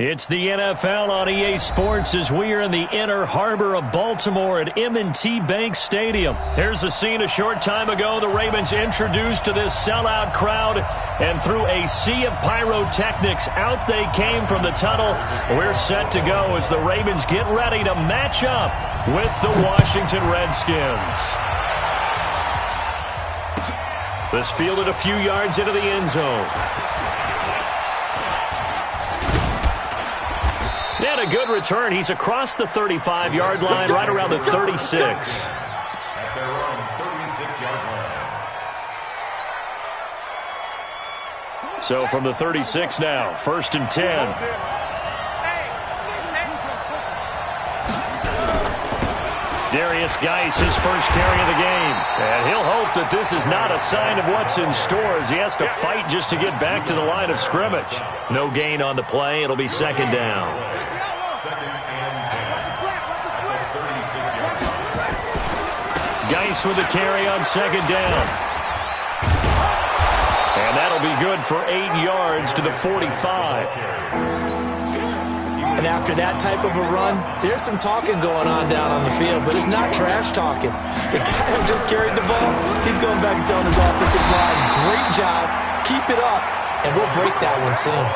It's the NFL on EA Sports as we are in the inner harbor of Baltimore at M&T Bank Stadium. Here's a scene a short time ago. The Ravens introduced to this sellout crowd, and through a sea of pyrotechnics, out they came from the tunnel. We're set to go as the Ravens get ready to match up with the Washington Redskins. This fielded a few yards into the end zone. And a good return. He's across the 35-yard line, right around the 36. At their own 36-yard line. So from the 36 now, 1st and 10. Darius Geis, his first carry of the game. And he'll hope that this is not a sign of what's in store as he has to fight just to get back to the line of scrimmage. No gain on the play. It'll be 2nd down. Geis with a carry on 2nd down. And that'll be good for 8 yards to the 45. And after that type of a run, there's some talking going on down on the field, but it's not trash talking. The guy who just carried the ball, he's going back and telling his offensive line, great job, keep it up, and we'll break that one soon.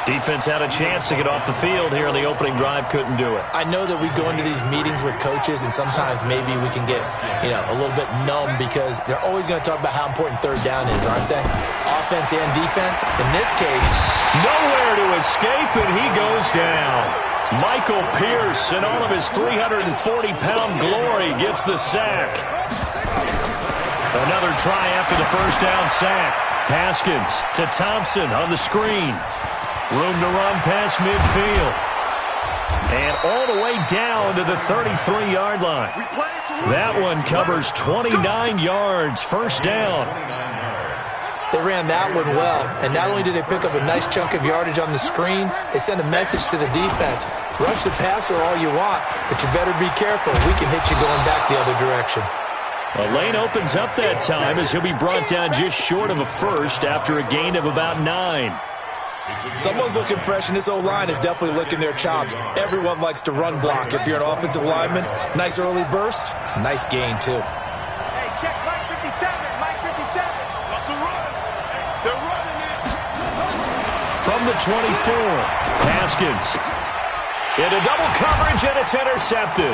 Defense had a chance to get off the field here on the opening drive, couldn't do it. I know that we go into these meetings with coaches, and sometimes maybe we can get, a little bit numb because they're always going to talk about how important 3rd down is, aren't they? Offense and defense. In this case, nowhere to escape, and he goes down. Michael Pierce, in all of his 340-pound glory, gets the sack. Another try after the 1st down sack. Haskins to Thompson on the screen. Room to run past midfield. And all the way down to the 33-yard line. That one covers 29 yards. 1st down. They ran that one well. And not only did they pick up a nice chunk of yardage on the screen, they sent a message to the defense. Rush the passer all you want, but you better be careful. We can hit you going back the other direction. A lane opens up that time as he'll be brought down just short of a first after a gain of about 9. Someone's looking fresh, and this O-line is definitely licking their chops. Everyone likes to run block. If you're an offensive lineman, nice early burst, nice gain, too. Hey, check Mike 57, Mike 57. What's the run? They're running it. From the 24, Haskins. Into double coverage, and it's intercepted.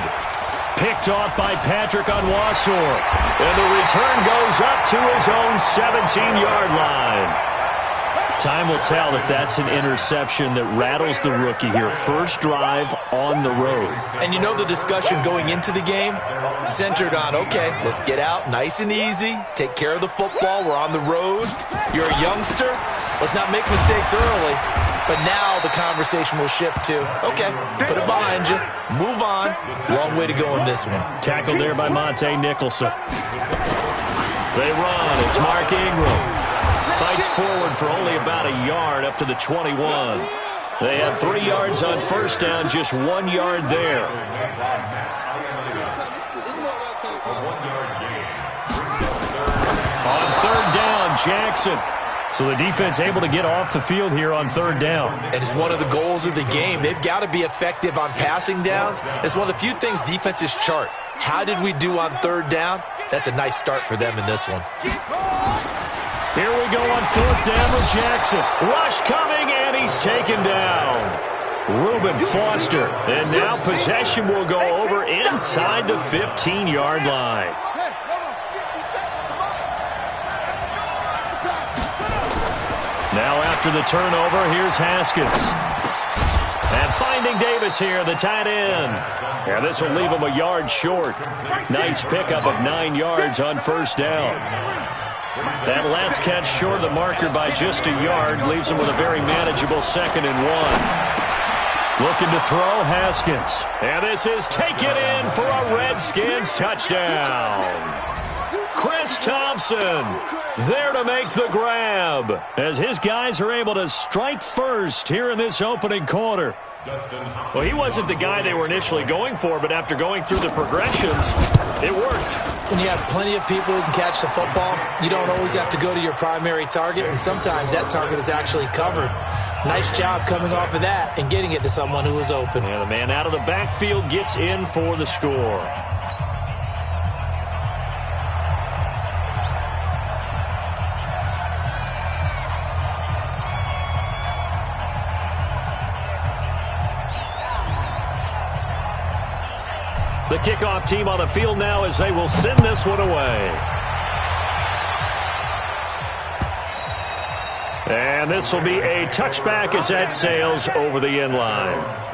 Picked off by Patrick Onwuasor. And the return goes up to his own 17-yard line. Time will tell if that's an interception that rattles the rookie here. First drive on the road. And you know the discussion going into the game centered on, okay, let's get out nice and easy, take care of the football, we're on the road, you're a youngster, let's not make mistakes early. But now the conversation will shift to, okay, put it behind you, move on, long way to go in this one. Tackled there by Monte Nicholson. They run, it's Mark Ingram. Fights forward for only about a yard up to the 21. They have 3 yards on 1st down, just 1 yard there. On 3rd down, Jackson. So the defense able to get off the field here on 3rd down. And it's one of the goals of the game. They've got to be effective on passing downs. It's one of the few things defenses chart. How did we do on 3rd down? That's a nice start for them in this one. Here we go on 4th down with Jackson. Rush coming, and he's taken down. Reuben Foster. And now possession will go over inside the 15-yard line. Now after the turnover, here's Haskins. And finding Davis here, the tight end. Yeah, this will leave him a yard short. Nice pickup of 9 yards on 1st down. That last catch short of the marker by just a yard leaves him with a very manageable 2nd and 1. Looking to throw, Haskins. And this is taken in for a Redskins touchdown. Chris Thompson there to make the grab as his guys are able to strike first here in this opening quarter. Well, he wasn't the guy they were initially going for, but after going through the progressions, it worked. When you have plenty of people who can catch the football, you don't always have to go to your primary target, and sometimes that target is actually covered. Nice job coming off of that and getting it to someone who was open. And the man out of the backfield gets in for the score. The kickoff team on the field now as they will send this one away. And this will be a touchback as that sails over the end line.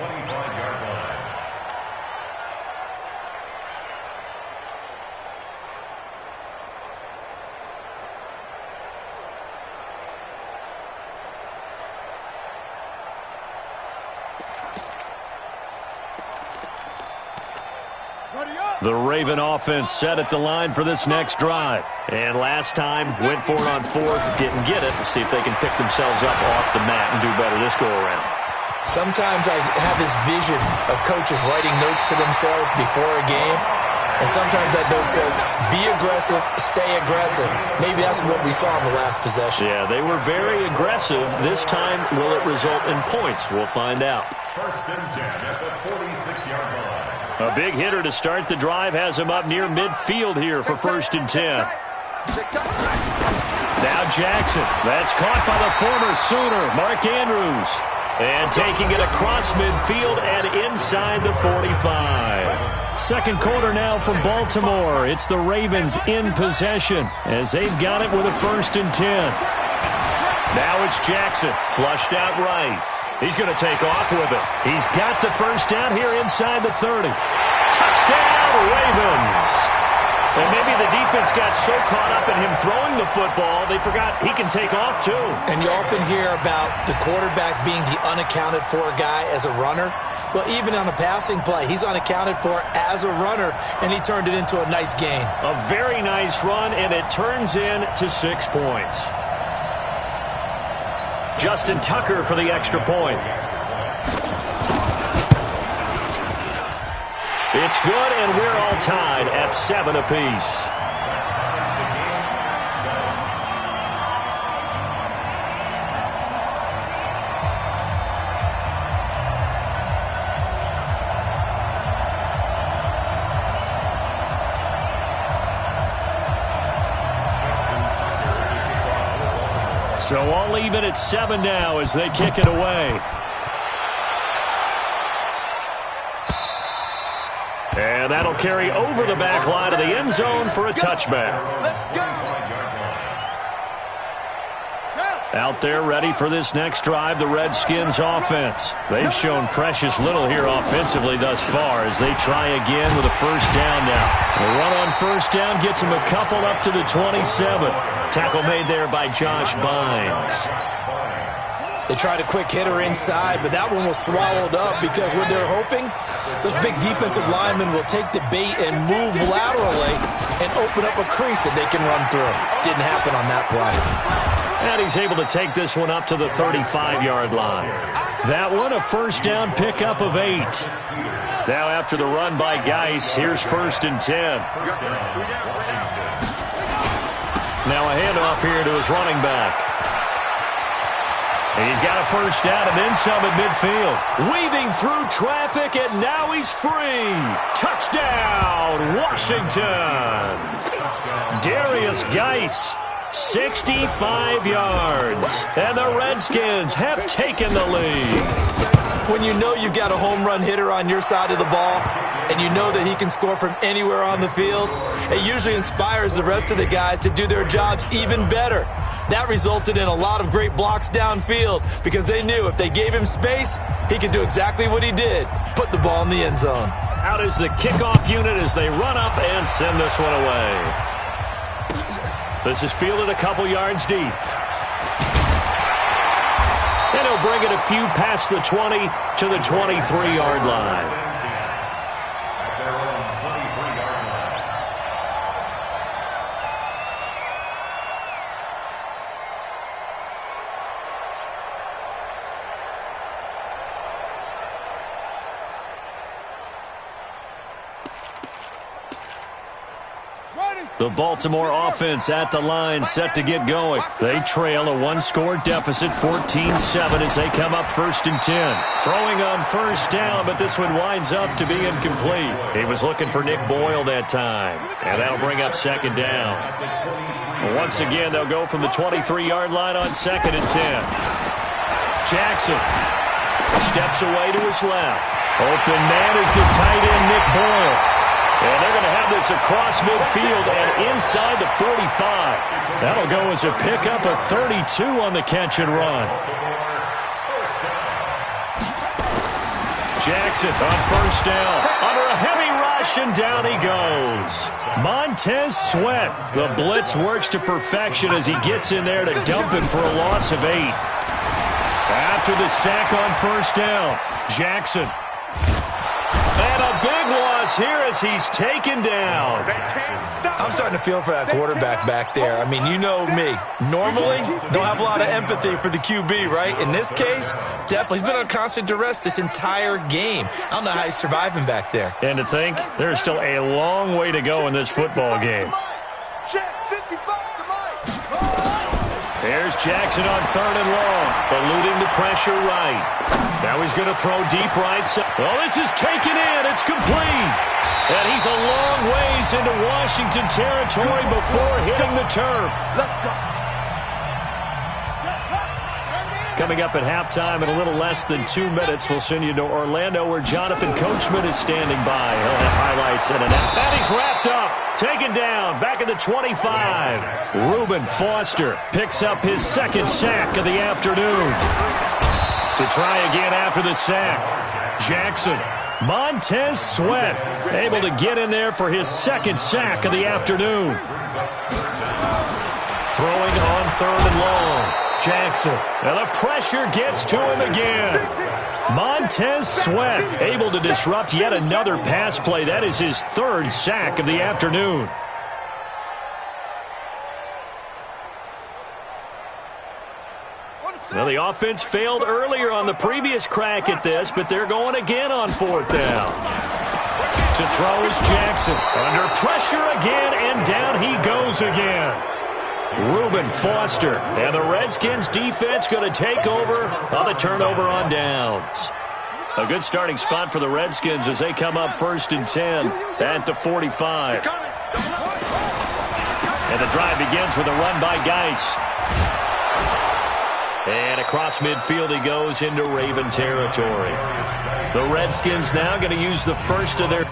The Raven offense set at the line for this next drive. And last time, went for it on fourth, didn't get it. We'll see if they can pick themselves up off the mat and do better this go-around. Sometimes I have this vision of coaches writing notes to themselves before a game. And sometimes that note says, be aggressive, stay aggressive. Maybe that's what we saw in the last possession. Yeah, they were very aggressive. This time, will it result in points? We'll find out. First and 10 at the 46-yard line. A big hitter to start the drive has him up near midfield here for first and 10. Now Jackson. That's caught by the former Sooner, Mark Andrews. And taking it across midfield and inside the 45. Second quarter now from Baltimore. It's the Ravens in possession as they've got it with a first and 10. Now it's Jackson, flushed out right. He's going to take off with it. He's got the first down here inside the 30. Touchdown, Ravens. And maybe the defense got so caught up in him throwing the football, they forgot he can take off too. And you often hear about the quarterback being the unaccounted for guy as a runner. Well, even on a passing play, he's unaccounted for as a runner, and he turned it into a nice gain. A very nice run, and it turns into 6 points. Justin Tucker for the extra point. It's good, and we're all tied at 7 apiece. So all even at 7 now as they kick it away. And that'll carry over the back line of the end zone for a touchback. Let's go. Out there ready for this next drive, the Redskins offense. They've shown precious little here offensively thus far as they try again with a first down now. The run on first down gets them a couple up to the 27. Tackle made there by Josh Bynes. They tried a quick hitter inside, but that one was swallowed up because what they're hoping, those big defensive linemen will take the bait and move laterally and open up a crease that they can run through. Didn't happen on that play. And he's able to take this one up to the 35-yard line. That one a first down pickup of 8. Now after the run by Geis, here's first and 10. Now a handoff here to his running back. He's got a first down and then some at midfield. Weaving through traffic, and now he's free. Touchdown, Washington. Darius Geis, 65 yards. And the Redskins have taken the lead. When you know you've got a home run hitter on your side of the ball, and you know that he can score from anywhere on the field, it usually inspires the rest of the guys to do their jobs even better. That resulted in a lot of great blocks downfield because they knew if they gave him space, he could do exactly what he did, put the ball in the end zone. Out is the kickoff unit as they run up and send this one away. This is fielded a couple yards deep. And he'll bring it a few past the 20 to the 23-yard line. The Baltimore offense at the line, set to get going. They trail a one-score deficit, 14-7, as they come up 1st and 10. Throwing on first down, but this one winds up to be incomplete. He was looking for Nick Boyle that time, and that'll bring up 2nd down. Once again, they'll go from the 23-yard line on 2nd and 10. Jackson steps away to his left. Open man is the tight end, Nick Boyle. And they're going to have this across midfield and inside the 45. That'll go as a pickup of 32 on the catch and run. Jackson on first down. Under a heavy rush, and down he goes. Montez Sweat. The blitz works to perfection as he gets in there to dump him for a loss of 8. After the sack on first down, Jackson. And a big loss here as he's taken down. I'm starting to feel for that quarterback back there. I mean, you know me. Normally, don't have a lot of empathy for the QB, right? In this case, definitely. He's been on constant duress this entire game. I don't know how he's surviving back there. And to think, there's still a long way to go in this football game. There's Jackson on 3rd and long, eluding the pressure right. Now he's going to throw deep right side. Well, this is taken in. It's complete. And he's a long ways into Washington territory before hitting the turf. Coming up at halftime in a little less than 2 minutes, we'll send you to Orlando where Jonathan Coachman is standing by. He'll have highlights and and he's wrapped up. Taken down, back at the 25. Reuben Foster picks up his 2nd sack of the afternoon. To try again after the sack, Jackson. Montez Sweat able to get in there for his 2nd sack of the afternoon. Throwing on 3rd and long. Jackson, and the pressure gets to him again. Montez Sweat able to disrupt yet another pass play. That is his 3rd sack of the afternoon. Well, the offense failed earlier on the previous crack at this, but they're going again on 4th down. To throw is Jackson. Under pressure again, and down he goes again. Reuben Foster, and the Redskins defense going to take over on the turnover on downs. A good starting spot for the Redskins as they come up 1st and 10 at the 45. And the drive begins with a run by Geis. And across midfield he goes into Raven territory. The Redskins now going to use the first of their...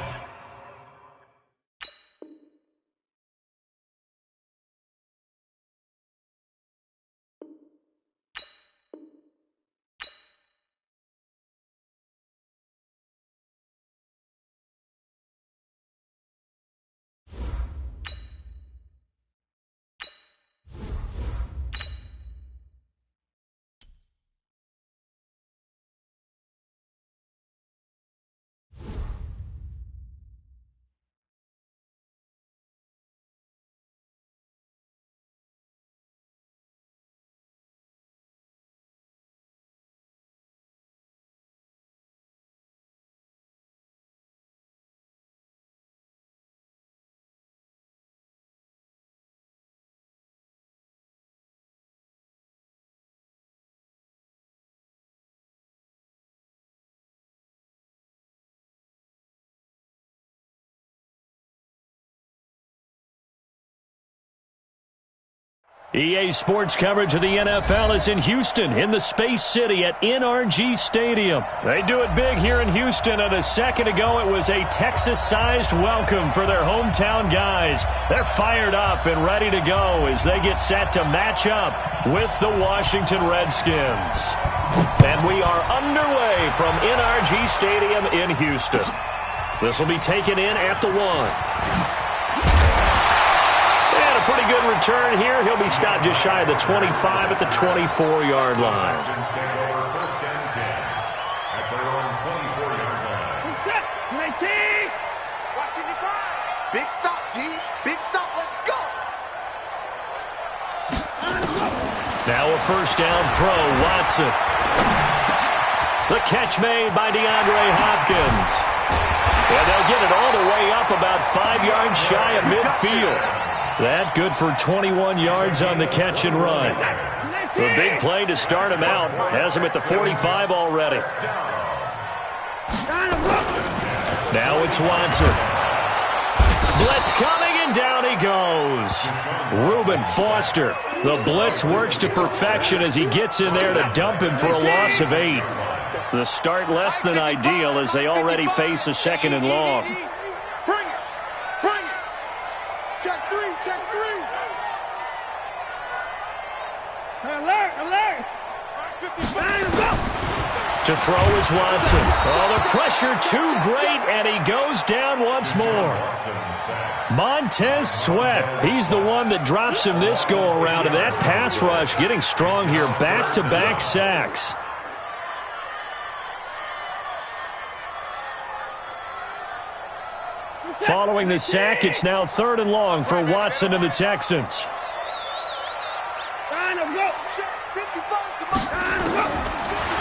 EA Sports coverage of the NFL is in Houston, in the Space City at NRG Stadium. They do it big here in Houston, and a second ago it was a Texas-sized welcome for their hometown guys. They're fired up and ready to go as they get set to match up with the Washington Redskins. And we are underway from NRG Stadium in Houston. This will be taken in at the 1. Pretty good return here. He'll be stopped just shy of the 25 at the 24-yard line. First and 10 at their own 24-yard line. Watching the ground. Big stop, G. Big stop. Let's go. Now a first down throw. Watson. The catch made by DeAndre Hopkins. And they'll get it all the way up about 5 yards shy of midfield. That good for 21 yards on the catch and run. The big play to start him out has him at the 45 already. Now it's Watson. Blitz coming, and down he goes. Reuben Foster. The blitz works to perfection as he gets in there to dump him for a loss of 8. The start less than ideal as they already face a 2nd and long. Bring it. Bring it. Check 3. Check 3. Alert. Alert. 55. To throw is Watson. Oh, the pressure too great, and he goes down once more. Montez Sweat, he's the one that drops him this go-around, and that pass rush getting strong here. Back-to-back sacks. Following the sack, it's now 3rd and long for Watson and the Texans.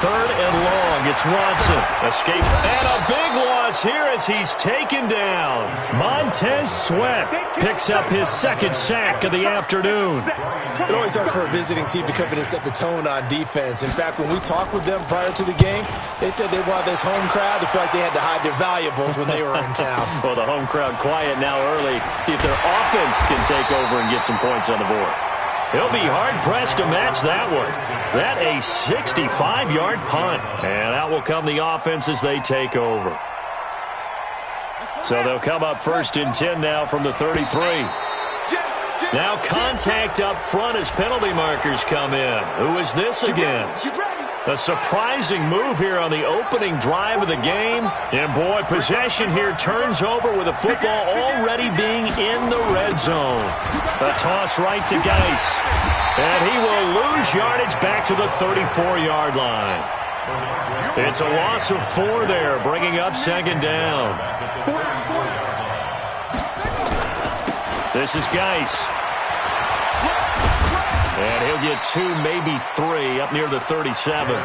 3rd and long, it's Watson. Escape, and a big loss here as he's taken down. Montez Sweat picks up his 2nd sack of the afternoon. It always helps for a visiting team to come in and set the tone on defense. In fact, when we talked with them prior to the game, they said they wanted this home crowd to feel like they had to hide their valuables when they were in town. Well, the home crowd quiet now early. See if their offense can take over and get some points on the board. He'll be hard-pressed to match that one. That a 65-yard punt. And out will come the offense as they take over. So they'll come up 1st and 10 now from the 33. Now contact up front as penalty markers come in. Who is this against? A surprising move here on the opening drive of the game. And, boy, possession here turns over with the football already being in the red zone. A toss right to Geis. And he will lose yardage back to the 34-yard line. It's a loss of 4 there, bringing up 2nd down. This is Geis. And he'll get 2, maybe 3, up near the 37. In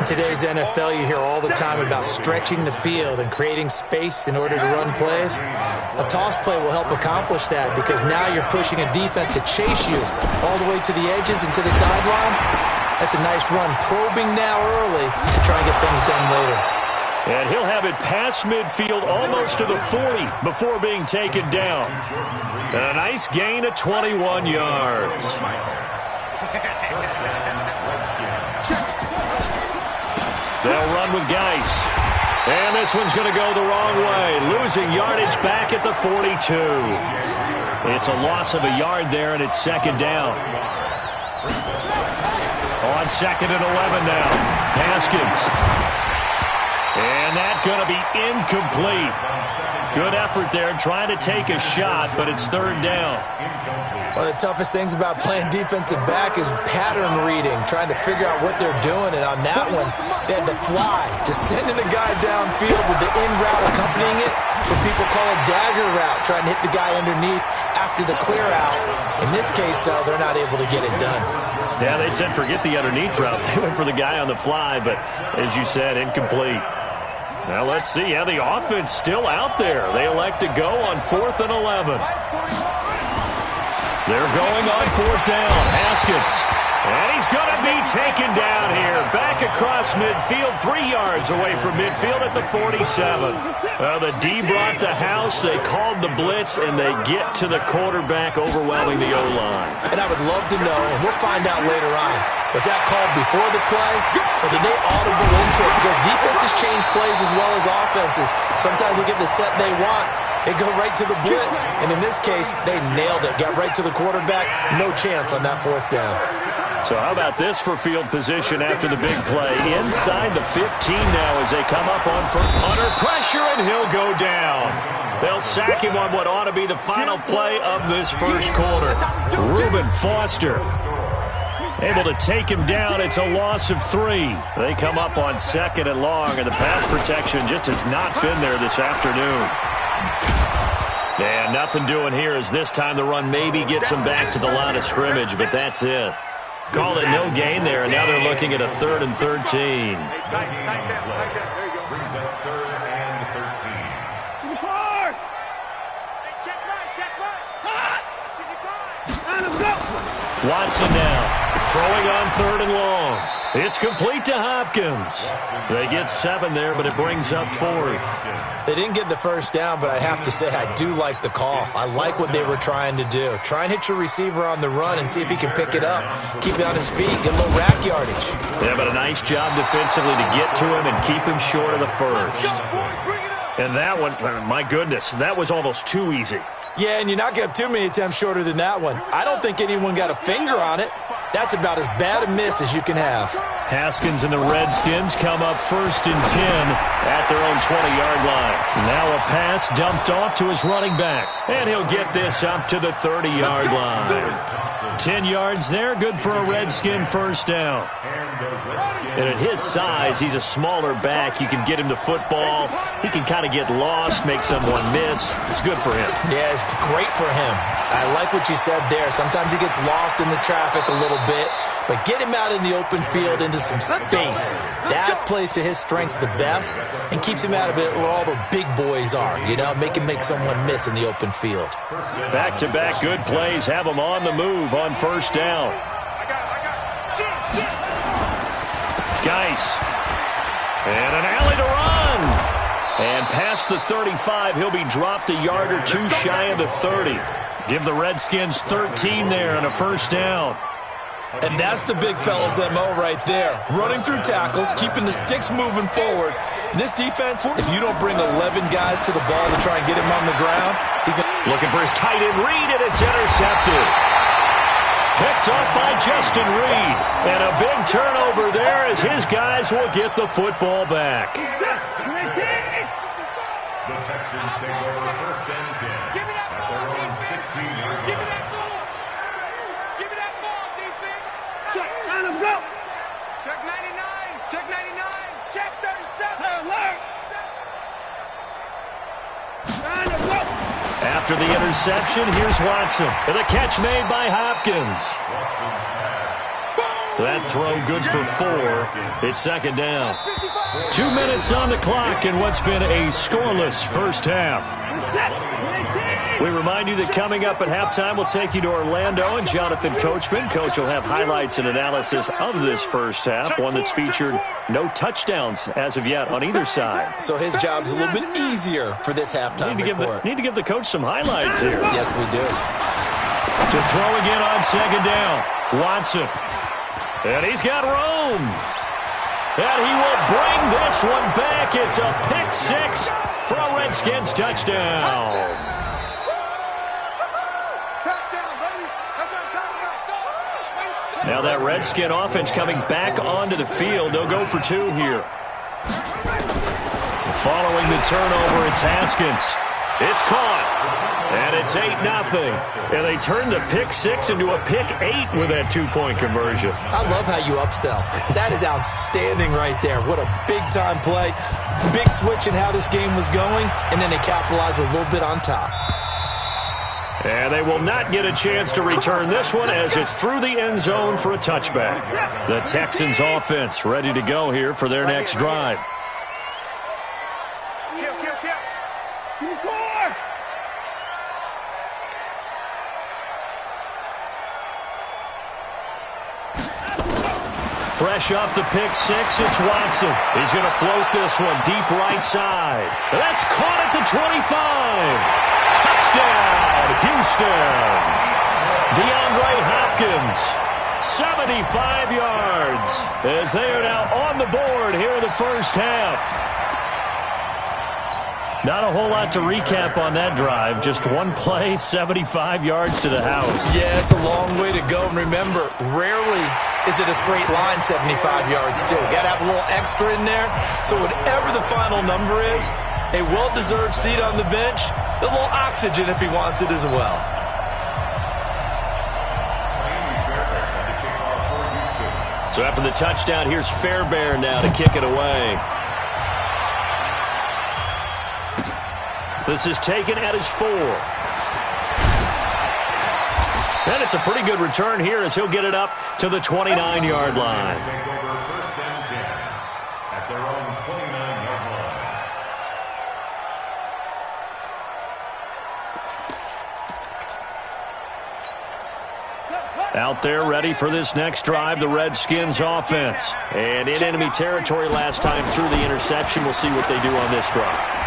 today's NFL, you hear all the time about stretching the field and creating space in order to run plays. A toss play will help accomplish that because now you're pushing a defense to chase you all the way to the edges and to the sideline. That's a nice run, probing now early to try and get things done later. And he'll have it past midfield almost to the 40 before being taken down. And a nice gain of 21 yards. They'll run with Geis. And this one's going to go the wrong way, losing yardage back at the 42. It's a loss of a yard there, and it's 2nd down. On 2nd and 11 now. Haskins. And that's going to be incomplete. Good effort there trying to take a shot, but it's 3rd down. One of the toughest things about playing defensive back is pattern reading, trying to figure out what they're doing. And on that one, they had the fly, just sending a guy downfield with the in route accompanying it. What people call a dagger route, trying to hit the guy underneath after the clear out. In this case, though, they're not able to get it done. Yeah, they said forget the underneath route. They went for the guy on the fly, but as you said, incomplete. Now let's see how the offense still out there. They elect to go on 4th and 11. They're going on 4th down. Haskins. And he's going to be taken down here. Back across midfield, 3 yards away from midfield at the 47. The D brought the house. They called the blitz, and they get to the quarterback, overwhelming the O-line. And I would love to know, and we'll find out later on, was that called before the play, or did they audible into it? Because defenses change plays as well as offenses. Sometimes they get the set they want. They go right to the blitz. And in this case, they nailed it. Got right to the quarterback. No chance on that 4th down. So how about this for field position after the big play? Inside the 15 now as they come up on under pressure, and he'll go down. They'll sack him on what ought to be the final play of this first quarter. Reuben Foster able to take him down. It's a loss of 3. They come up on 2nd and long, and the pass protection just has not been there this afternoon. And nothing doing here as this time the run maybe gets them back to the line of scrimmage, but that's it. Call it no gain there, and now they're looking at a 3rd and 13. Brings up 3rd and 13. Check right. Watson now, throwing on 3rd and long. It's complete to Hopkins. They get 7 there, but it brings up 4th. They didn't get the first down, but I have to say I do like the call. I like what they were trying to do. Try and hit your receiver on the run and see if he can pick it up. Keep it on his feet, get a little rack yardage. Yeah, but a nice job defensively to get to him and keep him short of the first. And that one, my goodness, that was almost too easy. Yeah, and you're not going to have too many attempts shorter than that one. I don't think anyone got a finger on it. That's about as bad a miss as you can have. Haskins and the Redskins come up 1st and 10 at their own 20-yard line. Now a pass dumped off to his running back. And he'll get this up to the 30-yard line. 10 yards there, good for a Redskin first down. And at his size, he's a smaller back. You can get him to football. He can kind of get lost, make someone miss. It's good for him. Yeah, it's great for him. I like what you said there. Sometimes he gets lost in the traffic a little bit, but get him out in the open field into some space. That plays to his strengths the best and keeps him out of it where all the big boys are, you know, make him make someone miss in the open field. Back-to-back good plays have him on the move on first down. Geis. And an alley to run. And past the 35, he'll be dropped a yard or two shy of the 30. Give the Redskins 13 there and a first down. And that's the big fella's M.O. right there. Running through tackles, keeping the sticks moving forward. This defense, if you don't bring 11 guys to the ball to try and get him on the ground, he's going to... Looking for his tight end read, and it's intercepted. Picked up by Justin Reed. And a big turnover there as his guys will get the football back. The Texans take over 1st and 10 at their own 16-yard line. Give me that ball, defense. Check, line him, go. Check 99, check 99, check 37. Alert. Line him, go. After the interception, here's Watson. And a catch made by Hopkins. That throw good for 4. It's 2nd down. 2 minutes on the clock in what's been a scoreless first half. We remind you that coming up at halftime, we'll take you to Orlando and Jonathan Coachman. Coach will have highlights and analysis of this first half, one that's featured no touchdowns as of yet on either side. So his job's a little bit easier for this halftime report. Need to give the coach some highlights here. Yes, we do. To throw again on 2nd down, Watson. And he's got room. And he will bring this one back. It's a pick 6 for a Redskins touchdown. Now that Redskin offense coming back onto the field. They'll go for 2 here. Following the turnover, it's Haskins. It's caught. And it's 8-0. And they turn the pick 6 into a pick 8 with that 2-point conversion. I love how you upsell. That is outstanding right there. What a big-time play. Big switch in how this game was going, and then they capitalized a little bit on top. And they will not get a chance to return this one as it's through the end zone for a touchback. The Texans offense ready to go here for their next drive. Fresh off the pick 6, it's Watson. He's going to float this one deep right side. That's caught at the 25. Touchdown, Houston. DeAndre Hopkins, 75 yards, as they are now on the board here in the first half. Not a whole lot to recap on that drive. Just one play, 75 yards to the house. Yeah, it's a long way to go. And remember, rarely is it a straight line 75 yards, too. Got to have a little extra in there. So whatever the final number is, a well-deserved seat on the bench, a little oxygen if he wants it as well. So after the touchdown, here's Fairbairn now to kick it away. This is taken at his 4. And it's a pretty good return here as he'll get it up to the 29-yard line. Take over 1st and 10 at their own 29-yard line. Set, Out there ready for this next drive, the Redskins offense. And in enemy territory last time through the interception. We'll see what they do on this drive.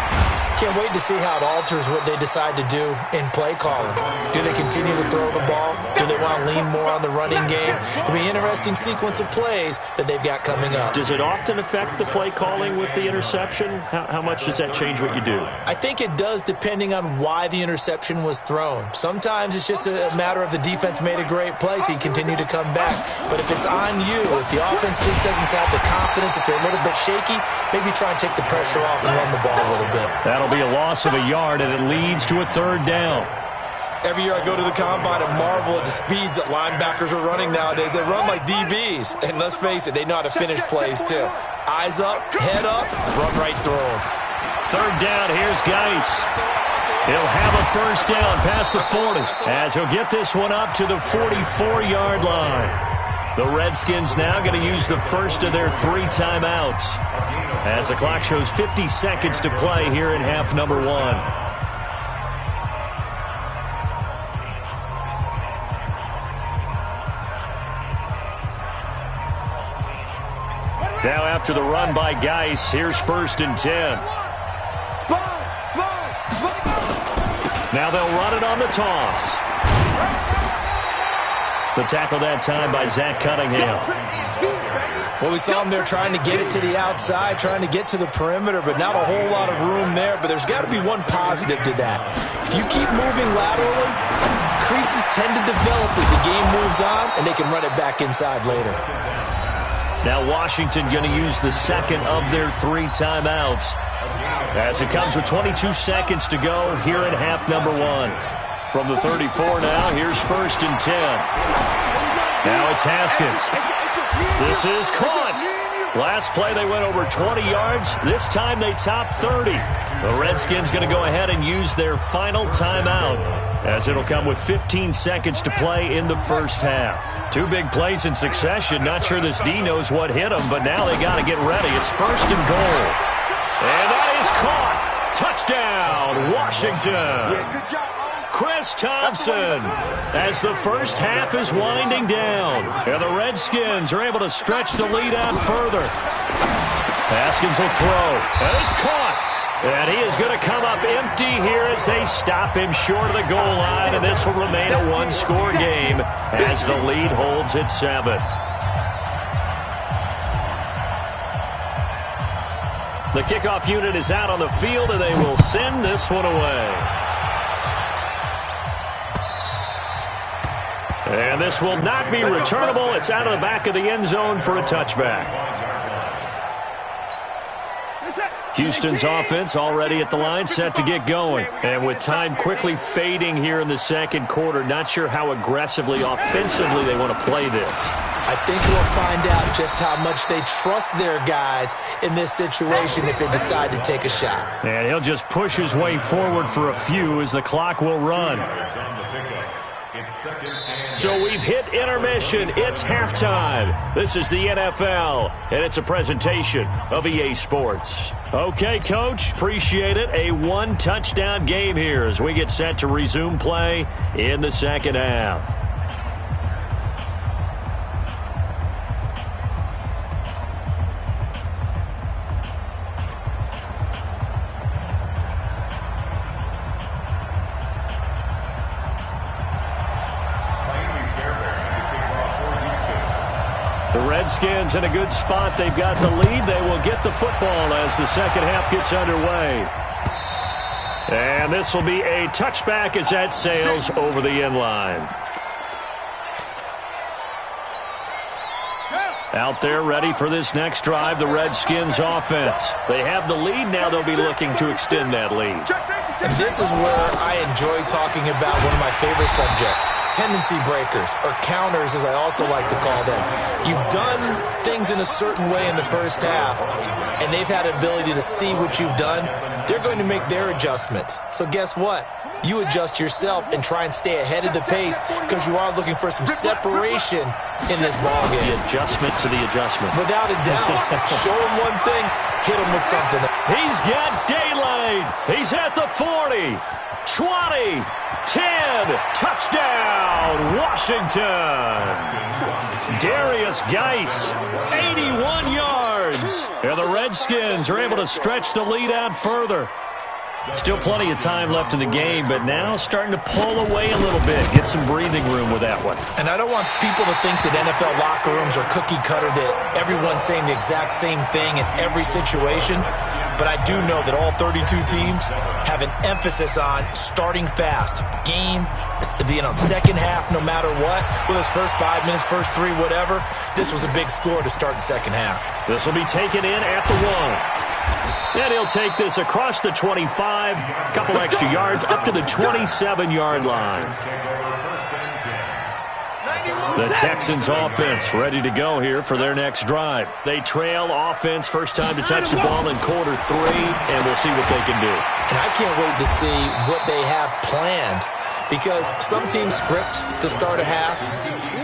Can't wait to see how it alters what they decide to do in play calling. Do they continue to throw the ball? Do they want to lean more on the running game? It'll be an interesting sequence of plays that they've got coming up. Does it often affect the play calling with the interception? How much does that change what you do? I think it does, depending on why the interception was thrown. Sometimes it's just a matter of the defense made a great play, so you continue to come back. But if it's on you, if the offense just doesn't have the confidence, if they're a little bit shaky, maybe try and take the pressure off and run the ball a little bit. That'll be a loss of a yard, and it leads to a third down. Every year I go to the combine and marvel at the speeds that linebackers are running nowadays. They run like DBs. And let's face it, they know how to finish plays too. Eyes up, head up, run right through them. Third down, here's Geis. He'll have a first down past the 40 as he'll get this one up to the 44-yard line. The Redskins now going to use the first of their 3 timeouts as the clock shows 50 seconds to play here in half number 1. Now after the run by Geis, here's 1st and 10. Now they'll run it on the toss. The tackle that time by Zach Cunningham. Well, we saw him there trying to get it to the outside, trying to get to the perimeter, but not a whole lot of room there. But there's got to be one positive to that. If you keep moving laterally, creases tend to develop as the game moves on, and they can run it back inside later. Now Washington going to use the second of their 3 timeouts as it comes with 22 seconds to go here in half number 1. From the 34 now, here's 1st and 10. Now it's Haskins. This is caught. Last play they went over 20 yards. This time they top 30. The Redskins going to go ahead and use their final timeout as it'll come with 15 seconds to play in the first half. 2 big plays in succession. Not sure this D knows what hit them, but now they got to get ready. It's 1st and goal. And that is caught. Touchdown, Washington. Chris Thompson as the first half is winding down. And the Redskins are able to stretch the lead out further. Haskins will throw. And it's caught. And he is going to come up empty here as they stop him short of the goal line. And this will remain a 1-score game as the lead holds at 7. The kickoff unit is out on the field, and they will send this one away. And this will not be returnable. It's out of the back of the end zone for a touchback. Houston's offense already at the line, set to get going. And with time quickly fading here in the second quarter, not sure how aggressively, offensively they want to play this. I think we'll find out just how much they trust their guys in this situation if they decide to take a shot. And he'll just push his way forward for a few as the clock will run. So we've hit intermission. It's halftime. This is the NFL, and it's a presentation of EA Sports. Okay, Coach, appreciate it. A 1-touchdown game here as we get set to resume play in the second half. Redskins in a good spot. They've got the lead. They will get the football as the second half gets underway. And this will be a touchback as that sails over the end line. Out there ready for this next drive, the Redskins offense. They have the lead. Now they'll be looking to extend that lead. And this is where I enjoy talking about one of my favorite subjects, tendency breakers, or counters as I also like to call them. You've done things in a certain way in the first half, and they've had an ability to see what you've done. They're going to make their adjustments. So guess what? You adjust yourself and try and stay ahead of the pace because you are looking for some separation in this ballgame. The adjustment to the adjustment. Without a doubt. Show him one thing, hit him with something. He's got daylight. He's at the 40. 20, 10, touchdown, Washington. Darius Geis, 81 yards. And the Redskins are able to stretch the lead out further. Still plenty of time left in the game, but now starting to pull away a little bit. Get some breathing room with that one. And I don't want people to think that NFL locker rooms are cookie cutter, that everyone's saying the exact same thing in every situation. But I do know that all 32 teams have an emphasis on starting fast. Game, being on second half no matter what. Whether it's first 5 minutes, first 3, whatever. This was a big score to start the second half. This will be taken in at the 1. And he'll take this across the 25, couple extra yards, up to the 27-yard line. The Texans offense ready to go here for their next drive. They trail offense, first time to touch the ball in quarter 3, and we'll see what they can do. And I can't wait to see what they have planned, because some teams script to start a half.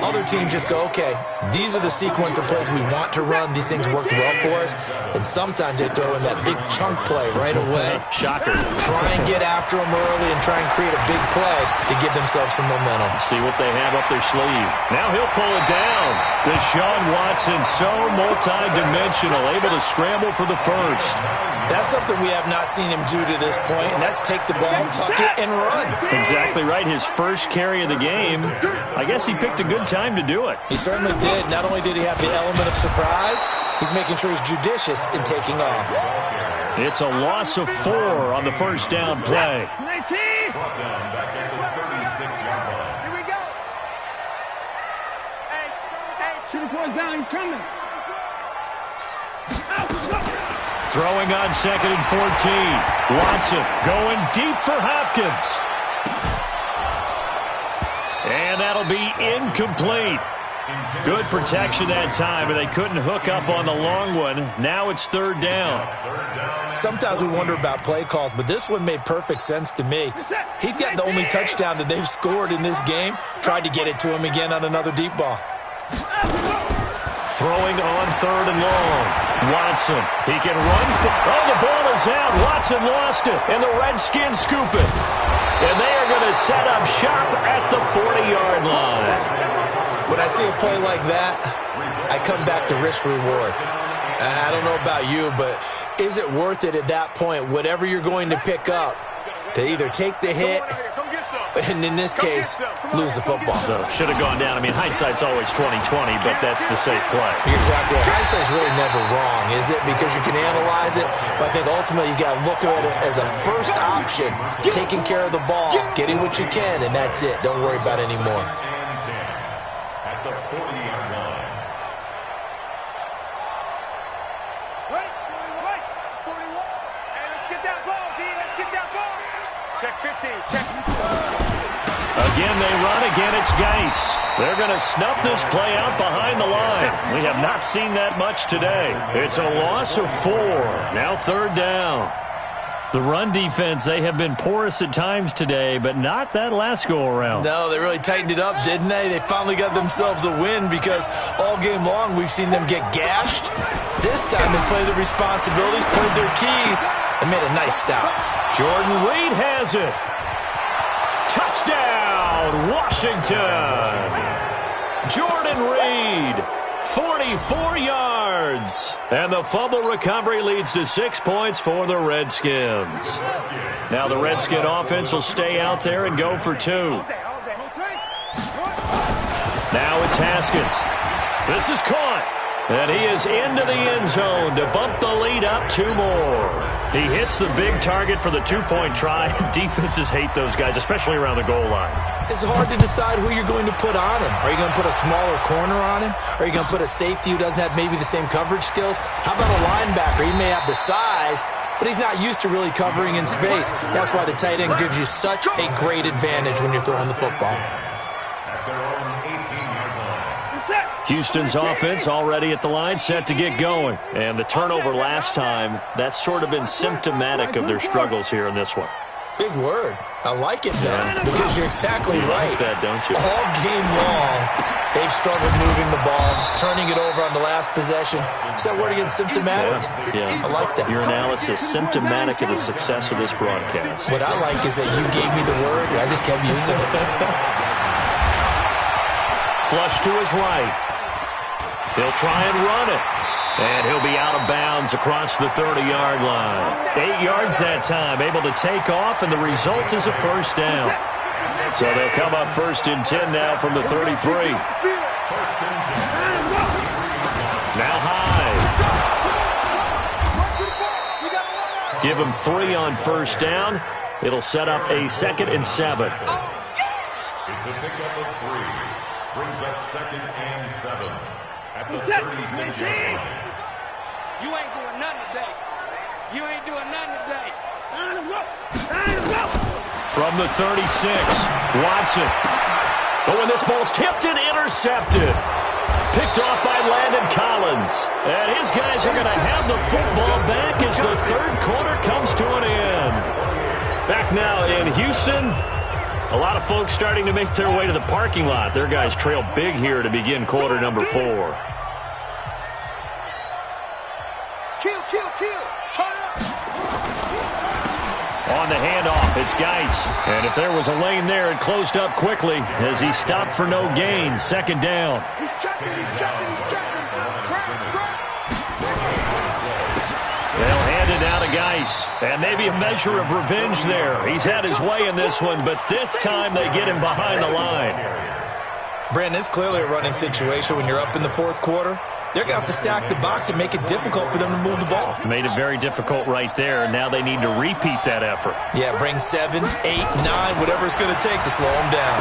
Other teams just go, okay, these are the sequence of plays we want to run. These things worked well for us. And sometimes they throw in that big chunk play right away. Shocker. Try and get after them early and try and create a big play to give themselves some momentum. See what they have up their sleeve. Now he'll pull it down. Deshaun Watson, so multi-dimensional, able to scramble for the first. That's something we have not seen him do to this point, and that's take the ball, tuck it, and run. Exactly right. His first carry of the game. I guess he picked a good time to do it. He certainly did. Not only did he have the element of surprise, he's making sure he's judicious in taking off. It's a loss of 4 on the first down play. 19. Here we go. Hey. Shoot the boys down. He's coming. Throwing on 2nd and 14. Watson going deep for Hopkins. And that'll be incomplete. Good protection that time, and they couldn't hook up on the long one. Now it's 3rd down. Sometimes we wonder about play calls, but this one made perfect sense to me. He's got the only touchdown that they've scored in this game. Tried to get it to him again on another deep ball. Throwing on 3rd and long. Watson, he can run. Oh, the ball is out. Watson lost it, and the Redskins scoop it. And they are going to set up shop at the 40-yard line. When I see a play like that, I come back to risk-reward. I don't know about you, but is it worth it at that point, whatever you're going to pick up, to either take the hit, and in this case, lose the football? So should have gone down. I mean, hindsight's always 20/20, but that's the safe play. You're exactly right. Hindsight's really never wrong, is it? Because you can analyze it, but I think ultimately you got to look at it as a first option, taking care of the ball, getting what you can, and that's it. Don't worry about it anymore. At the 40-yard line. Wait. 41. Hey, let's get that ball, D. Let's get that ball. Check 15. Check. Again, they run. Again, it's Geis. They're going to snuff this play out behind the line. We have not seen that much today. It's a loss of 4. Now 3rd down. The run defense, they have been porous at times today, but not that last go-around. No, they really tightened it up, didn't they? They finally got themselves a win, because all game long we've seen them get gashed. This time they played their responsibilities, played their keys, and made a nice stop. Jordan Reed has it. Touchdown, Washington. Jordan Reed, 44 yards. And the fumble recovery leads to 6 points for the Redskins. Now the Redskin offense will stay out there and go for 2. Now it's Haskins. This is caught. And he is into the end zone to bump the lead up 2 more. He hits the big target for the 2-point try. Defenses hate those guys, especially around the goal line. It's hard to decide who you're going to put on him. Are you going to put a smaller corner on him? Are you going to put a safety who doesn't have maybe the same coverage skills? How about a linebacker? He may have the size, but he's not used to really covering in space. That's why the tight end gives you such a great advantage when you're throwing the football. Houston's offense already at the line, set to get going. And the turnover last time, that's sort of been symptomatic of their struggles here in this one. Big word. I like it, though, because you're exactly right. You like that, don't you? All game long, They've struggled moving the ball, turning it over on the last possession. Is that word again, symptomatic? Yeah. I like that. Your analysis, symptomatic of the success of this broadcast. What I like is that you gave me the word, and I just kept using it. Flush to his right. He'll try and run it. And he'll be out of bounds across the 30-yard line. 8 yards that time, able to take off, and the result is a first down. So they'll come up 1st and 10 now from the 33. Now Hyde. Give him 3 on 1st down. It'll set up a 2nd and 7. It's a pickup of 3. Brings up 2nd and 7 at the 36-yard line. You ain't doing nothing today. You ain't doing nothing today. From the 36, Watson. Oh, and this ball's tipped and intercepted. Picked off by Landon Collins. And his guys are going to have the football back as the 3rd quarter comes to an end. Back now in Houston. A lot of folks starting to make their way to the parking lot. Their guys trail big here to begin quarter number 4. On the handoff, it's Geis. And if there was a lane there, it closed up quickly as he stopped for no gain. 2nd down. He's checking. They'll hand it down to Geis. And maybe a measure of revenge there. He's had his way in this one, but this time they get him behind the line. Brandon, it's clearly a running situation when you're up in the 4th quarter. They're going to have to stack the box and make it difficult for them to move the ball. Made it very difficult right there. Now they need to repeat that effort. Yeah, bring 7, 8, 9, whatever it's going to take to slow them down.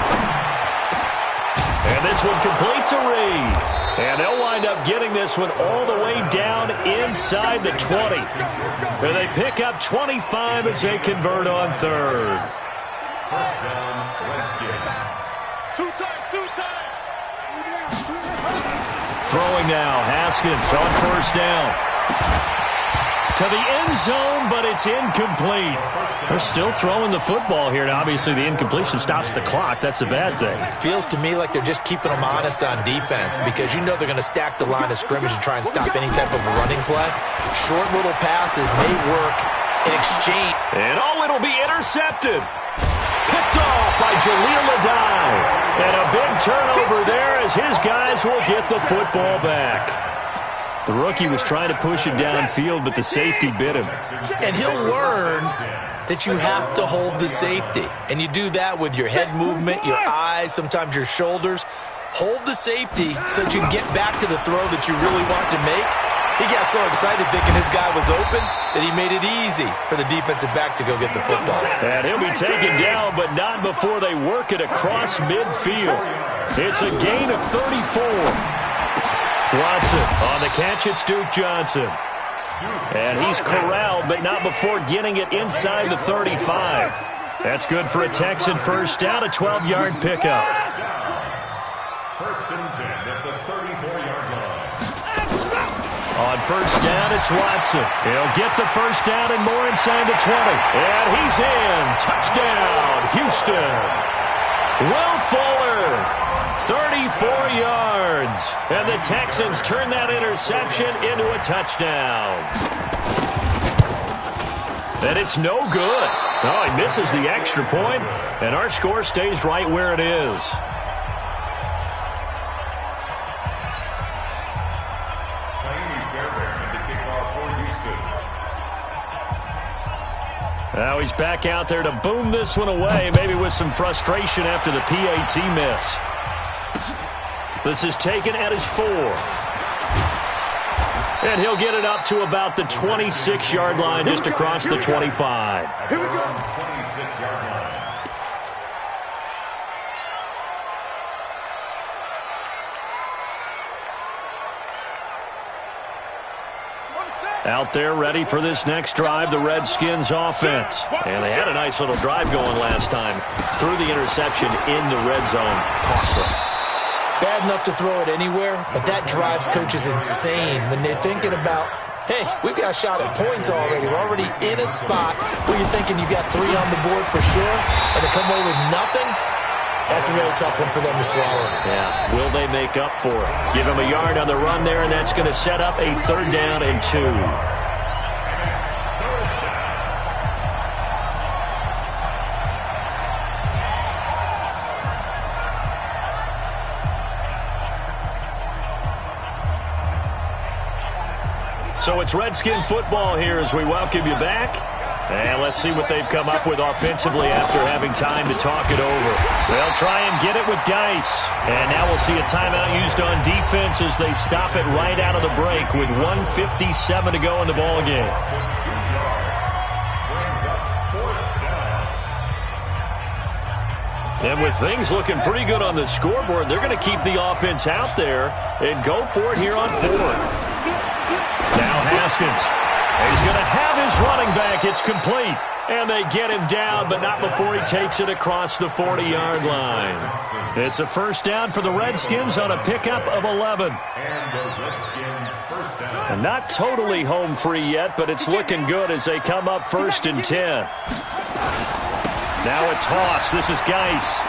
And this one complete to Reed. And they'll wind up getting this one all the way down inside the 20. Where they pick up 25 as they convert on 3rd. First down, Redskins. 2 times. Throwing now, Haskins on 1st down. To the end zone, but it's incomplete. They're still throwing the football here. Now, obviously, the incompletion stops the clock. That's a bad thing. Feels to me like they're just keeping them honest on defense because you know they're going to stack the line of scrimmage and try and stop any type of a running play. Short little passes may work in exchange. And it'll be intercepted. Picked off by Jaleel Adai. And a big turnover there as his guys will get the football back. The rookie was trying to push it downfield, but the safety bit him. And he'll learn that you have to hold the safety. And you do that with your head movement, your eyes, sometimes your shoulders. Hold the safety so that you can get back to the throw that you really want to make. He got so excited thinking his guy was open that he made it easy for the defensive back to go get the football. And he'll be taken down, but not before they work it across midfield. It's a gain of 34. Watson on the catch, it's Duke Johnson. And he's corralled, but not before getting it inside the 35. That's good for a Texan first down, a 12-yard pickup. First and 10 at the 34-yard line. On first down, it's Watson. He'll get the first down and more inside the 20. And he's in. Touchdown, Houston. Will Fuller. 34 yards. And the Texans turn that interception into a touchdown. And it's no good. Oh, he misses the extra point, and our score stays right where it is. Now he's back out there to boom this one away, maybe with some frustration after the PAT miss. This is taken at his 4. And he'll get it up to about the 26-yard line, just across the 25. Here we go. 26-yard line. Out there ready for this next drive, the Redskins offense. And they had a nice little drive going last time. Threw the interception in the red zone. Costly. Bad enough to throw it anywhere, but that drives coaches insane when they're thinking about, hey, we've got a shot at points already. We're already in a spot where you're thinking you got 3 on the board for sure, and to come away with nothing, That's a really tough one for them to swallow. Yeah, will they make up for it? Give him a yard on the run there, and that's going to set up a 3rd down and 2. So it's Redskin football here as we welcome you back. And let's see what they've come up with offensively after having time to talk it over. They'll try and get it with Geis. And now we'll see a timeout used on defense as they stop it right out of the break with 1:57 to go in the ballgame. And with things looking pretty good on the scoreboard, they're going to keep the offense out there and go for it here on 4th. Now Haskins. He's going to have his running back. It's complete. And they get him down, but not before he takes it across the 40-yard line. It's a 1st down for the Redskins on a pickup of 11. And not totally home free yet, but it's looking good as they come up 1st and 10. Now a toss. This is Geis.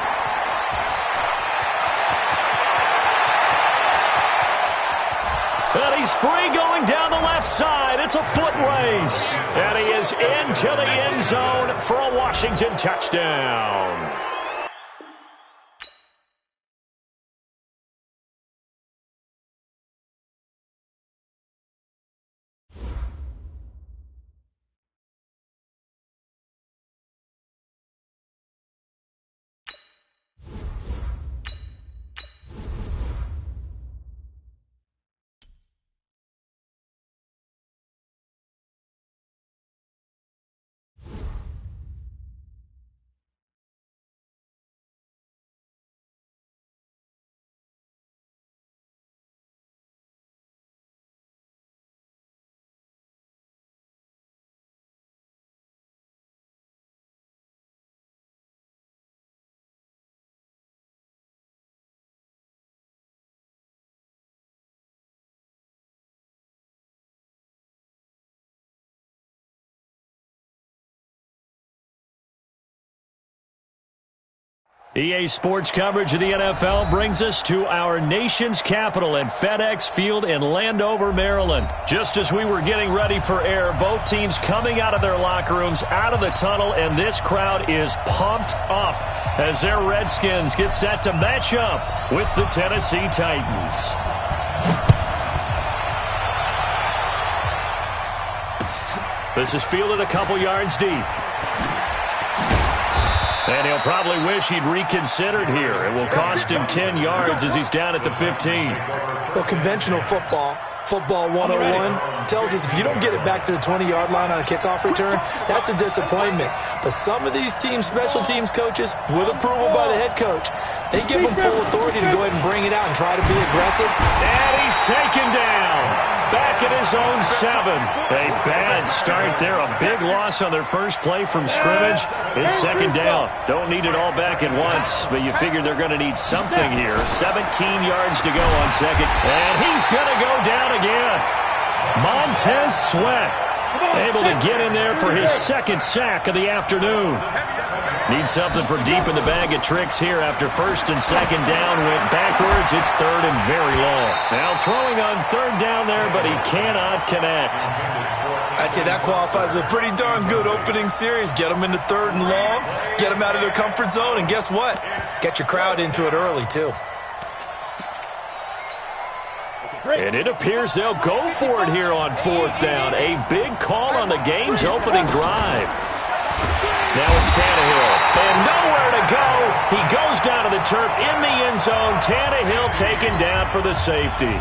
And he's free going down the left side. It's a foot race. And he is into the end zone for a Washington touchdown. EA Sports coverage of the NFL brings us to our nation's capital at FedEx Field in Landover, Maryland. Just as we were getting ready for air, both teams coming out of their locker rooms, out of the tunnel, and this crowd is pumped up as their Redskins get set to match up with the Tennessee Titans. This is fielded a couple yards deep. And he'll probably wish he'd reconsidered here. It will cost him 10 yards as he's down at the 15. Well, conventional football 101, tells us if you don't get it back to the 20-yard line on a kickoff return, that's a disappointment. But some of these teams, special teams coaches, with approval by the head coach, they give them full authority to go ahead and bring it out and try to be aggressive. And he's taken down. Back at his own 7. A bad start there. A big loss on their first play from scrimmage. It's 2nd down. Don't need it all back at once, but you figure they're going to need something here. 17 yards to go on 2nd. And he's going to go down again. Montez Sweat able to get in there for his 2nd sack of the afternoon. Need something from deep in the bag of tricks here after 1st and 2nd down went backwards. It's 3rd and very long. Now throwing on 3rd down there, but he cannot connect. I'd say that qualifies as a pretty darn good opening series. Get them into 3rd and long, get them out of their comfort zone, and guess what? Get your crowd into it early, too. And it appears they'll go for it here on 4th down. A big call on the game's opening drive. Now it's Tannehill, and nowhere to go. He goes down to the turf in the end zone. Tannehill taken down for the safety.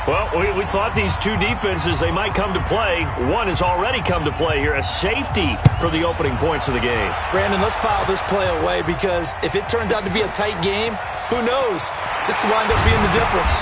Well, we thought these two defenses, they might come to play. One has already come to play here, a safety for the opening points of the game. Brandon, let's file this play away because if it turns out to be a tight game, who knows? This could wind up being the difference.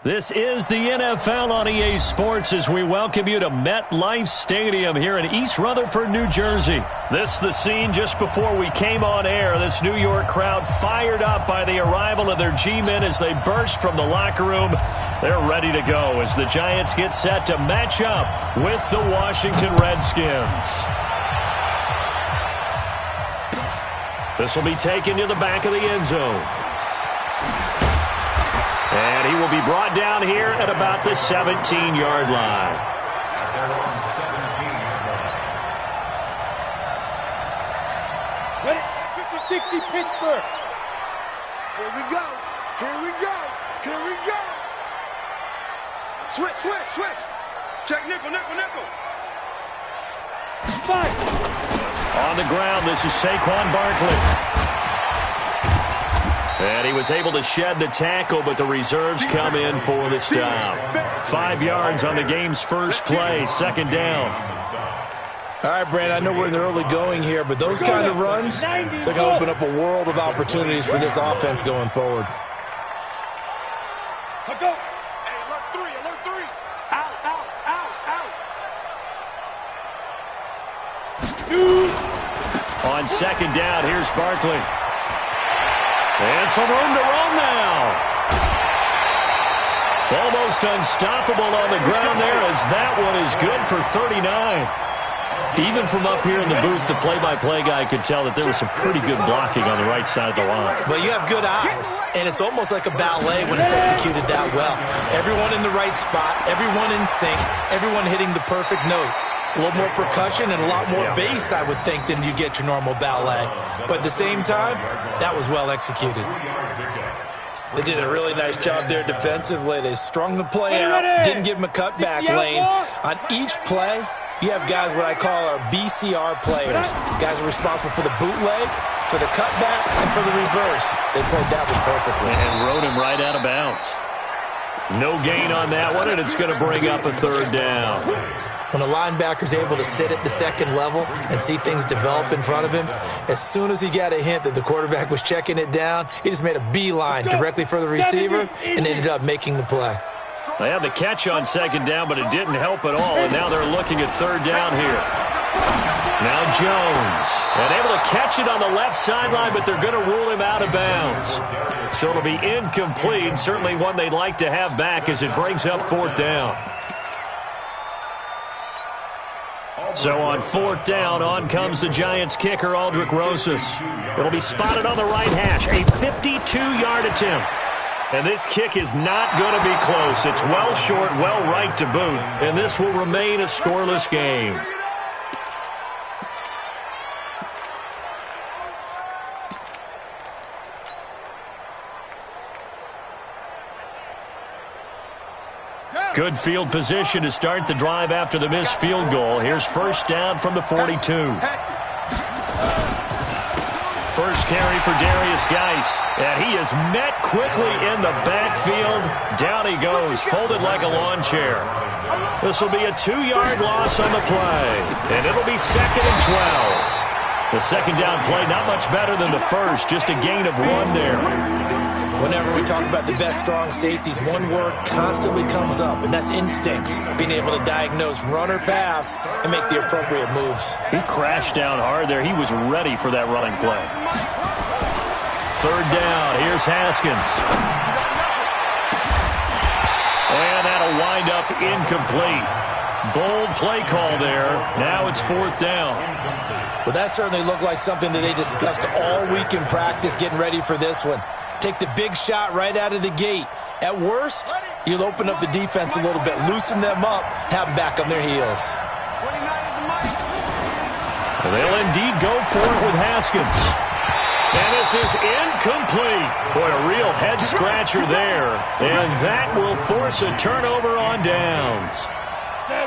This is the NFL on EA Sports as we welcome you to MetLife Stadium here in East Rutherford, New Jersey. This is the scene just before we came on air. This New York crowd fired up by the arrival of their G-men as they burst from the locker room. They're ready to go as the Giants get set to match up with the Washington Redskins. This will be taken to the back of the end zone. And he will be brought down here at about the 17-yard line. Ready? 50-60 Pittsburgh. Here we go. Here we go. Here we go. Switch, switch, switch. Check nickel, nickel, nickel. Five. On the ground, this is Saquon Barkley. And he was able to shed the tackle, but the reserves come in for the stop. 5 yards on the game's first play, second down. All right, Brand, I know we're in the early going here, but those kind of runs, they're going to open up a world of opportunities for this offense going forward. Let go. Hey, alert three, alert three. Out, out, out, out. Shoot. On second down, here's Barkley. And some room to run now. Almost unstoppable on the ground there as that one is good for 39. Even from up here in the booth, the play-by-play guy could tell that there was some pretty good blocking on the right side of the line. Well, you have good eyes, and it's almost like a ballet when it's executed that well. Everyone in the right spot, everyone in sync, everyone hitting the perfect notes. A little more percussion and a lot more bass, I would think, than you get your normal ballet. But at the same time, that was well executed. They did a really nice job there defensively. They strung the play out, didn't give him a cutback lane. On each play, you have guys what I call our BCR players. Guys are responsible for the bootleg, for the cutback, and for the reverse. They played that one perfectly. And rode him right out of bounds. No gain on that one, and it's going to bring up a third down. When a linebacker's able to sit at the second level and see things develop in front of him, as soon as he got a hint that the quarterback was checking it down, he just made a beeline directly for the receiver and ended up making the play. They had the catch on second down, but it didn't help at all, and now they're looking at third down here. Now Jones, and able to catch it on the left sideline, but they're going to rule him out of bounds. So it'll be incomplete, certainly one they'd like to have back as it brings up fourth down. So on fourth down, on comes the Giants kicker, Aldrick Rosas. It'll be spotted on the right hash, a 52-yard attempt. And this kick is not going to be close. It's well short, well right to boot, and this will remain a scoreless game. Good field position to start the drive after the missed field goal. Here's first down from the 42. First carry for Darius Geis, and he is met quickly in the backfield. Down he goes, folded like a lawn chair. This will be a 2-yard loss on the play, and it'll be second and 12. The second down play, not much better than the first, just a gain of 1 there. Whenever we talk about the best strong safeties, one word constantly comes up, and that's instincts. Being able to diagnose run or pass and make the appropriate moves. He crashed down hard there. He was ready for that running play. Third down. Here's Haskins. And that'll wind up incomplete. Bold play call there. Now it's fourth down. Well, that certainly looked like something that they discussed all week in practice getting ready for this one. Take the big shot right out of the gate. At worst, you'll open up the defense a little bit, loosen them up, have them back on their heels. They'll indeed go for it with Haskins. And this is incomplete. Boy, a real head-scratcher there. And that will force a turnover on downs.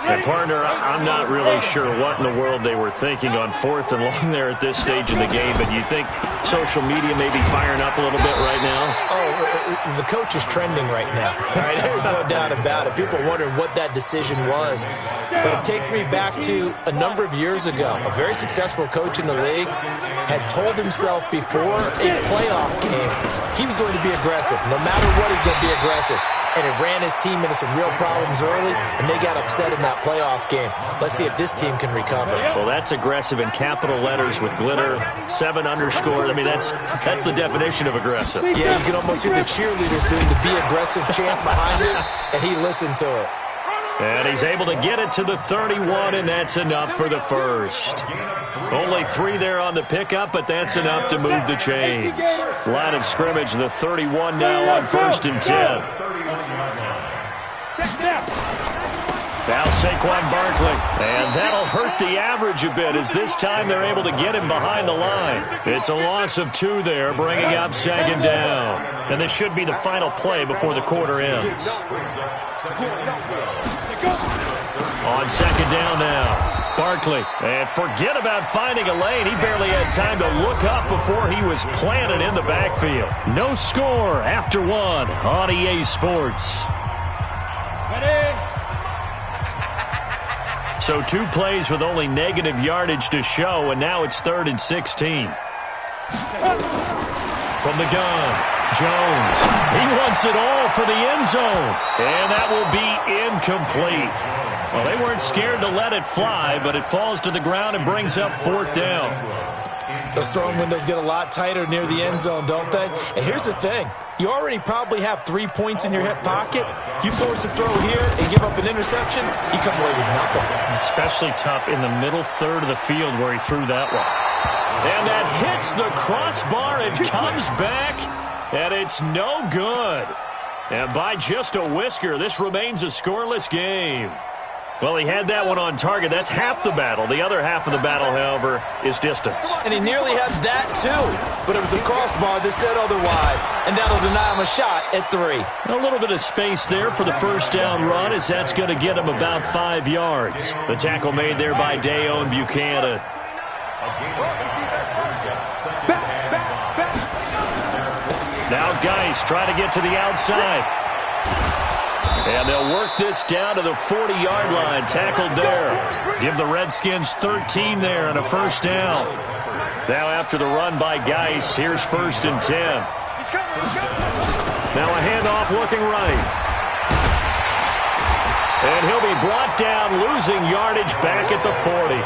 And partner, I'm not really sure what in the world they were thinking on 4th and long there at this stage in the game, but you think social media may be firing up a little bit right now? Oh, the coach is trending right now. All right, there's no doubt about it. People wonder what that decision was. But it takes me back to a number of years ago. A very successful coach in the league had told himself before a playoff game he was going to be aggressive. No matter what, he's going to be aggressive. And it ran his team into some real problems early, and they got upset in that playoff game. Let's see if this team can recover. Well, that's aggressive in capital letters with glitter, 7 underscore. I mean, that's the definition of aggressive. Yeah, you can almost hear the cheerleaders doing the be aggressive chant behind it, and he listened to it. And he's able to get it to the 31, and that's enough for the first. Only 3 there on the pickup, but that's enough to move the chains. Line of scrimmage, the 31 now on 1st and 10. Now Saquon Barkley, and that'll hurt the average a bit as this time they're able to get him behind the line. It's a loss of 2 there, bringing up 2nd down. And this should be the final play before the quarter ends. On 2nd down now, Barkley. And forget about finding a lane. He barely had time to look up before he was planted in the backfield. No score after 1 on EA Sports. So 2 plays with only negative yardage to show, and now it's 3rd and 16. From the gun, Jones. He wants it all for the end zone, and that will be incomplete. Well, they weren't scared to let it fly, but it falls to the ground and brings up 4th down. Those throwing windows get a lot tighter near the end zone, don't they? And here's the thing. You already probably have 3 points in your hip pocket. You force a throw here and give up an interception, you come away with nothing. Especially tough in the middle third of the field where he threw that one. And that hits the crossbar and comes back, and it's no good. And by just a whisker, this remains a scoreless game. Well, he had that one on target. That's half the battle. The other half of the battle, however, is distance. And he nearly had that, too. But it was a crossbar that said otherwise. And that'll deny him a shot at 3. A little bit of space there for the first down run, as that's going to get him about 5 yards. The tackle made there by Dayon Buchanan. Now Geis trying to get to the outside. And they'll work this down to the 40-yard line. Tackled there. Give the Redskins 13 there and a first down. Now after the run by Geis, here's 1st and 10. Now a handoff looking right. And he'll be brought down, losing yardage back at the 40.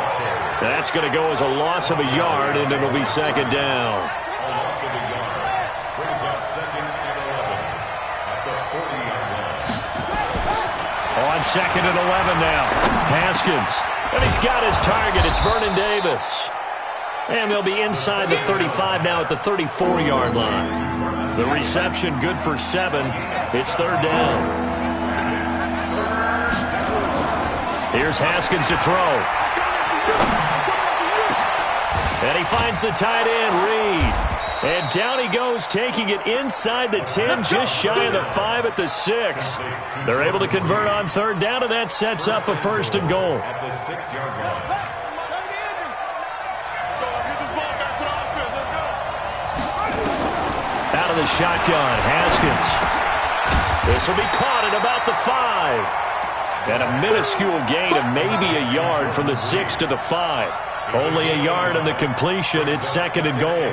That's going to go as a loss of a yard, and it'll be 2nd down. On 2nd and 11 now. Haskins. And he's got his target. It's Vernon Davis. And they'll be inside the 35 now at the 34-yard line. The reception good for 7. It's 3rd down. Here's Haskins to throw. And he finds the tight end, Reed. And down he goes, taking it inside the 10, just shy of the 5 at the 6. They're able to convert on 3rd down, and that sets up a 1st and goal. At the 6-yard line. Out of the shotgun, Haskins. This will be caught at about the 5. And a minuscule gain of maybe a yard from the 6 to the 5. Only a yard on the completion. It's 2nd and goal.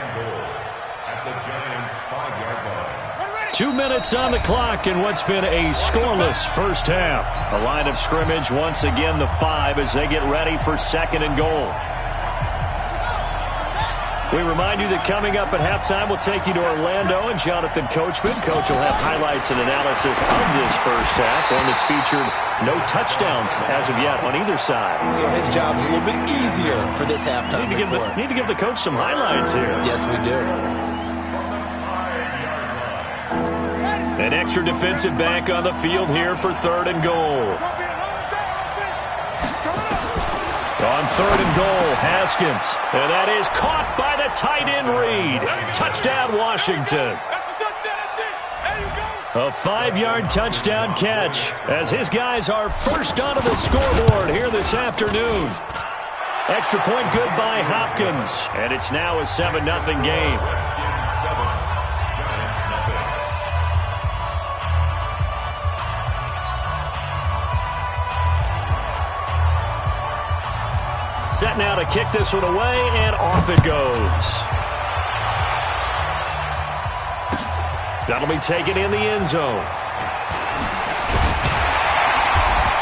2 minutes on the clock in what's been a scoreless first half. A line of scrimmage, once again the 5 as they get ready for 2nd and goal. We remind you that coming up at halftime, we'll take you to Orlando and Jonathan Coachman. Coach will have highlights and analysis of this first half, one that's featured no touchdowns as of yet on either side. So his job's a little bit easier for this halftime. Need to give the coach some highlights here. Yes, we do. An extra defensive back on the field here for 3rd and goal. On 3rd and goal, Haskins. And that is caught by the tight end, Reed. Touchdown, Washington. That's a touchdown. That's it. There you go. A 5-yard touchdown catch as his guys are first onto the scoreboard here this afternoon. Extra point good by Hopkins, and it's now a 7-0 game. Set now to kick this one away, and off it goes. That'll be taken in the end zone.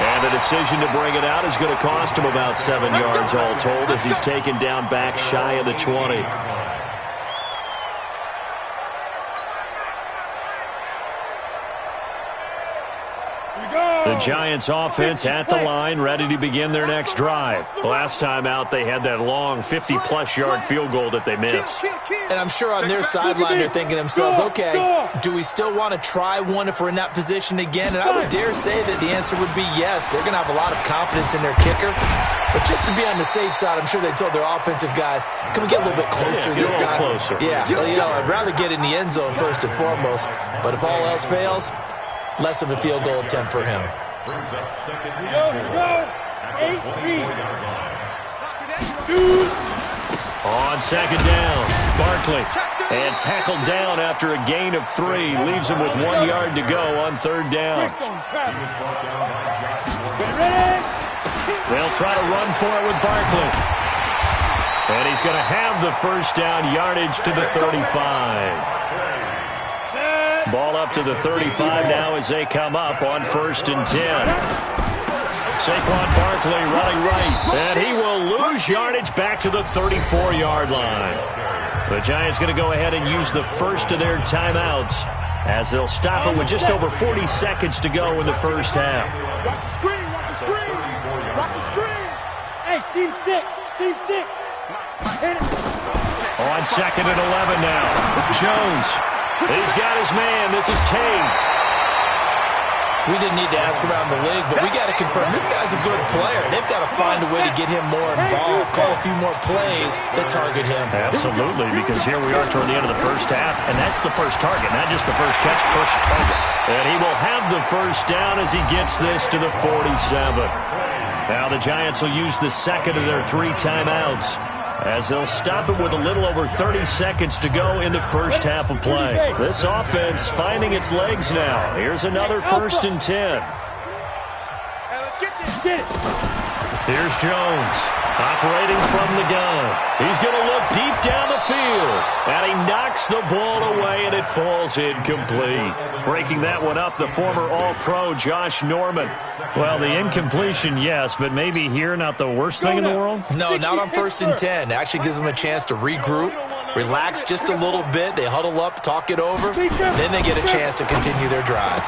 And the decision to bring it out is going to cost him about 7 yards all told as he's taken down back shy of the 20. The Giants offense at the line, ready to begin their next drive. Last time out, they had that long 50-plus yard field goal that they missed. And I'm sure on their sideline they're thinking to themselves, okay, do we still want to try one if we're in that position again? And I would dare say that the answer would be yes. They're going to have a lot of confidence in their kicker. But just to be on the safe side, I'm sure they told their offensive guys, can we get a little bit closer this time? Closer. Yeah, well, I'd rather get in the end zone first and foremost. But if all else fails, less of a field goal attempt for him. Brings up second and Here we go. 8-3. On second down, Barkley. And tackled down after a gain of 3. Leaves him with 1 yard to go on third down. They'll try to run for it with Barkley. And he's going to have the first down yardage to the 35. Ball up to the 35 now as they come up on 1st and 10. Saquon Barkley running right, and he will lose yardage back to the 34-yard line. The Giants going to go ahead and use the first of their timeouts as they'll stop it with just over 40 seconds to go in the first half. Watch the screen, watch the screen. Watch the screen. Hey, team 6, team 6. Hit it. On 2nd and 11 now. Jones. He's got his man. This is Tate. We didn't need to ask around the league, but we got to confirm this guy's a good player. They've got to find a way to get him more involved, call a few more plays that target him. Absolutely, because here we are toward the end of the first half, and that's the first target, not just the first catch, first target. And he will have the first down as he gets this to the 47. Now the Giants will use the second of their 3 timeouts as they'll stop it with a little over 30 seconds to go in the first half of play. This offense finding its legs now. Here's another 1st and 10. Here's Jones operating from the gun. He's going to look deep down the field, and he knocks the ball away, and it falls incomplete. Breaking that one up, the former All-Pro Josh Norman. Well, the incompletion, yes, but maybe here not the worst thing in the world? No, not on 1st and 10. It actually gives them a chance to regroup, relax just a little bit. They huddle up, talk it over, then they get a chance to continue their drive.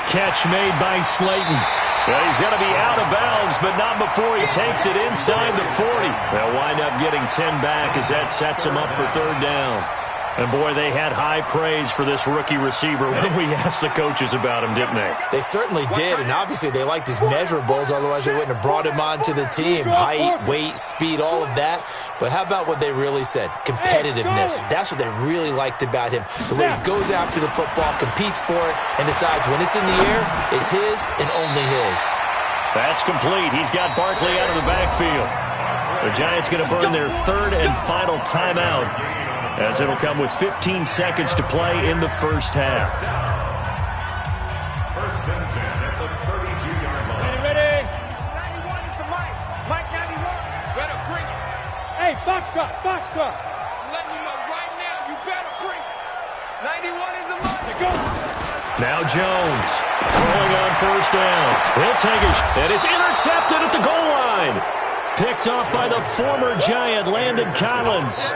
Catch made by Slayton. Well, he's going to be out of bounds, but not before he takes it inside the 40. They'll wind up getting 10 back as that sets him up for third down. And, boy, they had high praise for this rookie receiver when we asked the coaches about him, didn't they? They certainly did, and obviously they liked his measurables, otherwise they wouldn't have brought him onto the team. Height, weight, speed, all of that. But how about what they really said? Competitiveness. That's what they really liked about him. The way he goes after the football, competes for it, and decides when it's in the air, it's his and only his. That's complete. He's got Barkley out of the backfield. The Giants going to burn their 3rd and final timeout, as it'll come with 15 seconds to play in the first half. 1st and 10 at the 32-yard line. Ready? 91 is the mic. Mic 91. Better bring it. Hey, Foxtrot, Foxtrot. I'm letting you know right now, you better bring it. 91 is the mic. Go. Now Jones throwing on 1st down. He'll take it, and it's intercepted at the goal line. Picked off by the former Giant, Landon Collins.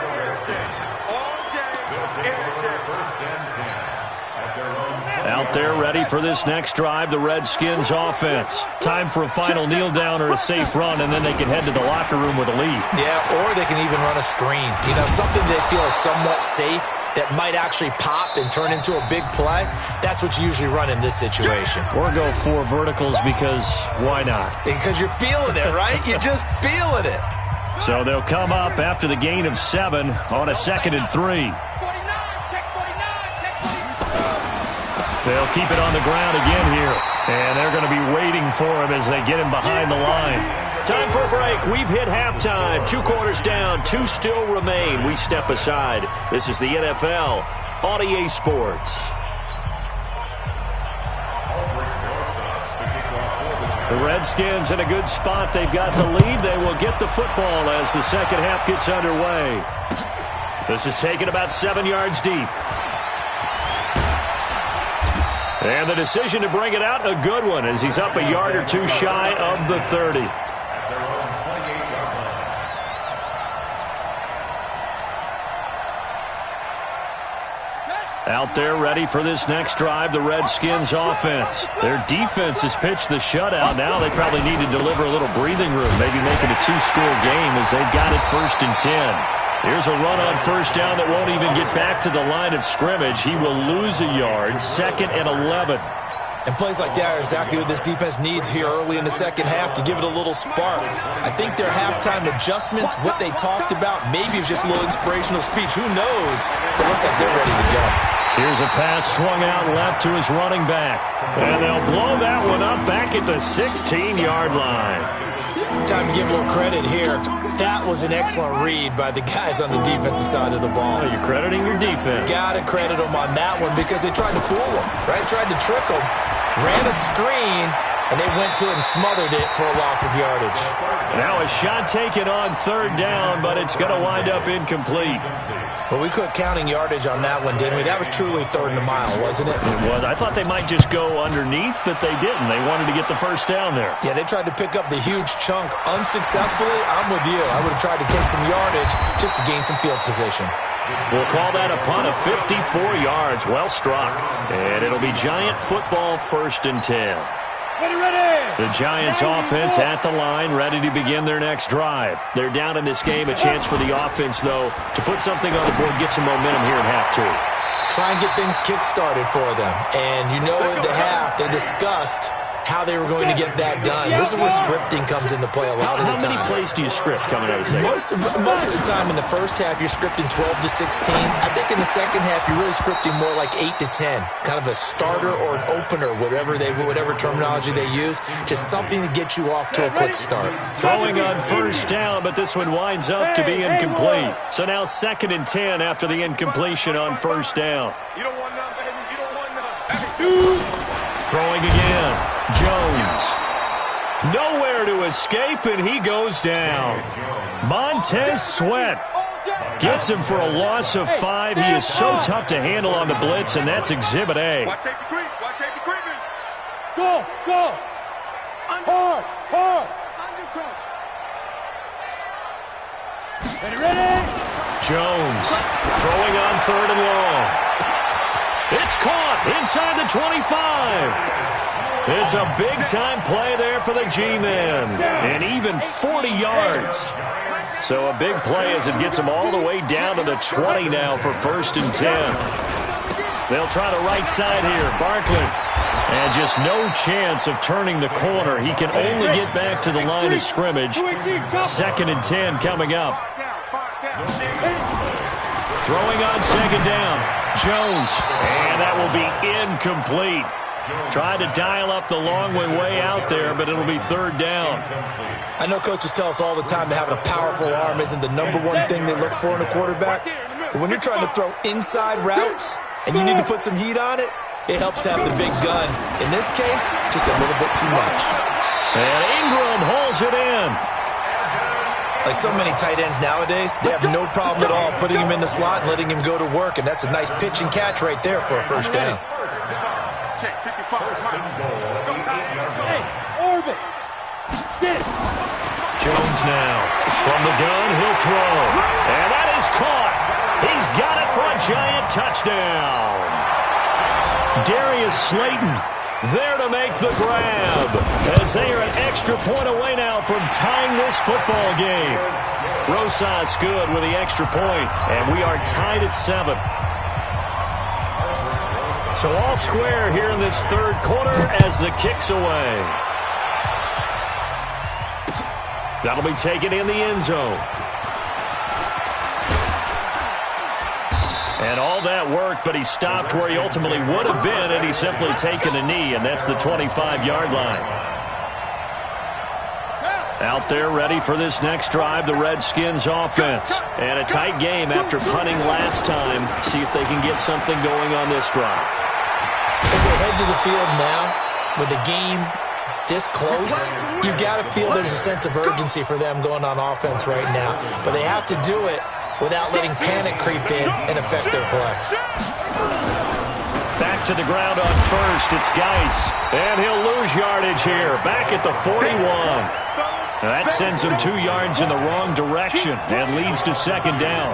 Out there ready for this next drive, the Redskins offense. Time for a final kneel down or a safe run, and then they can head to the locker room with a lead. Yeah, or they can even run a screen. You know, something they feel is somewhat safe that might actually pop and turn into a big play. That's what you usually run in this situation. Or go 4 verticals because why not? Because you're feeling it, right? You're just feeling it. So they'll come up after the gain of 7 on a 2nd and 3. They'll keep it on the ground again here. And they're going to be waiting for him as they get him behind the line. Time for a break. We've hit halftime. 2 quarters down. 2 still remain. We step aside. This is the NFL on EA Sports. The Redskins in a good spot. They've got the lead. They will get the football as the second half gets underway. This is taken about 7 yards deep. And the decision to bring it out, a good one, as he's up a yard or 2 shy of the 30. Out there ready for this next drive, the Redskins offense. Their defense has pitched the shutout. Now they probably need to deliver a little breathing room, maybe make it a 2-score game as they've got it 1st and 10. Here's a run on 1st down that won't even get back to the line of scrimmage. He will lose a yard, 2nd and 11. And plays like that are exactly what this defense needs here early in the second half to give it a little spark. I think their halftime adjustments, what they talked about, maybe it was just a little inspirational speech. Who knows? But it looks like they're ready to go. Here's a pass swung out left to his running back. And they'll blow that one up back at the 16-yard line. Time to give a little credit here. That was an excellent read by the guys on the defensive side of the ball. Oh, you're crediting your defense. Got to credit them on that one because they tried to fool them, right? Tried to trick them, ran a screen, and they went to it and smothered it for a loss of yardage. Now a shot taken on 3rd down, but it's going to wind up incomplete. Well, we quit counting yardage on that one, didn't we? That was truly 3rd and a mile, wasn't it? It was. I thought they might just go underneath, but they didn't. They wanted to get the 1st down there. Yeah, they tried to pick up the huge chunk unsuccessfully. I'm with you. I would have tried to take some yardage just to gain some field position. We'll call that a punt of 54 yards. Well struck. And it'll be Giant football, 1st and 10. The Giants offense at the line, ready to begin their next drive. They're down in this game. A chance for the offense, though, to put something on the board, get some momentum here in half 2. Try and get things kick-started for them. And you know at the half, they discussed how they were going to get that done. This is where scripting comes into play a lot of the time. How many plays do you script coming out of the second? Most of the time in the first half, you're scripting 12 to 16. I think in the second half, you're really scripting more like 8 to 10. Kind of a starter or an opener, whatever terminology they use. Just something to get you off to a quick start. Throwing on 1st down, but this one winds up to be incomplete. So now 2nd and 10 after the incompletion on 1st down. You don't want none, baby. You don't want none. Throwing again. Jones. Nowhere to escape, and he goes down. Montez Sweat gets him for a loss of 5. He is so tough to handle on the blitz, and that's Exhibit A. Watch safety creep. Watch safety creeping. Go. Hard. Under crunch. Ready? Jones throwing on 3rd and long. It's caught inside the 25. It's a big-time play there for the G-men. And even 40 yards. So a big play as it gets them all the way down to the 20 now for 1st and 10. They'll try the right side here. Barkley. And just no chance of turning the corner. He can only get back to the line of scrimmage. 2nd and 10 coming up. Throwing on 2nd down. Jones. And that will be incomplete. Tried to dial up the long way out there, but it'll be 3rd down. I know coaches tell us all the time that having a powerful arm isn't the #1 thing they look for in a quarterback. But when you're trying to throw inside routes and you need to put some heat on it, it helps have the big gun. In this case, just a little bit too much. And Ingram hauls it in. Like so many tight ends nowadays, they have no problem at all putting him in the slot and letting him go to work. And that's a nice pitch and catch right there for a 1st down. Check 55. Hey, orbit. Get it. Jones now. From the gun, he'll throw. And that is caught. He's got it for a Giant touchdown. Darius Slayton there to make the grab, as they are an extra point away now from tying this football game. Rosas good with the extra point, and we are tied at 7. So all square here in this 3rd quarter as the kick's away. That'll be taken in the end zone. And all that worked, but he stopped where he ultimately would have been, and he's simply taken a knee, and that's the 25-yard line. Out there ready for this next drive, the Redskins offense. And a tight game after punting last time. See if they can get something going on this drive. As they head to the field now, with the game this close, you've got to feel there's a sense of urgency for them going on offense right now. But they have to do it without letting panic creep in and affect their play. Back to the ground on first. It's Geis. And he'll lose yardage here. Back at the 41. That sends him 2 yards in the wrong direction and leads to second down.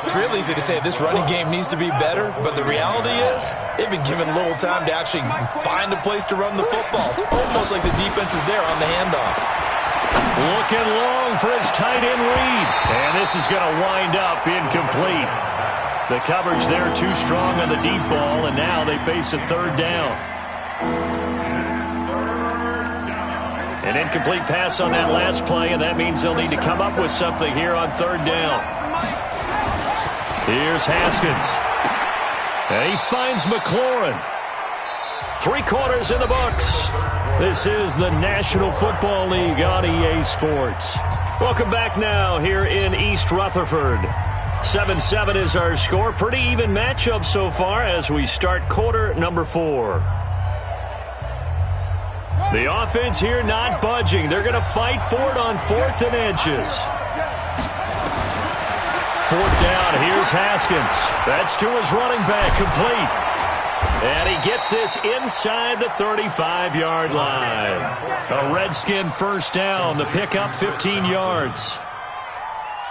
It's real easy to say this running game needs to be better, but the reality is they've been given little time to actually find a place to run the football. It's almost like the defense is there on the handoff. Looking long for his tight end read. And this is going to wind up incomplete. The coverage there too strong on the deep ball, and now they face a third down. An incomplete pass on that last play, and that means they'll need to come up with something here on third down. Here's Haskins. And he finds McLaurin. 3 quarters in the books. This is the National Football League on EA Sports. Welcome back now here in East Rutherford. 7-7 is our score. Pretty even matchup so far as we start quarter number 4. The offense here not budging. They're going to fight for it on 4th and inches. 4th down. Here's Haskins. That's to his running back, complete. And he gets this inside the 35-yard line. A Redskin first down. The pickup 15 yards.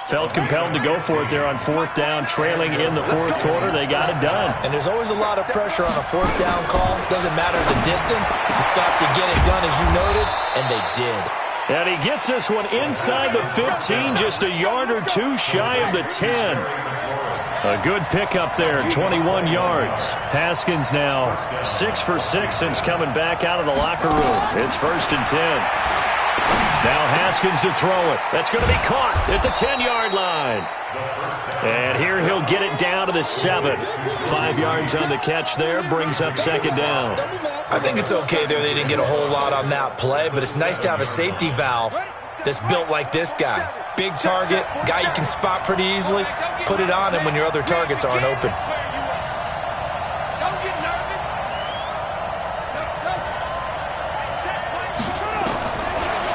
Felt compelled to go for it there on 4th down, trailing in the 4th quarter. They got it done. And there's always a lot of pressure on a 4th down call. Doesn't matter the distance. You stop to get it done, as you noted, and they did. And he gets this one inside the 15, just a yard or 2 shy of the 10. A good pickup there, 21 yards. Haskins now 6 for 6 since coming back out of the locker room. It's 1st and 10. Now Haskins to throw it. That's going to be caught at the 10-yard line. And here he'll get it down to the 7. 5 yards on the catch there, brings up second down. I think it's okay there. They didn't get a whole lot on that play, but it's nice to have a safety valve that's built like this guy. Big target, guy you can spot pretty easily. Put it on him when your other targets aren't open.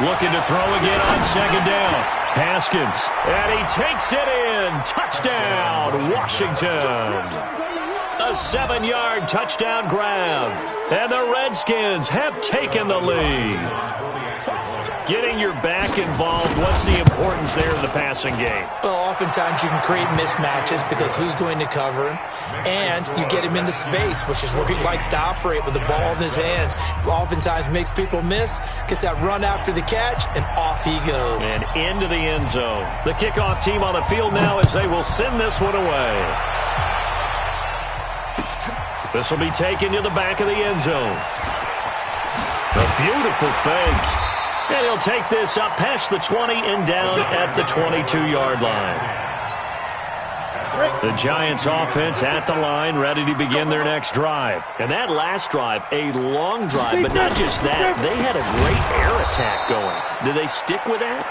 Looking to throw again on second down. Haskins, and he takes it in. Touchdown, Washington. A 7-yard touchdown grab. And the Redskins have taken the lead. Getting your back involved, what's the importance there in the passing game? Well, oftentimes you can create mismatches because who's going to cover him? And you get him into space, which is where he likes to operate with the ball in his hands. Oftentimes makes people miss, gets that run after the catch, and off he goes. And into the end zone. The kickoff team on the field now as they will send this one away. This will be taken to the back of the end zone. A beautiful fake. And he'll take this up past the 20 and down at the 22-yard line. The Giants offense at the line, ready to begin their next drive. And that last drive, a long drive, but not just that. They had a great air attack going. Do they stick with that?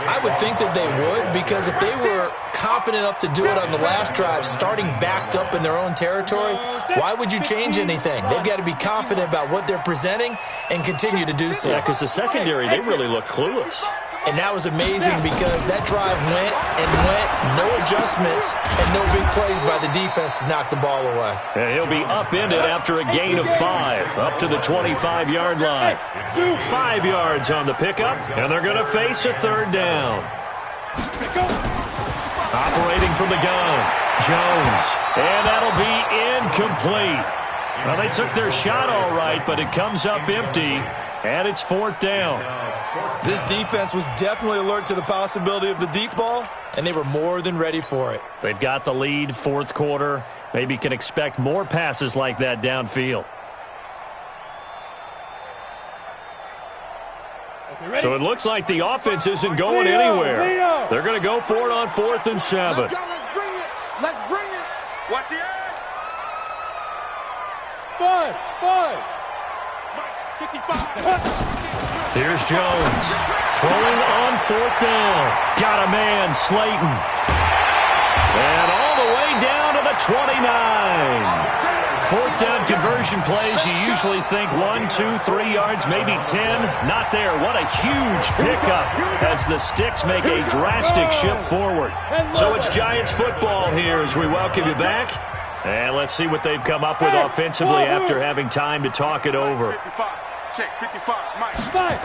I would think that they would, because if they were confident enough to do it on the last drive, starting backed up in their own territory, why would you change anything? They've got to be confident about what they're presenting and continue to do so. Yeah, because the secondary, they really look clueless. And that was amazing because that drive went and went, no adjustments, and no big plays by the defense to knock the ball away. And he'll be upended after a gain of 5, up to the 25-yard line. 5 yards on the pickup, and they're going to face a third down. Operating from the gun, Jones, and that'll be incomplete. Well, they took their shot all right, but it comes up empty, and it's 4th down. This defense was definitely alert to the possibility of the deep ball, and they were more than ready for it. They've got the lead, 4th quarter. Maybe can expect more passes like that downfield. So it looks like the offense isn't going anywhere. They're going to go for it on 4th and 7. Let's go, let's bring it. Let's bring it. Watch the edge. Five. 55. Here's Jones. Throwing on 4th down. Got a man, Slayton. And all the way down to the 29. 4th down conversion plays, you usually think 1, 2, 3 yards, maybe 10. Not there. What a huge pickup as the Sticks make a drastic shift forward. So it's Giants football here as we welcome you back. And let's see what they've come up with offensively after having time to talk it over. 55. Check 55. Mike.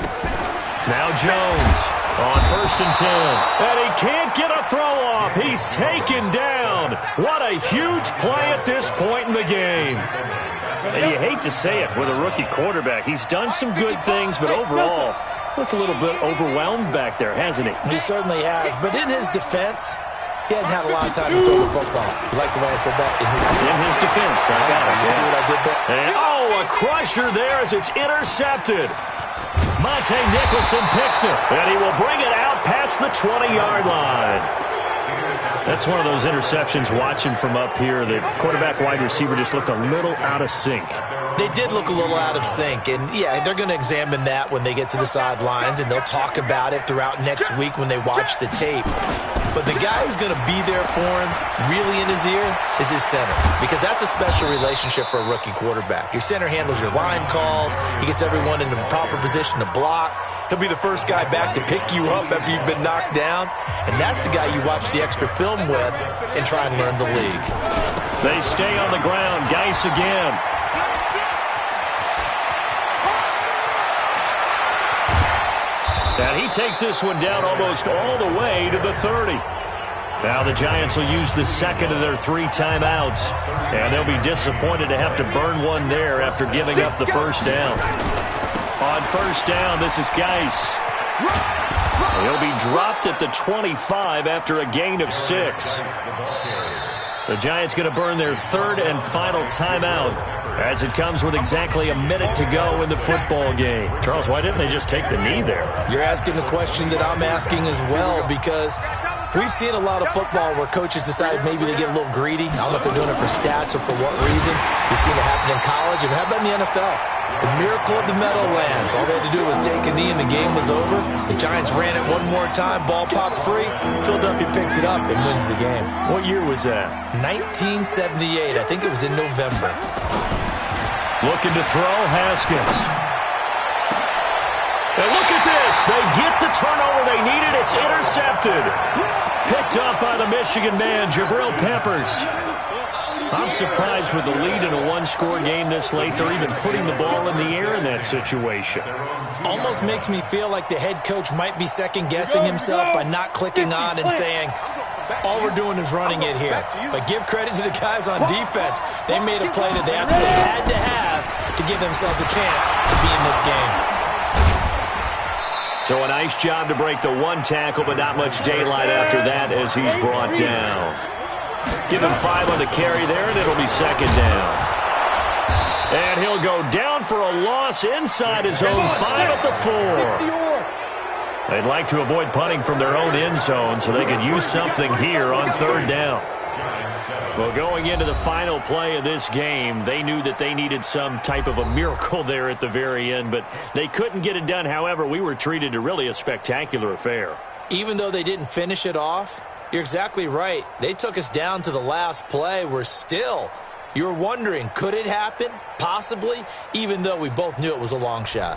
Now Jones on 1st and 10. And he can't get a throw off. He's taken down. What a huge play at this point in the game. And you hate to say it with a rookie quarterback. He's done some good things, but overall, looked a little bit overwhelmed back there, hasn't he? He certainly has. But in his defense, he hadn't had a lot of time to throw the football. You like the way I said that? In his defense. In his defense. I got it. You see what I did there? And, a crusher there as it's intercepted. Monte Nicholson picks it, and he will bring it out past the 20-yard line. That's one of those interceptions watching from up here. The quarterback wide receiver just looked a little out of sync. They did look a little out of sync, and, yeah, they're going to examine that when they get to the sidelines, and they'll talk about it throughout next week when they watch the tape. But the guy who's going to be there for him, really in his ear, is his center. Because that's a special relationship for a rookie quarterback. Your center handles your line calls. He gets everyone in the proper position to block. He'll be the first guy back to pick you up after you've been knocked down. And that's the guy you watch the extra film with and try and learn the league. They stay on the ground. Geis again. And he takes this one down almost all the way to the 30. Now the Giants will use the second of their 3 timeouts. And they'll be disappointed to have to burn one there after giving up the first down. On 1st down, this is Geis. He'll be dropped at the 25 after a gain of 6. The Giants going to burn their 3rd and final timeout as it comes with exactly a minute to go in the football game. Charles, why didn't they just take the knee there? You're asking the question that I'm asking as well, because we've seen a lot of football where coaches decide maybe they get a little greedy. I don't know if they're doing it for stats or for what reason. We've seen it happen in college, and how about in the NFL? The miracle of the Meadowlands. All they had to do was take a knee and the game was over. The Giants ran it one more time, ball popped free. Philadelphia picks it up and wins the game. What year was that? 1978. I think it was in November. Looking to throw, Haskins. And look at this. They get the turnover they needed. It's intercepted. Picked up by the Michigan man, Jabril Peppers. I'm surprised with the lead in a one-score game this late. They're even putting the ball in the air in that situation. Almost makes me feel like the head coach might be second-guessing himself by not clicking on and saying, all we're doing is running it here. But give credit to the guys on defense. They made a play that they absolutely had to have to give themselves a chance to be in this game. So a nice job to break the one tackle, but not much daylight after that as he's brought down. Give him 5 on the carry there, and it'll be 2nd down. And he'll go down for a loss inside his own 5 at the 4. They'd like to avoid punting from their own end zone so they could use something here on 3rd down. Well, going into the final play of this game, they knew that they needed some type of a miracle there at the very end, but they couldn't get it done. However, we were treated to really a spectacular affair. Even though they didn't finish it off, you're exactly right. They took us down to the last play. We're still, you were wondering, could it happen? Possibly, even though we both knew it was a long shot.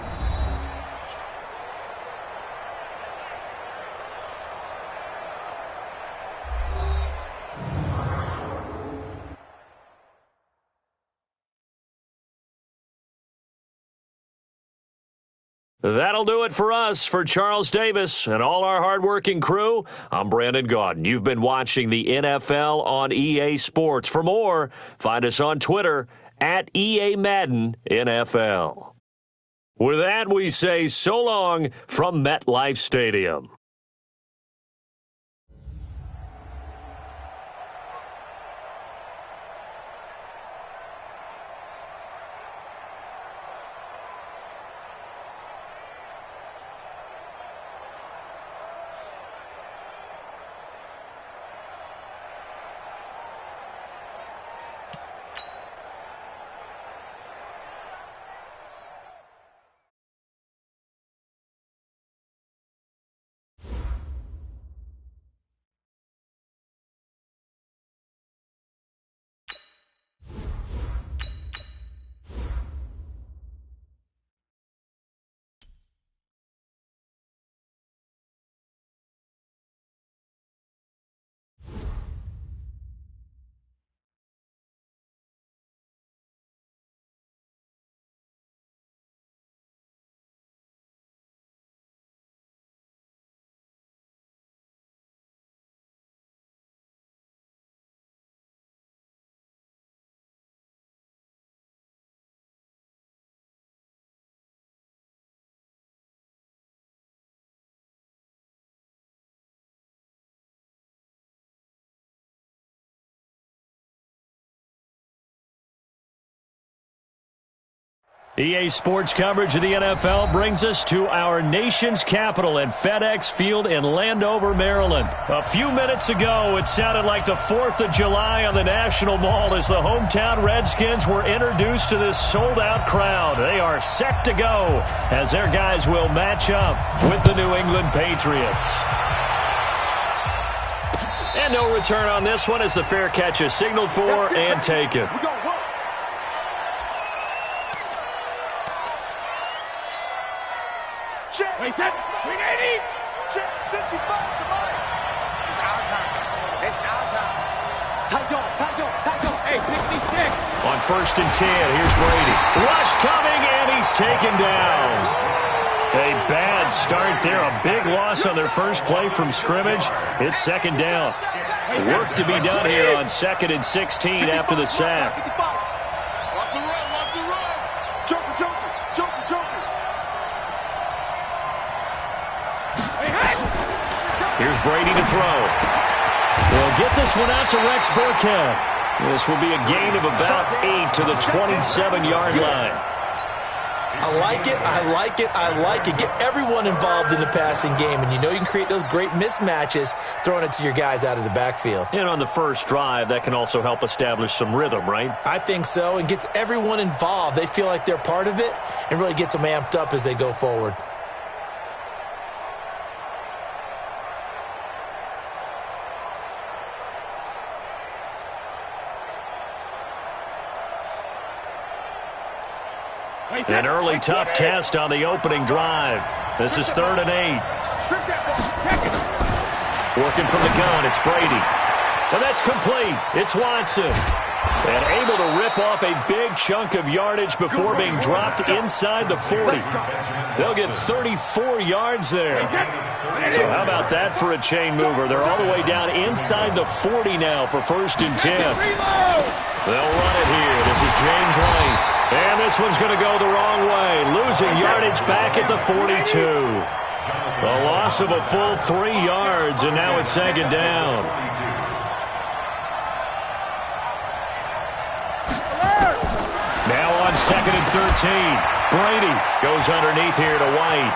That'll do it for us. For Charles Davis and all our hardworking crew, I'm Brandon Gaudin. You've been watching the NFL on EA Sports. For more, find us on Twitter at EA Madden NFL. With that, we say so long from MetLife Stadium. EA Sports coverage of the NFL brings us to our nation's capital at FedEx Field in Landover, Maryland. A few minutes ago, it sounded like the 4th of July on the National Mall as the hometown Redskins were introduced to this sold-out crowd. They are set to go as their guys will match up with the New England Patriots. And no return on this one as the fair catch is signaled for and taken. Wait, that 380. Check 55 to Mike. It's our time. It's our time. Tight go. Hey, 56. On 1st and 10, here's Brady. Rush coming, and he's taken down. A bad start there. A big loss on their first play from scrimmage. It's 2nd down. Work to be done here on 2nd and 16 after the sack. Watch the run. Joker. Here's Brady to throw. We'll get this one out to Rex Burkhead. This will be a gain of about 8 to the 27-yard line. I like it. Get everyone involved in the passing game, and you know you can create those great mismatches throwing it to your guys out of the backfield. And on the first drive, that can also help establish some rhythm, right? I think so, and gets everyone involved. They feel like they're part of it and really gets them amped up as they go forward. An early tough test on the opening drive. This is 3rd and 8. Working from the gun, it's Brady. And that's complete. It's Watson. And able to rip off a big chunk of yardage before being dropped inside the 40. They'll get 34 yards there. So how about that for a chain mover? They're all the way down inside the 40 now for 1st and 10. They'll run it here. This is James White. And this one's going to go the wrong way. Losing yardage back at the 42. A loss of a full 3 yards, and now it's 2nd down. Now on 2nd and 13. Brady goes underneath here to White.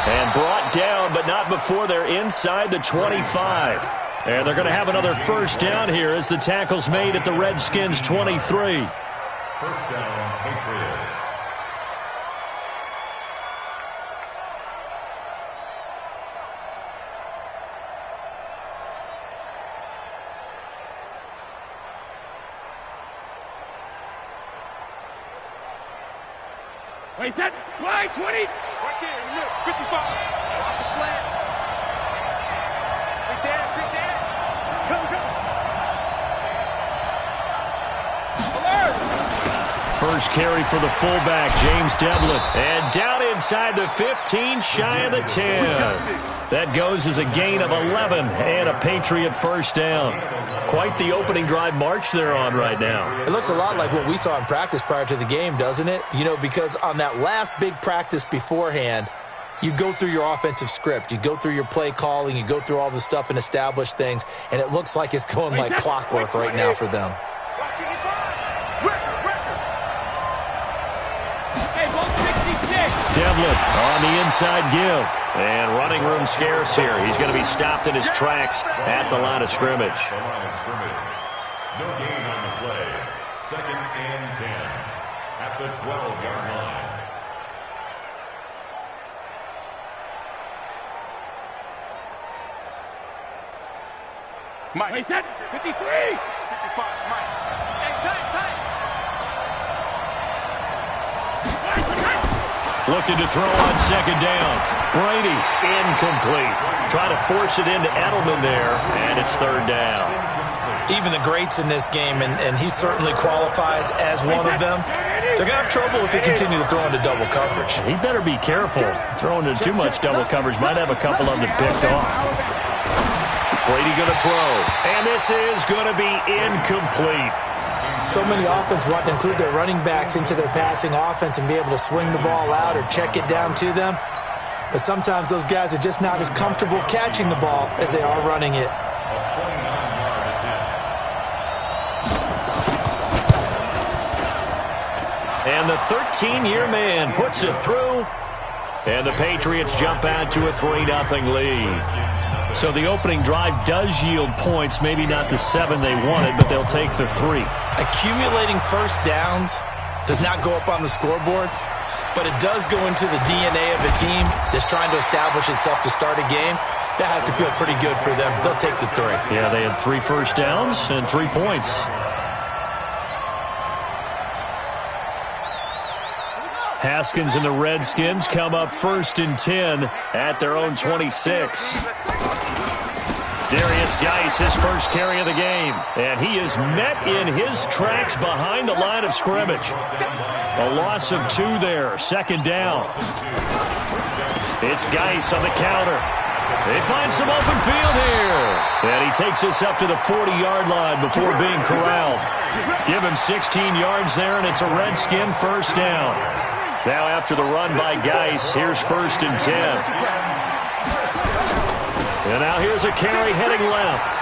And brought down, but not before they're inside the 25. And they're going to have another 1st down here as the tackle's made at the Redskins' 23. 1st down, Patriots. Wait, that fly 20. Right there, look, 55. Watch the slant. Big dance. Come. First carry for the fullback, James Devlin. And down inside the 15, shy of the 10. That goes as a gain of 11 and a Patriot 1st down. Quite the opening drive march they're on right now. It looks a lot like what we saw in practice prior to the game, doesn't it? You know, because on that last big practice beforehand, you go through your offensive script. You go through your play calling. You go through all the stuff and establish things. And it looks like it's going like clockwork right now for them. Devlin on the inside give. And running room scarce here. He's going to be stopped in his tracks at the line of scrimmage. No gain on the play. 2nd and 10 at the 12-yard line. Mike. Wait, that 53. 55, Mike. Hey, tight. Looking to throw on 2nd down. Brady, incomplete. Trying to force it into Edelman there, and it's 3rd down. Even the greats in this game, and he certainly qualifies as one of them, they're going to have trouble if they continue to throw into double coverage. He better be careful. Throwing into too much double coverage might have a couple of them picked off. Brady going to throw, and this is going to be incomplete. So many offenses want to include their running backs into their passing offense and be able to swing the ball out or check it down to them. But sometimes those guys are just not as comfortable catching the ball as they are running it. And the 13-year man puts it through. And the Patriots jump out to a 3-0 lead. So the opening drive does yield points, maybe not the 7 they wanted, but they'll take the 3. Accumulating first downs does not go up on the scoreboard, but it does go into the DNA of a team that's trying to establish itself to start a game. That has to feel pretty good for them. They'll take the 3. Yeah, they had 3 first downs and 3 points. Haskins and the Redskins come up 1st and 10 at their own 26. Darius Geis, his first carry of the game. And he is met in his tracks behind the line of scrimmage. A loss of 2 there, 2nd down. It's Geis on the counter. They find some open field here. And he takes this up to the 40-yard line before being corralled. Give him 16 yards there, and it's a Redskin first down. Now after the run by Geis, here's 1st and 10. And now here's a carry heading left.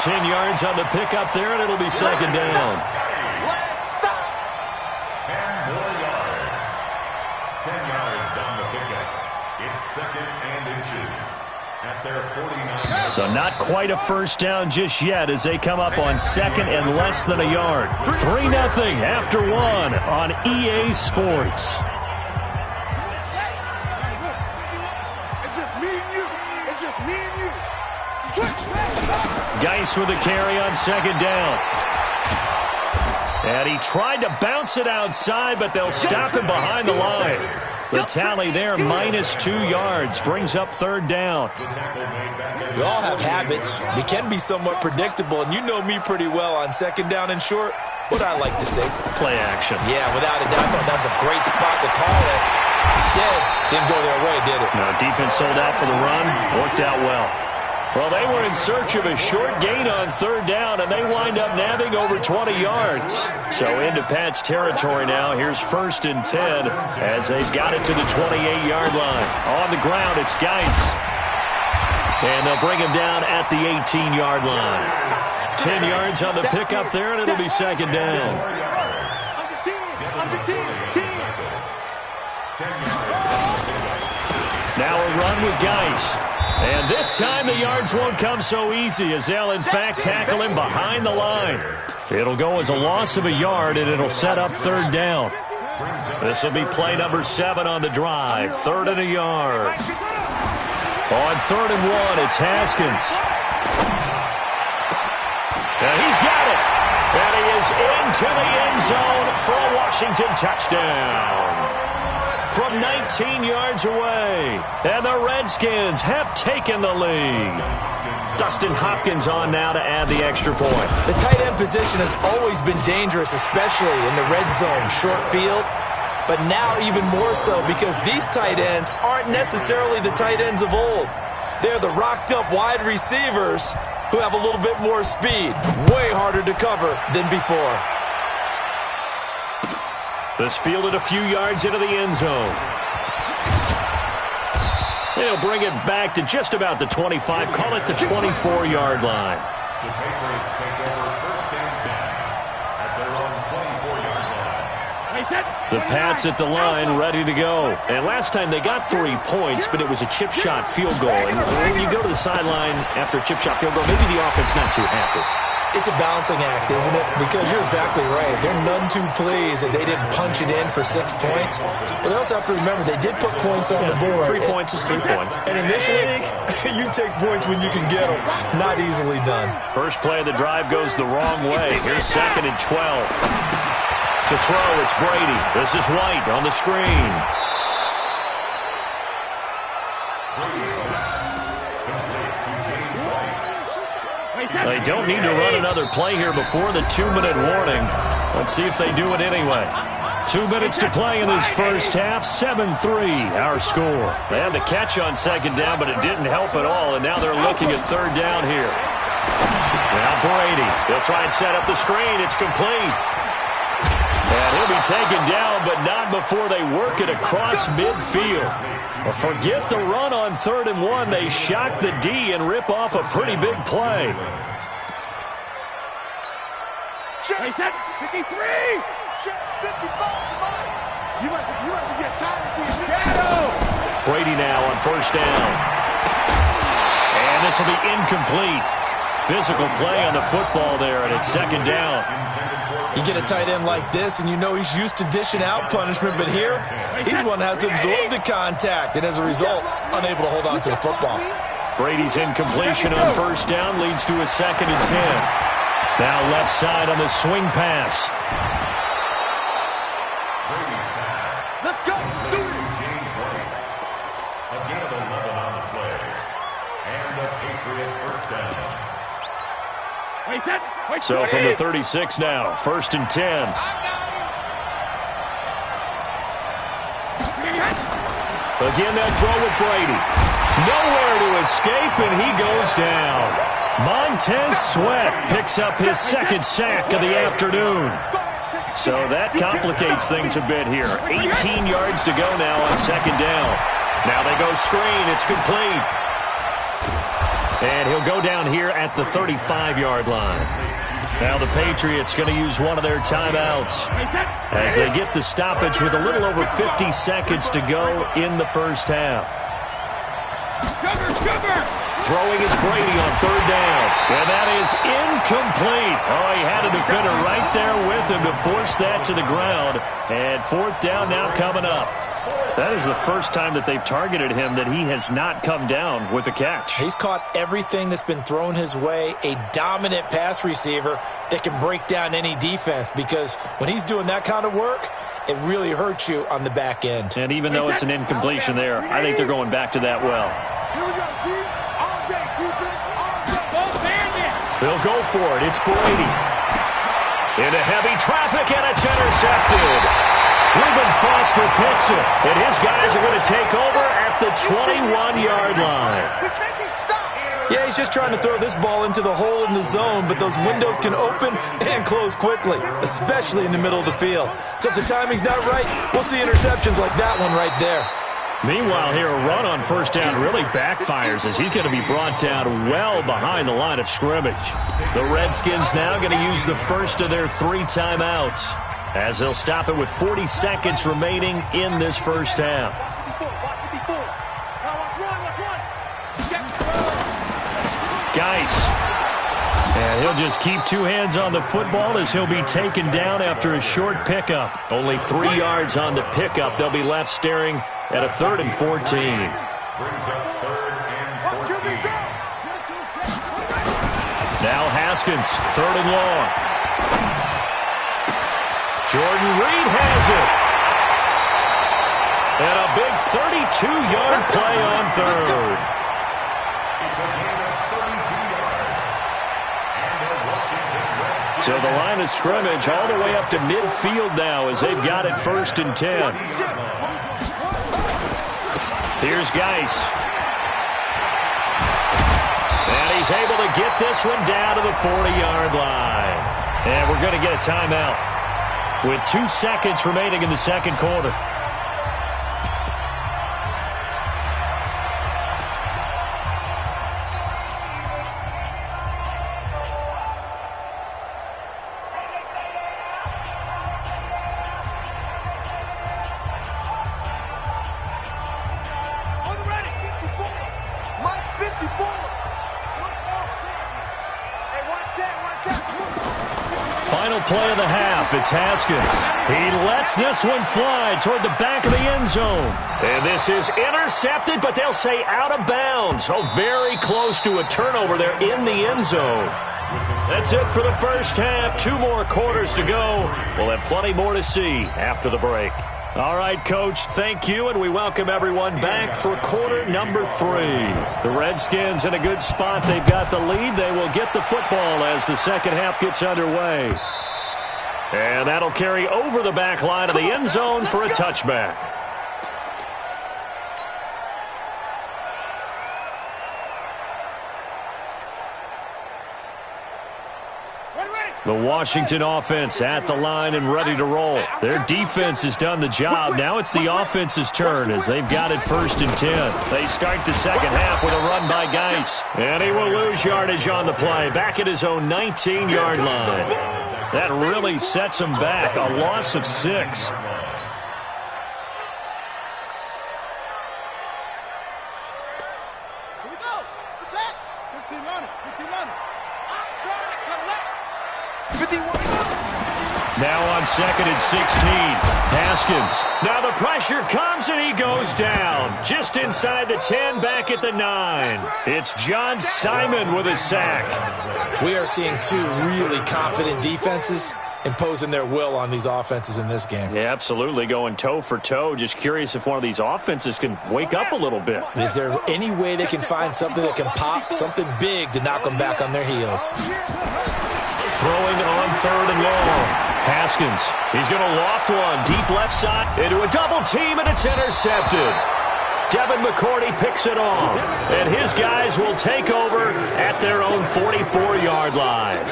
10 yards on the pickup there, and it'll be 2nd down. 10 more yards. 10 yards on the pickup. It's 2nd and inches at their 49. So not quite a first down just yet as they come up on 2nd and less than a yard. 3-0 after 1 on EA Sports. Geis with a carry on 2nd down. And he tried to bounce it outside, but they'll stop him behind the line. The tally there, -2 yards, brings up 3rd down. We all have habits. We can be somewhat predictable, and you know me pretty well on 2nd down and short. What I like to say? Play action. Yeah, without a doubt, I thought that was a great spot to call it. Instead, didn't go their way, did it? No, defense sold out for the run. Worked out well. Well, they were in search of a short gain on 3rd down, and they wind up nabbing over 20 yards. So into Pat's territory now. Here's 1st and 10 as they've got it to the 28-yard line. On the ground, it's Geis. And they'll bring him down at the 18-yard line. 10 yards on the pickup there, and it'll be 2nd down. Now a run with Geis. And this time the yards won't come so easy as they'll, in fact, tackle him behind the line. It'll go as a loss of a yard, and it'll set up 3rd down. This will be play number 7 on the drive. 3rd and a yard. On 3rd and 1, it's Haskins. And he's got it. And he is into the end zone for a Washington touchdown. From 19 yards away. And the Redskins have taken the lead. Dustin Hopkins on now to add the extra point. The tight end position has always been dangerous, especially in the red zone, short field. But now even more so because these tight ends aren't necessarily the tight ends of old. They're the rocked-up wide receivers who have a little bit more speed. Way harder to cover than before. This fielded a few yards into the end zone. They'll bring it back to just about the 25. Call it the 24-yard line. The Patriots take over 1st and 10 at their own 24-yard line. The Pats at the line, ready to go. And last time they got 3 points, but it was a chip shot field goal. And when you go to the sideline after a chip shot field goal, maybe the offense not too happy. It's a balancing act, isn't it? Because you're exactly right. They're none too pleased that they didn't punch it in for 6 points. But they also have to remember they did put points on the board. 3 points is 3 points. And in this league, you take points when you can get them. Not easily done. First play of the drive goes the wrong way. Here's 2nd and 12. To throw, it's Brady. This is White on the screen. They don't need to run another play here before the 2-minute warning. Let's see if they do it anyway. 2 minutes to play in this first half. 7-3 our score. They had the catch on 2nd down, but it didn't help at all, and now they're looking at 3rd down here. Now Brady. He'll try and set up the screen. It's complete. And he'll be taken down, but not before they work it across midfield. Well, forget the run on 3rd and 1. They shock the D and rip off a pretty big play. Hey, 53! 55 You must get tired of seeing Shadow! Brady now on first down. And this will be incomplete. Physical play on the football there, and it's second down. You get a tight end like this, and you know he's used to dishing out punishment, but here, he's one that has to absorb the contact, and as a result, unable to hold on to the football. Brady's incompletion on first down leads to a 2nd and 10. Now left side on the swing pass. Brady's pass. Let's go! Do it! James White. A gain of 11 on the play. And a Patriot first down. So from the 36 now, 1st and 10. Again, that throw with Brady. Nowhere to escape, and he goes down. Montez Sweat picks up his 2nd sack of the afternoon. So that complicates things a bit here. 18 yards to go now on 2nd down. Now they go screen. It's complete. And he'll go down here at the 35-yard line. Now the Patriots going to use one of their timeouts as they get the stoppage with a little over 50 seconds to go in the first half. Throwing is Brady on 3rd down. And that is incomplete. Oh, he had a defender right there with him to force that to the ground. And 4th down now coming up. That is the first time that they've targeted him that he has not come down with a catch. He's caught everything that's been thrown his way, a dominant pass receiver that can break down any defense, because when he's doing that kind of work, it really hurts you on the back end. And even though it's an incompletion there, I think they're going back to that well. Here we go, D. All day, defense, all day. They'll go for it. It's Brady. Into heavy traffic, and it's intercepted. Reuben Foster picks it, and his guys are going to take over at the 21-yard line. Yeah, he's just trying to throw this ball into the hole in the zone, but those windows can open and close quickly, especially in the middle of the field. So if the timing's not right, we'll see interceptions like that one right there. Meanwhile, here, a run on first down really backfires as he's going to be brought down well behind the line of scrimmage. The Redskins now going to use the first of their 3 timeouts as they'll stop it with 40 seconds remaining in this first half. Geis. And he'll just keep 2 hands on the football as he'll be taken down after a short pickup. Only 3 yards on the pickup. They'll be left staring at a 3rd and 14. Brings up 3rd and 14. Now Haskins, 3rd and long. Jordan Reed has it. And a big 32-yard play on 3rd. It's a gain of 32 yards. And the Washington Redskins. So the line of scrimmage all the way up to midfield now as they've got it 1st and 10. Here's Geis. And he's able to get this one down to the 40-yard line. And we're going to get a timeout with 2 seconds remaining in the 2nd quarter. Final play of the half. It's Haskins. He lets this one fly toward the back of the end zone. And this is intercepted, but they'll say out of bounds. Oh, very close to a turnover there in the end zone. That's it for the first half. 2 more quarters to go. We'll have plenty more to see after the break. All right, Coach, thank you, and we welcome everyone back for quarter number 3. The Redskins in a good spot. They've got the lead. They will get the football as the second half gets underway. And that'll carry over the back line of the end zone for a touchback. The Washington offense at the line and ready to roll. Their defense has done the job. Now it's the offense's turn as they've got it 1st and 10. They start the second half with a run by Geis. And he will lose yardage on the play. Back at his own 19-yard line. That really sets them back. A loss of 6. Now on 2nd and 16, Haskins. Now the pressure comes and he goes down. Just inside the 10, back at the 9. It's John Simon with a sack. We are seeing two really confident defenses imposing their will on these offenses in this game. Yeah, absolutely, going toe for toe. Just curious if one of these offenses can wake up a little bit. Is there any way they can find something that can pop, something big to knock them back on their heels? Throwing on 3rd and long. Haskins, he's going to loft one deep left side into a double team, and it's intercepted. Devin McCourty picks it off, and his guys will take over at their own 44-yard line.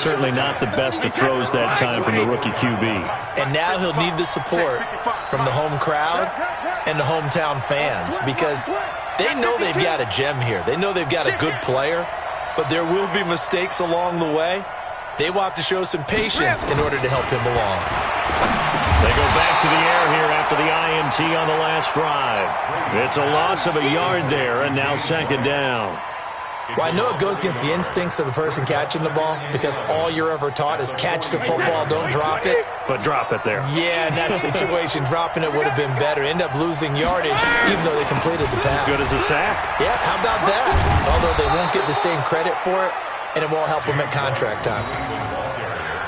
Certainly not the best of throws that time from the rookie QB. And now he'll need the support from the home crowd and the hometown fans because they know they've got a gem here. They know they've got a good player, but there will be mistakes along the way. They will have to show some patience in order to help him along. They go back to the air here after the INT on the last drive. It's a loss of a yard there, and now 2nd down. Well, I know it goes against the instincts of the person catching the ball because all you're ever taught is catch the football, don't drop it. But drop it there. Yeah, in that situation, dropping it would have been better. End up losing yardage even though they completed the pass. As good as a sack. Yeah, how about that? Although they won't get the same credit for it, and it won't help them at contract time.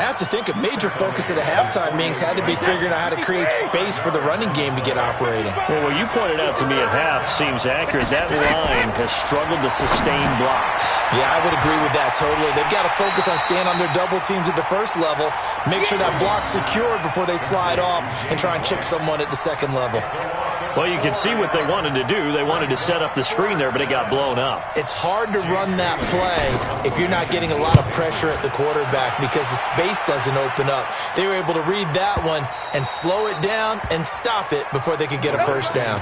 I have to think a major focus of the halftime meetings had to be figuring out how to create space for the running game to get operating. Well, what you pointed out to me at half seems accurate. That line has struggled to sustain blocks. Yeah, I would agree with that totally. They've got to focus on staying on their double teams at the first level, make sure that block's secured before they slide off and try and chip someone at the second level. Well, you can see what they wanted to do. They wanted to set up the screen there, but it got blown up. It's hard to run that play if you're not getting a lot of pressure at the quarterback because the space doesn't open up. They were able to read that one and slow it down and stop it before they could get a first down.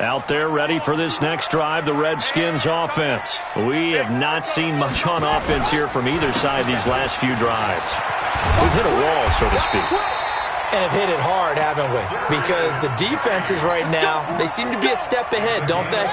Out there ready for this next drive, the Redskins offense. We have not seen much on offense here from either side these last few drives. We've hit a wall, so to speak. And have hit it hard, haven't we? Because the defenses right now, they seem to be a step ahead, don't they?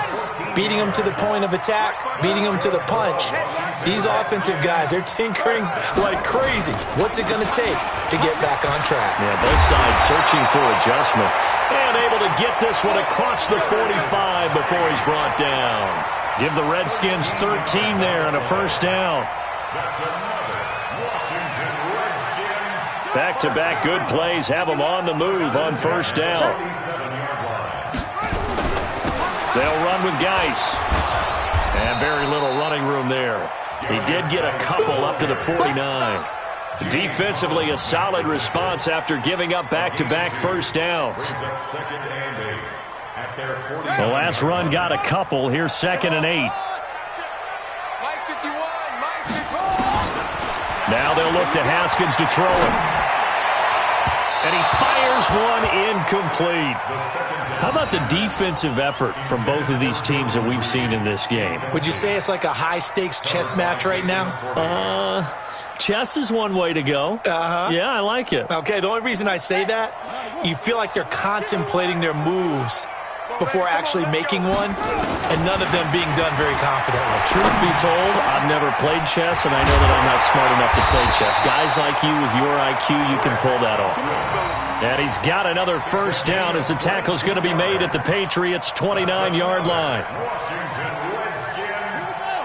Beating them to the point of attack, beating them to the punch. These offensive guys, they're tinkering like crazy. What's it going to take to get back on track? Yeah, both sides searching for adjustments. And able to get this one across the 45 before he's brought down. Give the Redskins 13 there and a first down. Back-to-back good plays have them on the move on first down. They'll run with Geis. And very little running room there. He did get a couple up to the 49. Defensively, a solid response after giving up back-to-back first downs. The last run got a couple. Here's 2nd and 8. Now they'll look to Haskins to throw it. And he fires one incomplete. How about the defensive effort from both of these teams that we've seen in this game? Would you say it's like a high-stakes chess match right now? Chess is one way to go. Yeah, I like it. Okay, the only reason I say that, you feel like they're contemplating their moves before actually making one, and none of them being done very confidently. Truth be told, I've never played chess, and I know that I'm not smart enough to play chess. Guys like you with your IQ, you can pull that off. And he's got another first down as the tackle's going to be made at the Patriots' 29-yard line.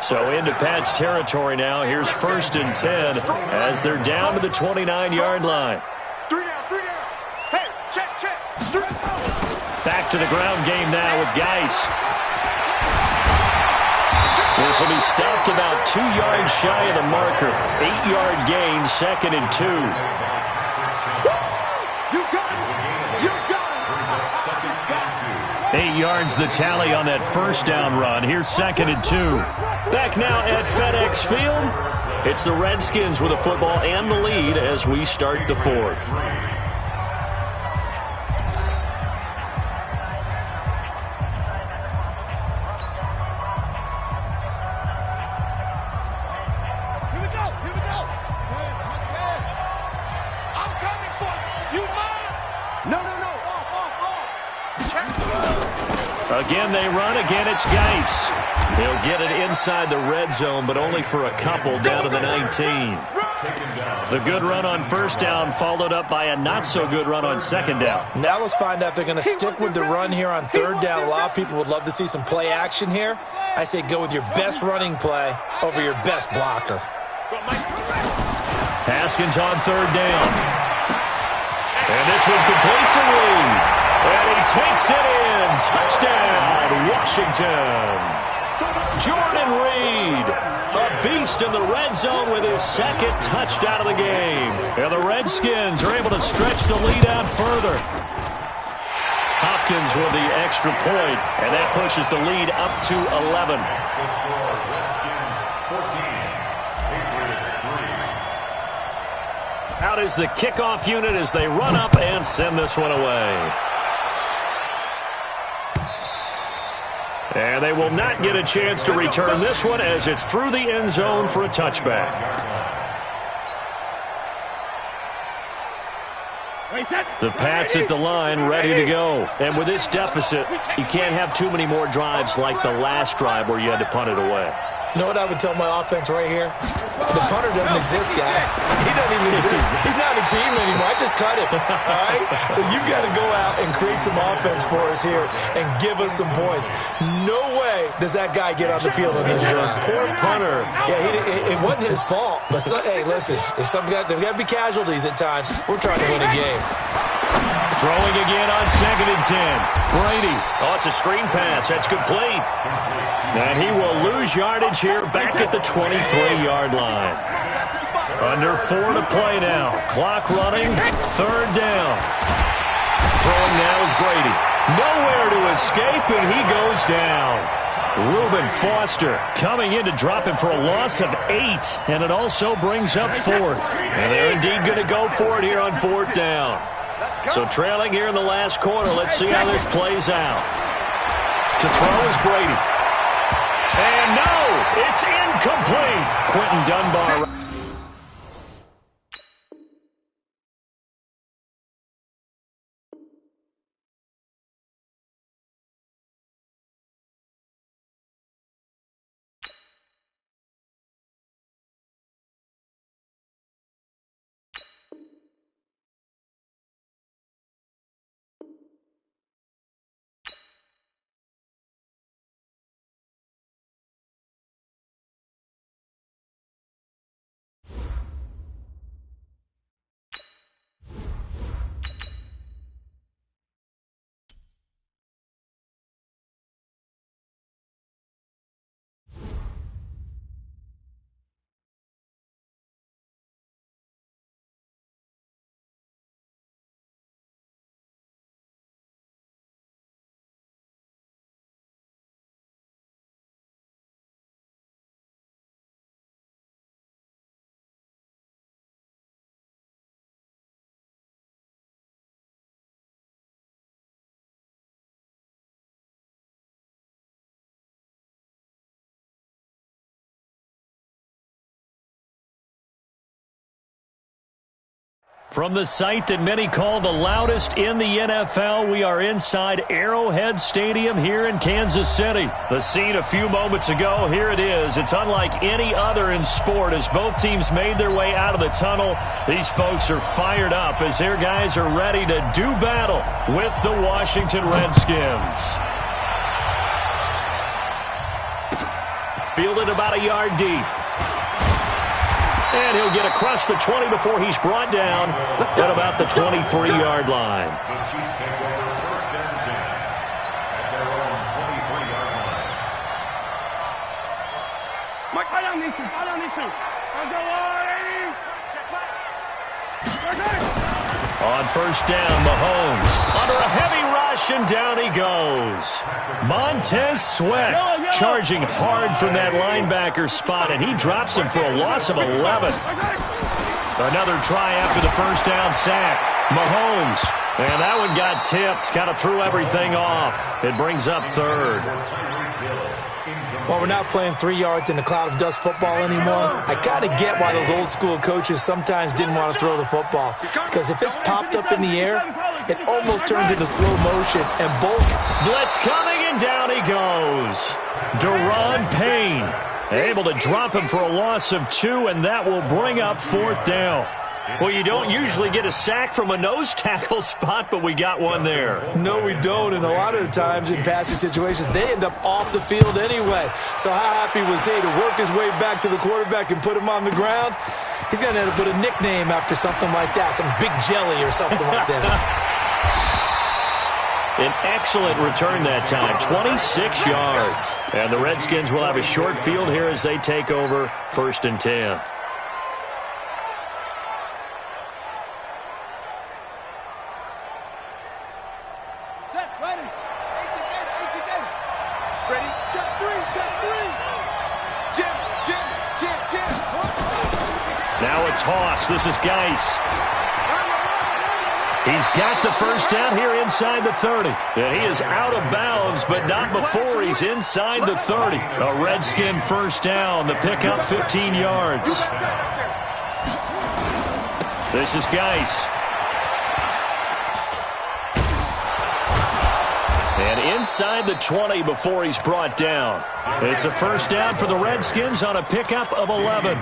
So into Pat's territory now. Here's 1st and 10 as they're down to the 29-yard line. Back to the ground game now with Geis. This will be stopped about 2 yards shy of the marker. 8-yard gain, 2nd and 2. You got it! You got it! 8 yards the tally on that first down run. Here's 2nd and 2. Back now at FedEx Field. It's the Redskins with the football and the lead as we start the 4th. No. Off. Check. Again, they run. Again, it's Geis. He'll get it inside the red zone, but only for a couple down to the 19. The good run on first down followed up by a not-so-good run on second down. Now let's find out if they're going to stick with the run here on third down. A lot of people would love to see some play action here. I say go with your best running play over your best blocker. Haskins on third down. And this one complete to Reed. And he takes it in. Touchdown, Washington. Jordan Reed, a beast in the red zone with his second touchdown of the game. And the Redskins are able to stretch the lead out further. Hopkins with the extra point, and that pushes the lead up to 11. Out is the kickoff unit as they run up and send this one away. And they will not get a chance to return this one as it's through the end zone for a touchback. The Pats at the line, ready to go. And with this deficit, you can't have too many more drives like the last drive where you had to punt it away. You know what I would tell my offense right here? The punter doesn't exist, guys. He doesn't even exist. He's not a team anymore. I just cut him, all right? So you've got to go out and create some offense for us here and give us some points. No way does that guy get on the field on this drive. Poor punter. Yeah, it wasn't his fault. But, hey, listen, there's got to be casualties at times. We're trying to win a game. Throwing again on 2nd and 10. Brady. Oh, it's a screen pass. That's complete. And he will lose yardage here back at the 23-yard line. Under 4 to play now. Clock running. 3rd down. Throwing now is Brady. Nowhere to escape, and he goes down. Reuben Foster coming in to drop him for a loss of 8, and it also brings up 4th. And they're indeed going to go for it here on 4th down. So trailing here in the last quarter, let's see how this plays out. To throw is Brady. And no, it's incomplete. Quentin Dunbar. From the site that many call the loudest in the NFL, we are inside Arrowhead Stadium here in Kansas City. The scene a few moments ago, here it is. It's unlike any other in sport as both teams made their way out of the tunnel. These folks are fired up as their guys are ready to do battle with the Washington Redskins. Fielded about a yard deep. And he'll get across the 20 before he's brought down at about the 23-yard line. The Chiefs take over 1st and 10 at their own 23-yard line. Mike, right on these two. Right on these two. Let's go, Warren. On 1st down, Mahomes under a heavy rush, and down he goes. Montez Sweat charging hard from that linebacker spot, and he drops him for a loss of 11. Another try after the 1st down sack. Mahomes, and that one got tipped, kind of threw everything off. It brings up 3rd. Well, we're not playing 3 yards in a cloud of dust football anymore. I kind of get why those old school coaches sometimes didn't want to throw the football. Because if it's popped up in the air, it almost turns into slow motion, and both... Blitz coming, and down he goes. Deron Payne able to drop him for a loss of 2, and that will bring up 4th down. Well, you don't usually get a sack from a nose tackle spot, but we got one there. No, we don't, and a lot of the times in passing situations, they end up off the field anyway. So how happy was he to work his way back to the quarterback and put him on the ground? He's going to end up with a nickname after something like that, some Big Jelly or something like that. An excellent return that time, 26 yards. And the Redskins will have a short field here as they take over 1st and 10. Now a toss. This is Geis. He's got the first down here inside the 30. And he is out of bounds, but not before he's inside the 30. A Redskin first down. The pickup 15 yards. This is Geis. And inside the 20 before he's brought down. It's a first down for the Redskins on a pickup of 11.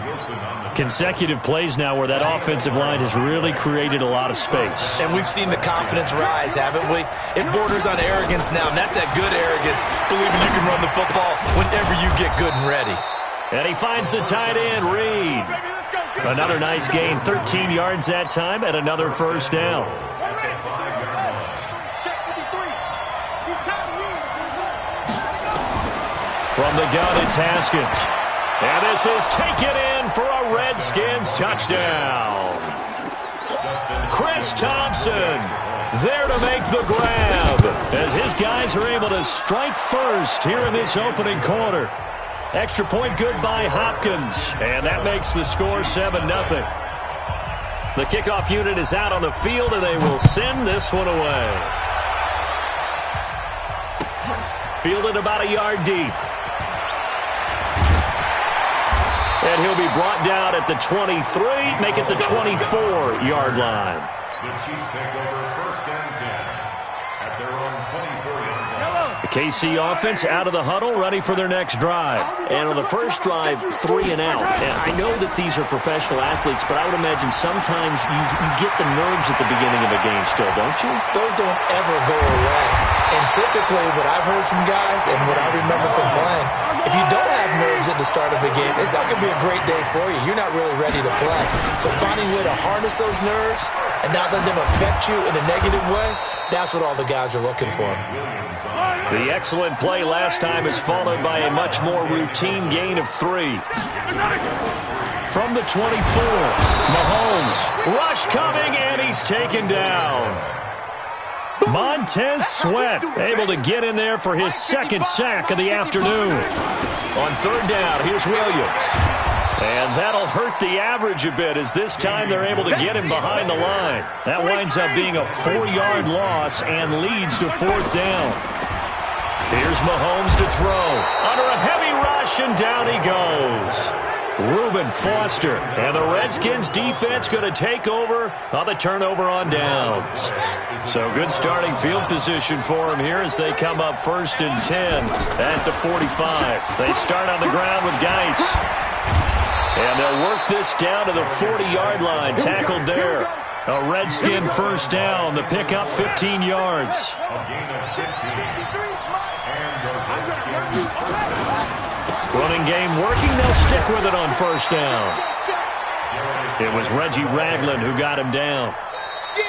Consecutive plays now where that offensive line has really created a lot of space. And we've seen the confidence rise, haven't we? It borders on arrogance now, and that's that good arrogance, believing you can run the football whenever you get good and ready. And he finds the tight end, Reed. Another nice gain, 13 yards that time, and another first down. From the gun, it's Haskins. And this is taken in for a Redskins touchdown. Chris Thompson there to make the grab as his guys are able to strike first here in this opening quarter. Extra point good by Hopkins, and that makes the score 7-0. The kickoff unit is out on the field, and they will send this one away. Fielded about a yard deep. And he'll be brought down at the 23, make it the 24-yard line. The Chiefs take over 1st and 10 at their own 24-yard line. The KC offense out of the huddle, ready for their next drive. And on the first drive, 3 and out. And I know that these are professional athletes, but I would imagine sometimes you get the nerves at the beginning of a game still, don't you? Those don't ever go away. And typically what I've heard from guys and what I remember from playing, if you don't have nerves at the start of a game, it's not going to be a great day for you. You're not really ready to play. So finding a way to harness those nerves and not let them affect you in a negative way, that's what all the guys are looking for. The excellent play last time is followed by a much more routine gain of 3. From the 24, Mahomes, rush coming, and he's taken down. Montez Sweat able to get in there for his 2nd sack of the afternoon. On 3rd down, here's Williams. And that'll hurt the average a bit as this time they're able to get him behind the line. That winds up being a 4-yard loss and leads to 4th down. Here's Mahomes to throw. Under a heavy rush, and down he goes. Reuben Foster. And the Redskins defense going to take over on the turnover on downs. So good starting field position for them here as they come up 1st and 10 at the 45. They start on the ground with Geis. And they'll work this down to the 40-yard line. Tackled there. A Redskin first down. The pickup 15 yards. A gain of 15. And the Redskins. Running game working. They'll stick with it on first down. It was Reggie Ragland who got him down.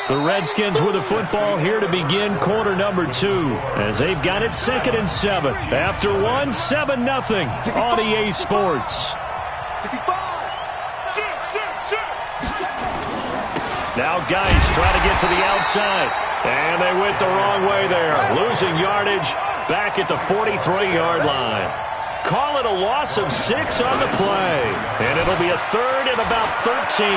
The Redskins with the football here to begin quarter number 2 as they've got it 2nd and 7. After 1, 7-0 on EA Sports. Now Geis trying to get to the outside. And they went the wrong way there. Losing yardage back at the 43-yard line. Call it a loss of 6 on the play. And it'll be a 3rd and about 13.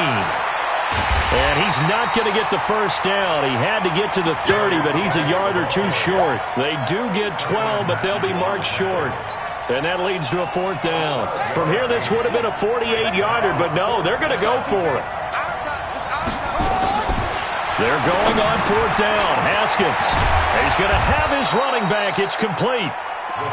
And he's not going to get the first down. He had to get to the 30, but he's a yard or 2 short. They do get 12, but they'll be marked short. And that leads to a 4th down. From here, this would have been a 48-yarder, but no, they're going to go for it. They're going on fourth down. Haskins. He's going to have his running back. It's complete.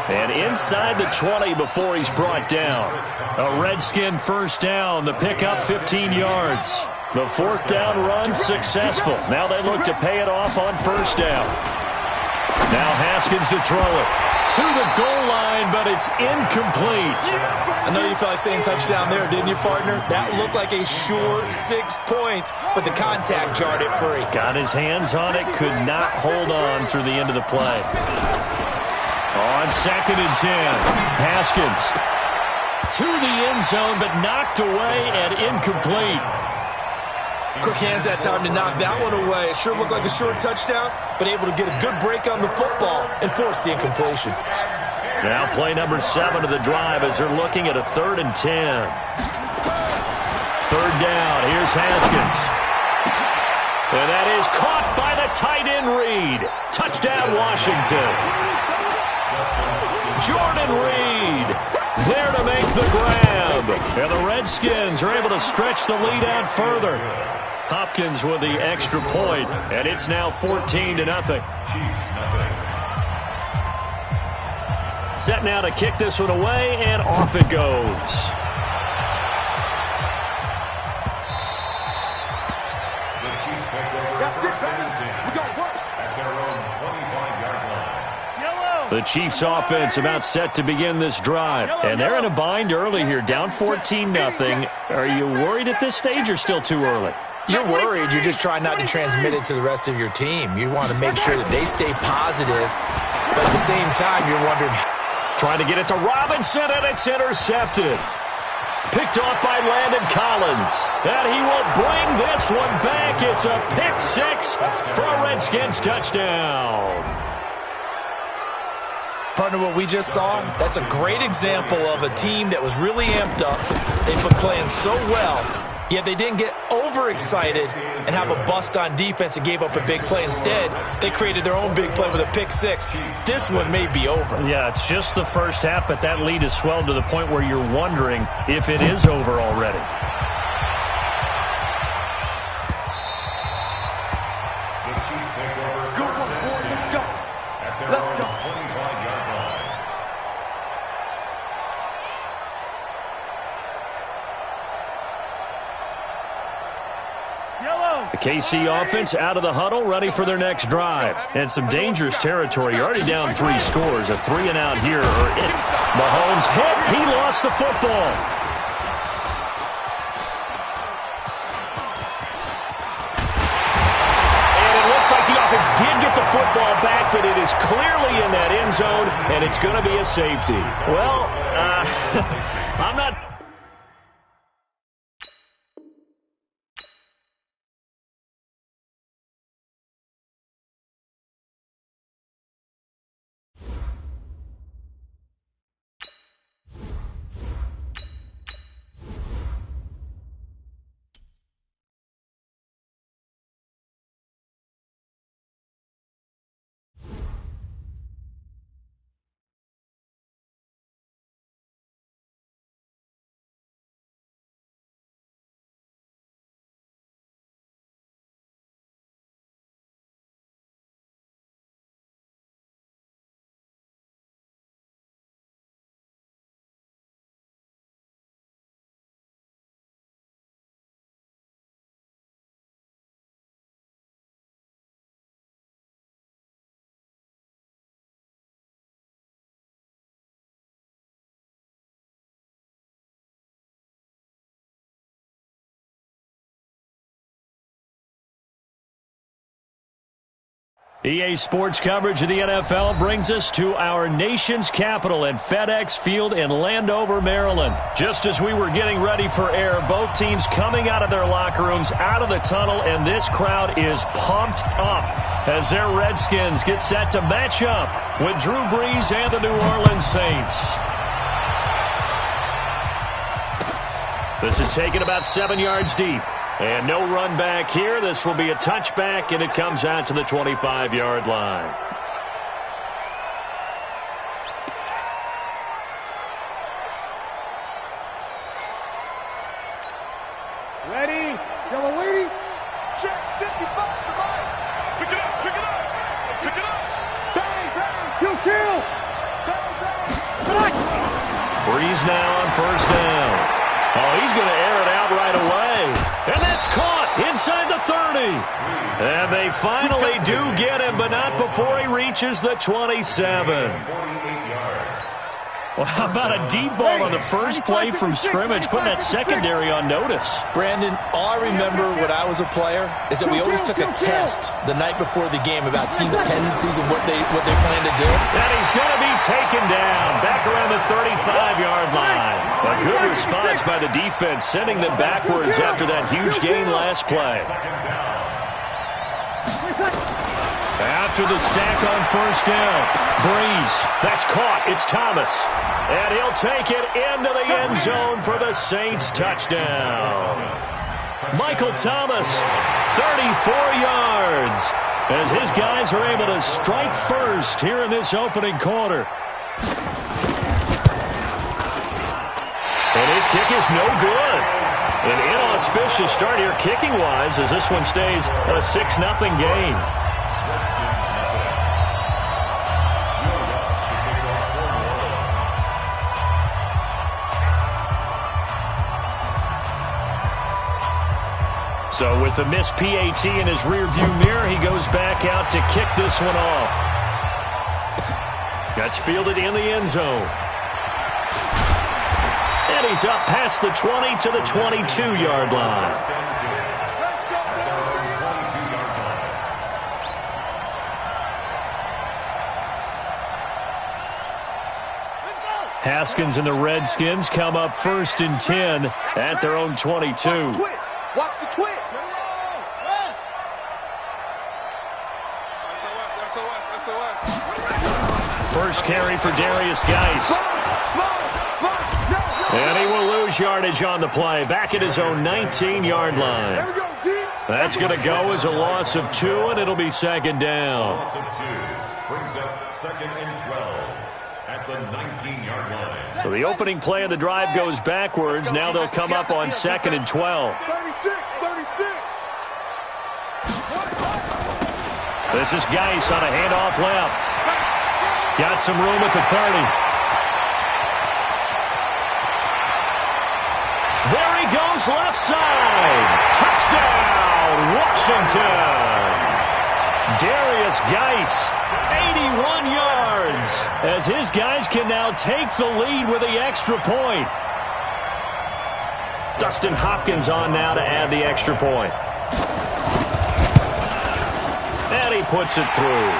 And inside the 20 before he's brought down. A Redskin first down. The pickup 15 yards. The fourth down run successful. Now they look to pay it off on first down. Now Haskins to throw it. To the goal line, but it's incomplete. I know you felt like saying touchdown there, didn't you, partner? That looked like a sure 6 points, but the contact jarred it free. Got his hands on it, could not hold on through the end of the play. On 2nd and 10, Haskins to the end zone, but knocked away and incomplete. Quick hands that time to knock that one away. It sure looked like a short touchdown, but able to get a good break on the football and force the incompletion. Now play number 7 of the drive as they're looking at a 3rd and 10. Third down, here's Haskins. And that is caught by the tight end Reed. Touchdown, Washington. Jordan Reed there to make the grab. And the Redskins are able to stretch the lead out further. Hopkins with the extra point, and it's now 14-0. Set now to kick this one away, and off it goes. The Chiefs take over first and 10 at their own 25-yard line. The Chiefs offense about set to begin this drive, and they're in a bind early here, down 14-0. Are you worried at this stage or still too early? You're worried. You're just trying not to transmit it to the rest of your team. You want to make sure that they stay positive, but at the same time, you're wondering. Trying to get it to Robinson, and it's intercepted. Picked off by Landon Collins. And he will bring this one back. It's a pick 6 for a Redskins touchdown. Partner, what we just saw, that's a great example of a team that was really amped up. They've been playing so well, yet they didn't get overexcited and have a bust on defense and gave up a big play. Instead, they created their own big play with a pick 6. This one may be over. Yeah, it's just the first half, but that lead has swelled to the point where you're wondering if it is over already. The Chiefs take over first and 10 at their own 25-yard line. The KC offense out of the huddle, ready for their next drive. And some dangerous territory. You're already down 3 scores. A 3-and-out here. Mahomes hit. He lost the football. And it looks like the offense did get the football back, but it is clearly in that end zone, and it's going to be a safety. Well, I'm not... EA Sports coverage of the NFL brings us to our nation's capital at FedEx Field in Landover, Maryland. Just as we were getting ready for air, both teams coming out of their locker rooms, out of the tunnel, and this crowd is pumped up as their Redskins get set to match up with Drew Brees and the New Orleans Saints. This is taken about 7 yards deep. And no run back here. This will be a touchback, and it comes out to the 25-yard line. Ready? Yellow lady. Check 55. He's now on first down. Oh, he's going to air it out right away. And that's caught inside the 30. And they finally do get him, but not before he reaches the 27. Well, how about a deep ball on the first play from scrimmage, putting that secondary on notice? Brandon, all I remember when I was a player is that we always took a test the night before the game about teams' tendencies and what they plan to do. And he's going to be taken down back around the 35-yard line. A good response by the defense, sending them backwards after that huge gain last play. After the sack on first down, Breeze, that's caught. It's Thomas. And he'll take it into the end zone for the Saints touchdown. Michael Thomas, 34 yards, as his guys are able to strike first here in this opening quarter. And his kick is no good. An inauspicious start here kicking-wise as this one stays a 6-0 game. So with the missed PAT in his rearview mirror, he goes back out to kick this one off. That's fielded in the end zone. And he's up past the 20 to the 22-yard line. Haskins and the Redskins come up 1st and 10 at their own 22. Watch the twitch. First carry for Darius Geis. And he will lose yardage on the play. Back at his own 19-yard line. That's going to go as a loss of 2, and it'll be 2nd down. Loss of 2 brings up 2nd and 12 at the 19-yard line. So the opening play of the drive goes backwards. Now they'll come up on 2nd and 12. 36. This is Geis on a handoff left. Got some room at the 30. There he goes, left side. Touchdown, Washington. Darius Geis, 81 yards, as his guys can now take the lead with the extra point. Dustin Hopkins on now to add the extra point. And he puts it through.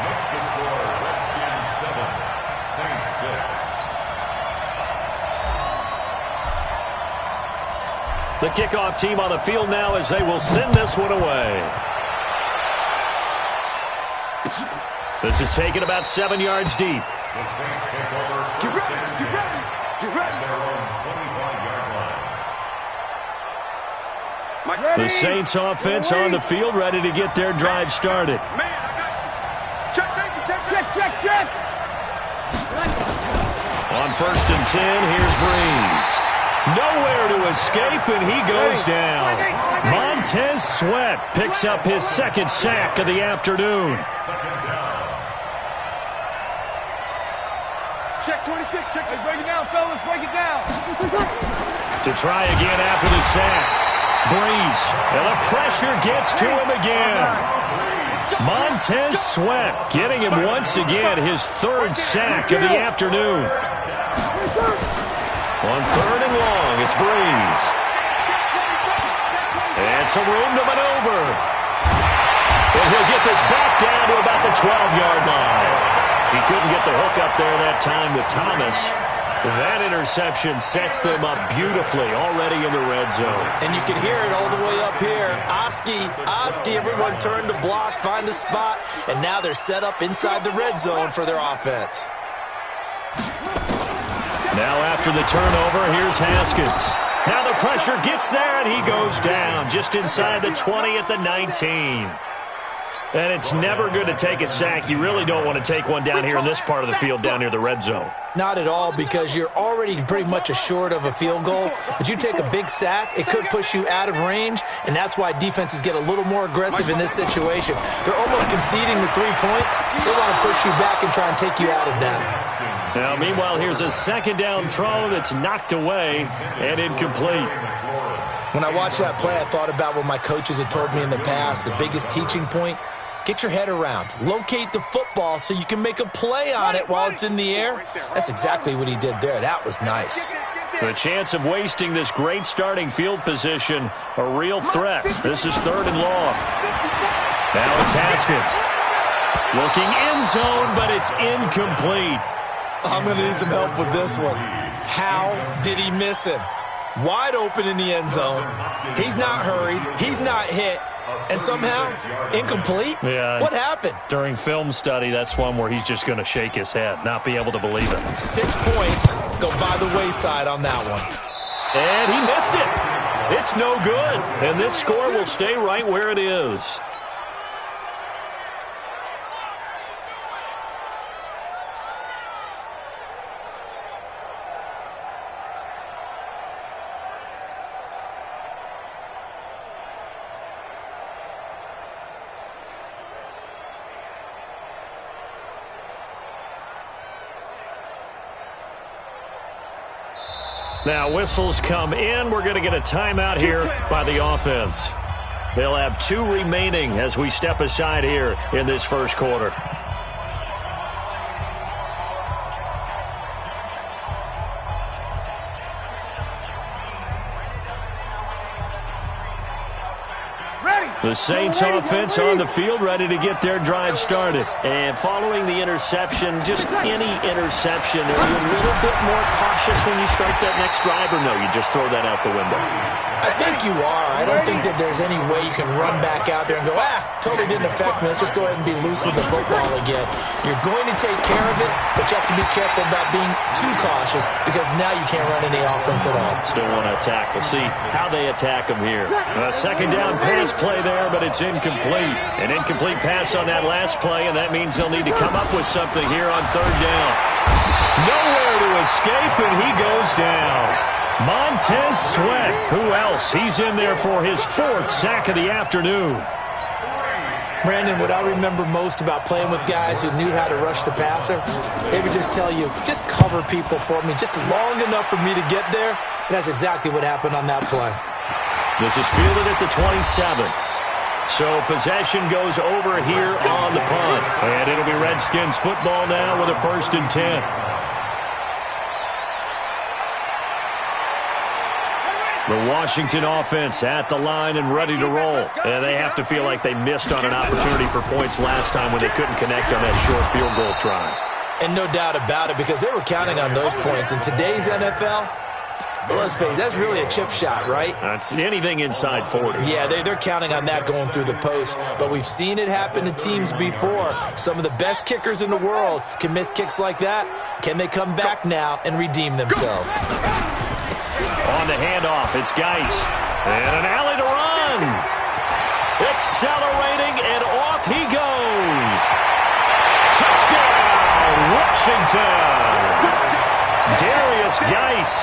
Next to score, Redskins 7, Saints 6. The kickoff team on the field now as they will send this one away. This is taken about 7 yards deep. The Saints take over. Get ready. At their own 25-yard line. The Saints offense on the field ready to get their drive started. Man, I got you. Check. On 1st and 10, here's Breeze. Nowhere to escape, and he goes down. Montez Sweat picks up his 2nd sack of the afternoon. 2nd down. Check 26. Break it down, fellas. Break it down. To try again after the sack. Breeze, and the pressure gets to him again. Montez Sweat getting him once again his 3rd sack of the afternoon. On 3rd and long, it's Breeze. And some room to maneuver. And he'll get this back down to about the 12-yard line. He couldn't get the hook up there that time with Thomas. That interception sets them up beautifully already in the red zone. And you can hear it all the way up here. Oski, everyone turned to block, find a spot, and now they're set up inside the red zone for their offense. Now after the turnover, here's Haskins. Now the pressure gets there, and he goes down just inside the 20 at the 19. And it's never good to take a sack. You really don't want to take one down here in this part of the field down near the red zone. Not at all, because you're already pretty much assured of a field goal. But you take a big sack, it could push you out of range, and that's why defenses get a little more aggressive in this situation. They're almost conceding the 3 points. They want to push you back and try and take you out of that. Now, meanwhile, here's a second down throw that's knocked away and incomplete. When I watched that play, I thought about what my coaches had told me in the past. The biggest teaching point, get your head around. Locate the football so you can make a play on it while it's in the air. That's exactly what he did there. That was nice. The chance of wasting this great starting field position, a real threat. This is 3rd and long. Now it's Haskins. Looking end zone, but it's incomplete. I'm going to need some help with this one. How did he miss him? Wide open in the end zone. He's not hurried. He's not hit. And somehow, incomplete? Yeah. What happened? During film study, that's one where he's just going to shake his head, not be able to believe it. 6 points go by the wayside on that one. And he missed it. It's no good. And this score will stay right where it is. Now, whistles come in. We're going to get a timeout here by the offense. They'll have 2 remaining as we step aside here in this first quarter. The Saints offense on the field, ready to get their drive started. And following the interception, just any interception, are you a little bit more cautious when you start that next drive, or no, you just throw that out the window? I think you are. I don't think that there's any way you can run back out there and go, totally didn't affect me. Let's just go ahead and be loose with the football again. You're going to take care of it, but you have to be careful about being too cautious because now you can't run any offense at all. Still want to attack. We'll see how they attack them here. A second down pass play there, but it's incomplete. An incomplete pass on that last play, and that means they'll need to come up with something here on 3rd down. Nowhere to escape, and he goes down. Montez Sweat. Who else? He's in there for his 4th sack of the afternoon. Brandon, what I remember most about playing with guys who knew how to rush the passer, they would just tell you, just cover people for me, just long enough for me to get there. And that's exactly what happened on that play. This is fielded at the 27. So possession goes over here on the punt. And it'll be Redskins football now with a 1st and 10. The Washington offense at the line and ready to roll. And they have to feel like they missed on an opportunity for points last time when they couldn't connect on that short field goal try. And no doubt about it, because they were counting on those points. In today's NFL, let's face it, that's really a chip shot, right? That's anything inside 40. Yeah, they're counting on that going through the post. But we've seen it happen to teams before. Some of the best kickers in the world can miss kicks like that. Can they come back now and redeem themselves? On the handoff, it's Geis. And an alley to run. Accelerating, and off he goes. Touchdown, Washington. Darius Geis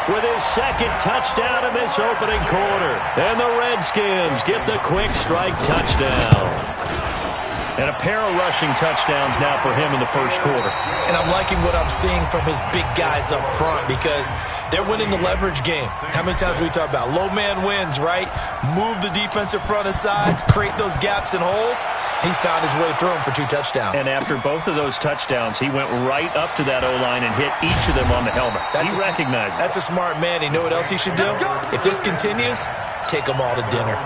with his 2nd touchdown in this opening quarter. And the Redskins get the quick strike touchdown. And a pair of rushing touchdowns now for him in the first quarter. And I'm liking what I'm seeing from his big guys up front because they're winning the leverage game. How many times we talk about low man wins, right? Move the defensive front aside, create those gaps and holes. He's found his way through them for 2 touchdowns. And after both of those touchdowns, he went right up to that O-line and hit each of them on the helmet. He recognized it. That's a smart man. You know what else he should do? If this continues, take them all to dinner.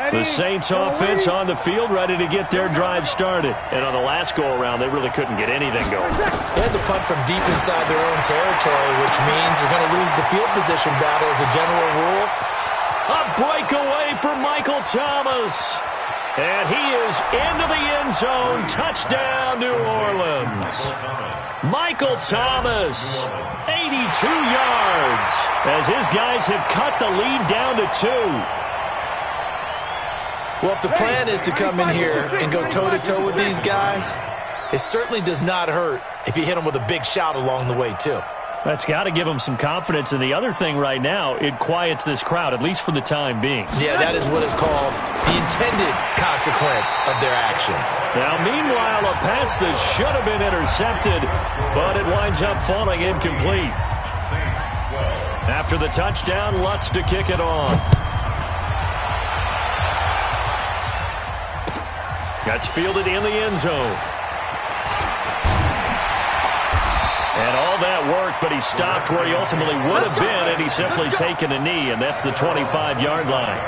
The Saints offense on the field, ready to get their drive started. And on the last go-around, they really couldn't get anything going. They had to punt from deep inside their own territory, which means they're going to lose the field position battle as a general rule. A breakaway for Michael Thomas. And he is into the end zone. Touchdown, New Orleans. Michael Thomas, 82 yards, as his guys have cut the lead down to 2. Well, if the plan is to come in here and go toe-to-toe with these guys, it certainly does not hurt if you hit them with a big shout along the way, too. That's got to give them some confidence. And the other thing right now, it quiets this crowd, at least for the time being. Yeah, that is what is called the intended consequence of their actions. Now, meanwhile, a pass that should have been intercepted, but it winds up falling incomplete. After the touchdown, Lutz to kick it off. That's fielded in the end zone. And all that work, but he stopped where he ultimately would have been, and he's simply taken a knee, and that's the 25-yard line.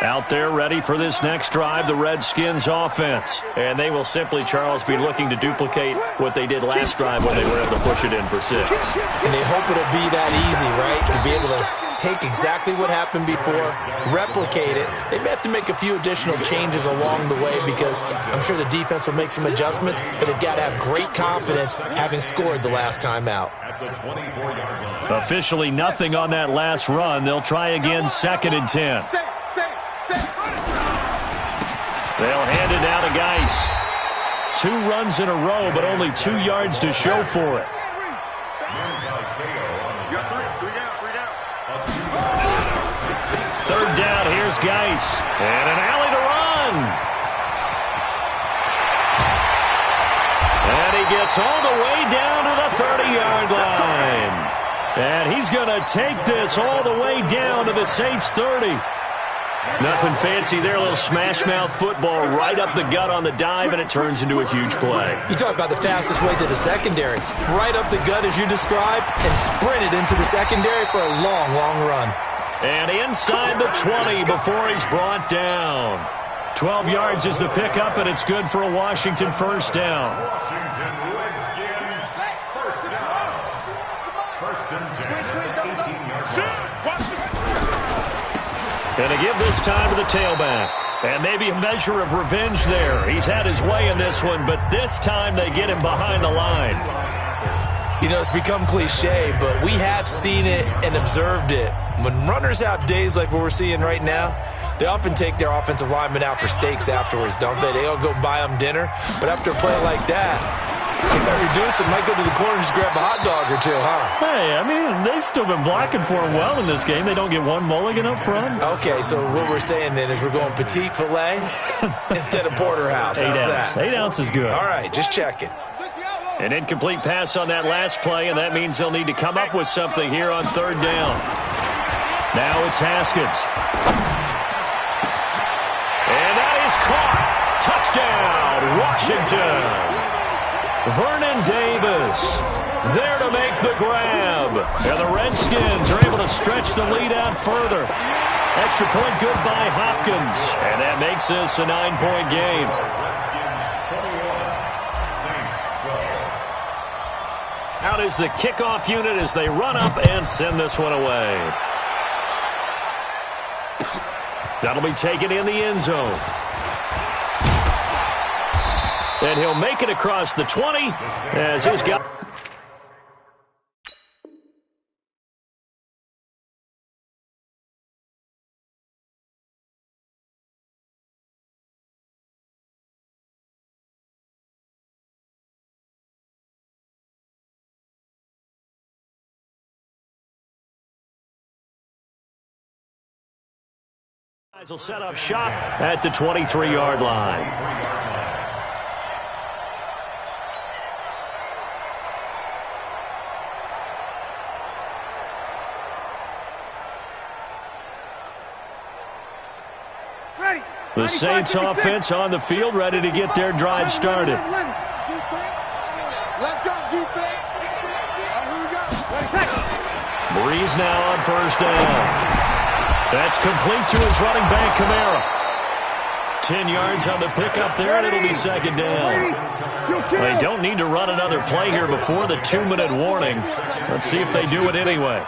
Out there ready for this next drive, the Redskins offense. And they will simply, Charles, be looking to duplicate what they did last drive when they were able to push it in for 6. And they hope it'll be that easy, right? To be able to take exactly what happened before, replicate it. They may have to make a few additional changes along the way because I'm sure the defense will make some adjustments, but they've got to have great confidence having scored the last time out. Officially nothing on that last run. They'll try again, 2nd and 10. They'll hand it down to Geis. 2 runs in a row, but only 2 yards to show for it. Third down, here's Geis. And an alley to run. And he gets all the way down to the 30-yard line. And he's going to take this all the way down to the Saints' 30. Nothing fancy there, a little smash-mouth football right up the gut on the dive, and it turns into a huge play. You talk about the fastest way to the secondary. Right up the gut as you described, and sprinted into the secondary for a long, long run. And inside the 20 before he's brought down. 12 yards is the pickup, and it's good for a Washington first down. Washington Redskins first down. First and 10, 18-yard line. Going to give this time to the tailback. And maybe a measure of revenge there. He's had his way in this one, but this time they get him behind the line. You know, it's become cliche, but we have seen it and observed it. When runners have days like what we're seeing right now, they often take their offensive linemen out for steaks afterwards, don't they? They all go buy them dinner. But after a play like that, they might reduce it, might go to the corner and just grab a hot dog or two, huh? Hey, I mean, they've still been blocking for him well in this game. They don't get one mulligan up front. Okay, so what we're saying then is we're going petite filet instead of porterhouse. How's 8 ounce. that? 8 ounce is good. All right, just checking. An incomplete pass on that last play, and that means they'll need to come up with something here on 3rd down. Now it's Haskins. And that is caught. Touchdown, Washington. Vernon Davis there to make the grab. And the Redskins are able to stretch the lead out further. Extra point good by Hopkins. And that makes this a 9-point game. Out is the kickoff unit as they run up and send this one away. That'll be taken in the end zone. And he'll make it across the 20 as he's got... will set up shop at the 23-yard line. The Saints offense on the field, ready to get their drive started. Breeze now on first down. That's complete to his running back, Kamara. 10 yards on the pickup there, and it'll be 2nd down. They don't need to run another play here before the 2-minute warning. Let's see if they do it anyway.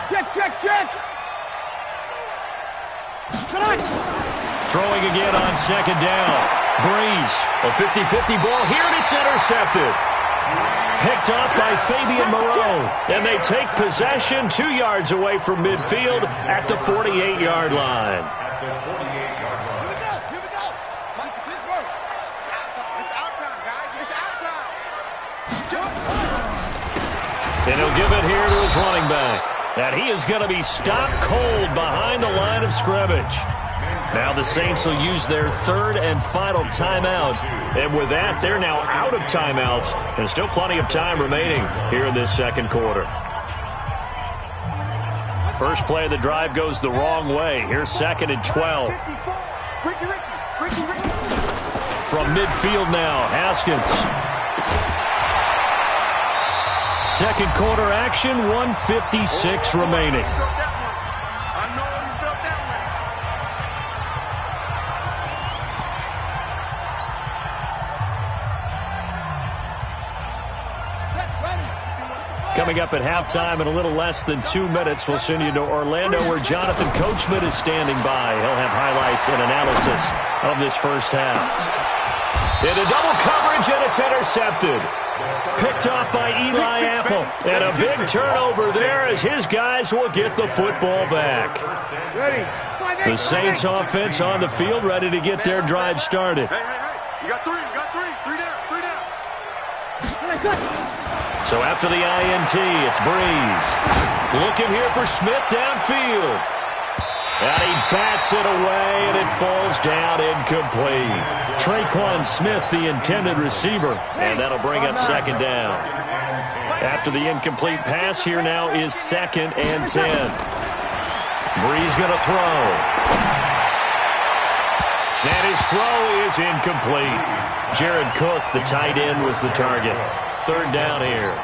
Check. Throwing again on 2nd down. Breeze, a 50-50 ball here, and it's intercepted. Picked up by Fabian Moreau. And they take possession 2 yards away from midfield at the 48-yard line. And he'll give it here to his running back. And he is going to be stopped cold behind the line of scrimmage. Now the Saints will use their third and final timeout. And with that, they're now out of timeouts. And still plenty of time remaining here in this second quarter. First play of the drive goes the wrong way. Here's 2nd and 12. From midfield now, Haskins. Second quarter action, 1:56 remaining. Coming up at halftime in a little less than 2 minutes, we'll send you to Orlando where Jonathan Coachman is standing by. He'll have highlights and analysis of this first half. Into double coverage, and it's intercepted. Picked off by Eli Apple. And a big turnover there as his guys will get the football back. The Saints offense on the field ready to get their drive started. You got three down. So after the INT, it's Breeze. Looking here for Smith downfield. And he bats it away, and it falls down incomplete. Traquan Smith, the intended receiver, and that'll bring up second down. After the incomplete pass, here now is 2nd and 10. Breeze going to throw. And his throw is incomplete. Jared Cook, the tight end, was the target. Third down here.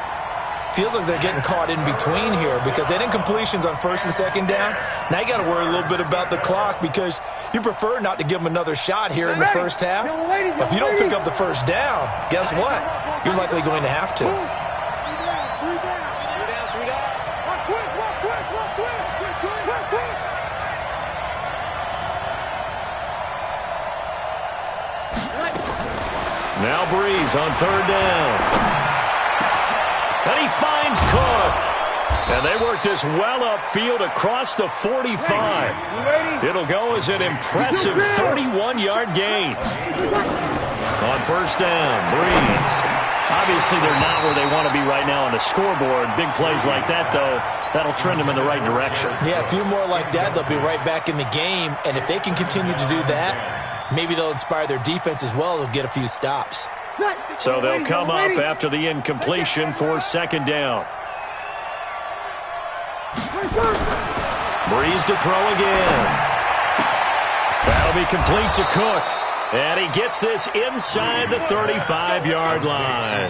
Feels like they're getting caught in between here because they didn't completions on 1st and 2nd down. Now you got to worry a little bit about the clock because you prefer not to give them another shot here in the first half. But if you don't pick up the first down, guess what? You're likely going to have to. Now Breeze on 3rd down. And he finds Cook. And they work this well upfield across the 45. It'll go as an impressive 31-yard gain. On 1st down, Breeze. Obviously, they're not where they want to be right now on the scoreboard. Big plays like that, though, that'll trend them in the right direction. Yeah, a few more like that, they'll be right back in the game. And if they can continue to do that, maybe they'll inspire their defense as well. They'll get a few stops. So they'll come up after the incompletion for 2nd down. Breeze to throw again. That'll be complete to Cook. And he gets this inside the 35-yard line.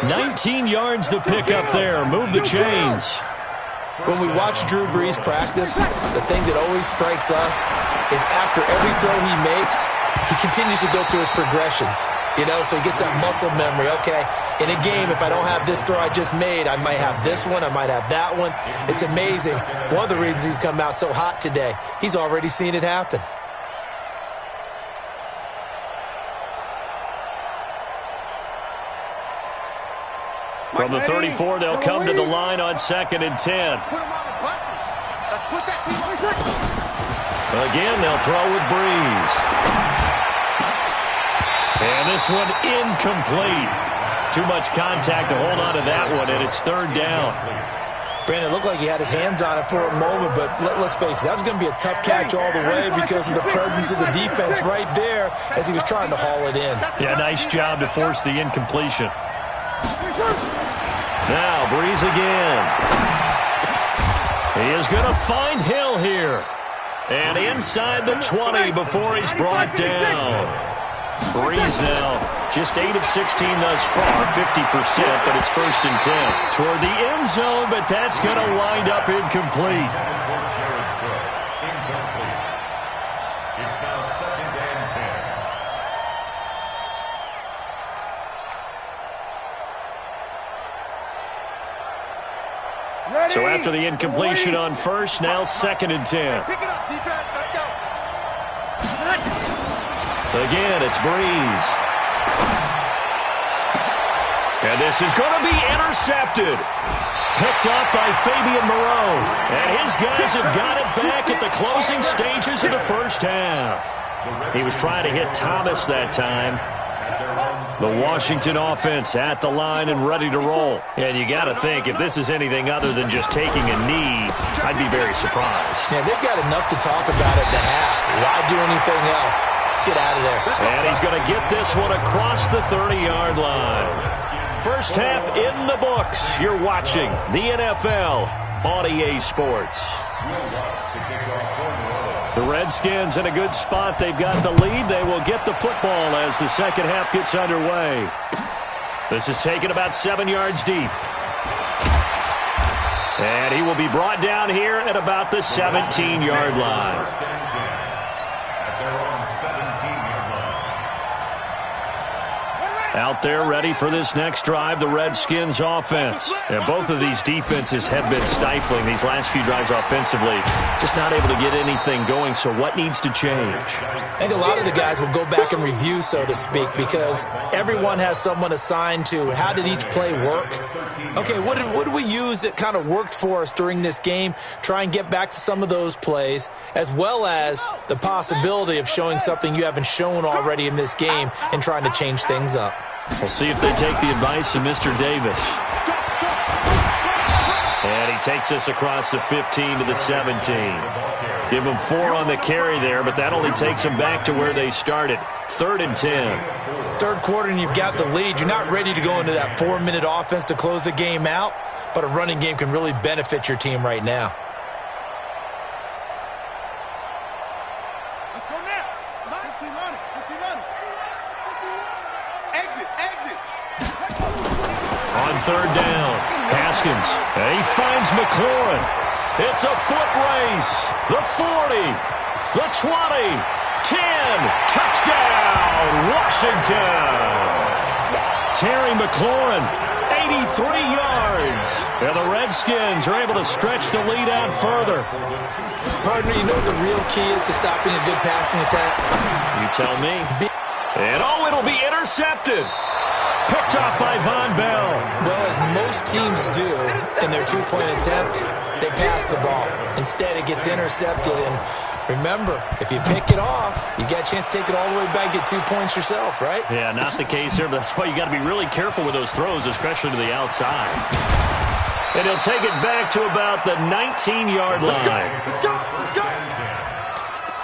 19 yards to pick up there. Move the chains. When we watch Drew Brees practice, the thing that always strikes us is after every throw he makes, he continues to go through his progressions. You know, so he gets that muscle memory. Okay, in a game, if I don't have this throw I just made, I might have this one, I might have that one. It's amazing. One of the reasons he's come out so hot today, he's already seen it happen. From the 34, they'll come to the line on 2nd and 10. Let's put him on the buses. Let's put that thing on. Again, they'll throw with Breeze. And this one incomplete. Too much contact to hold on to that one, and it's 3rd down. Brandon, it looked like he had his hands on it for a moment, but let's face it, that was going to be a tough catch all the way because of the presence of the defense right there as he was trying to haul it in. Yeah, nice job to force the incompletion. Now, Breeze again. He is going to find Hill here. And inside the 20 before he's brought down. Breeze now just 8 of 16 thus far, 50%, but it's 1st and 10. Toward the end zone, but that's going to wind up incomplete. It's now 2nd and 10. So after the incompletion on 1st, now 2nd and 10. Pick it up, defense. Let's go. Again, it's Breeze. And this is going to be intercepted. Picked off by Fabian Moreau. And his guys have got it back at the closing stages of the first half. He was trying to hit Thomas that time. The Washington offense at the line and ready to roll. And you got to think, if this is anything other than just taking a knee, I'd be very surprised. Yeah, they've got enough to talk about at the half. Why do anything else? Just get out of there. And he's going to get this one across the 30-yard line. First half in the books. You're watching the NFL on EA Sports. The Redskins in a good spot. They've got the lead. They will get the football as the second half gets underway. This is taken about 7 yards deep. And he will be brought down here at about the 17-yard line. Out there ready for this next drive, the Redskins offense. And both of these defenses have been stifling these last few drives offensively. Just not able to get anything going, so what needs to change? I think a lot of the guys will go back and review, so to speak, because everyone has someone assigned to how did each play work. Okay, what did we use that kind of worked for us during this game? Try and get back to some of those plays, as well as the possibility of showing something you haven't shown already in this game and trying to change things up. We'll see if they take the advice of Mr. Davis. And he takes us across the 15 to the 17. Give them 4 on the carry there, but that only takes them back to where they started. 3rd and 10. Third quarter and you've got the lead. You're not ready to go into that 4-minute offense to close the game out, but a running game can really benefit your team right now. Let's go now. 15 on it. 15 on it. Exit. On 3rd down, Haskins. And he finds McLaurin. It's a foot race. The 40, the 20, 10. Touchdown, Washington. Terry McLaurin, 83 yards. And the Redskins are able to stretch the lead out further. Partner, you know what the real key is to stopping a good passing attack? You tell me. And it'll be intercepted. Picked off by Von Bell. Well, as most teams do in their 2-point attempt, they pass the ball. Instead, it gets intercepted. And remember, if you pick it off, you got a chance to take it all the way back, get 2 points yourself, right? Yeah, not the case here, but that's why you got to be really careful with those throws, especially to the outside. And he'll take it back to about the 19-yard line. Let's go.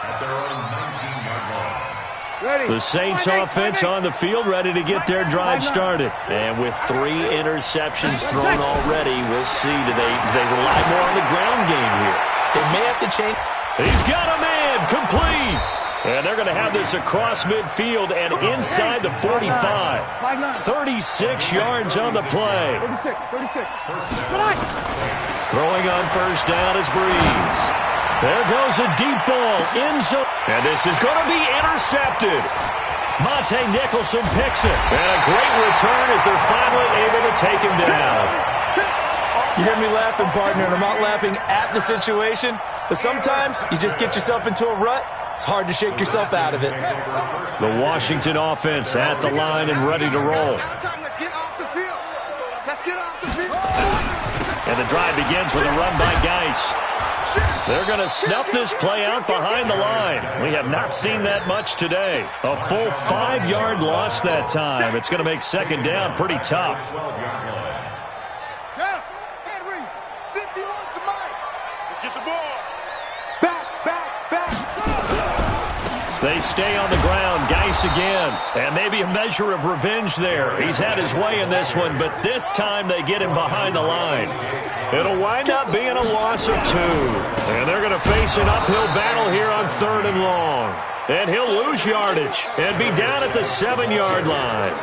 At their own 19-yard line. The Saints offense on the field, ready to get their drive started. And with 3 interceptions thrown already, we'll see. Do they rely more on the ground game here? They may have to change. He's got a man, complete. And they're going to have this across midfield and inside the 45. 36 yards on the play. 36. Throwing on 1st down is Breeze. There goes a deep ball, end zone. And this is going to be intercepted. Monte Nicholson picks it. And a great return as they're finally able to take him down. You hear me laughing, partner, and I'm not laughing at the situation, but sometimes you just get yourself into a rut. It's hard to shake yourself out of it. The Washington offense at the line and ready to roll. Let's get off the field. And the drive begins with a run by Geis. They're going to snuff this play out behind the line. We have not seen that much today. A full 5-yard loss that time. It's going to make 2nd down pretty tough. Henry, 51's the mic. Let's get the ball. Back. They stay on the ground. Geis again. And maybe a measure of revenge there. He's had his way in this one, but this time they get him behind the line. It'll wind up being a loss of 2. And they're going to face an uphill battle here on 3rd and long. And he'll lose yardage and be down at the 7-yard line.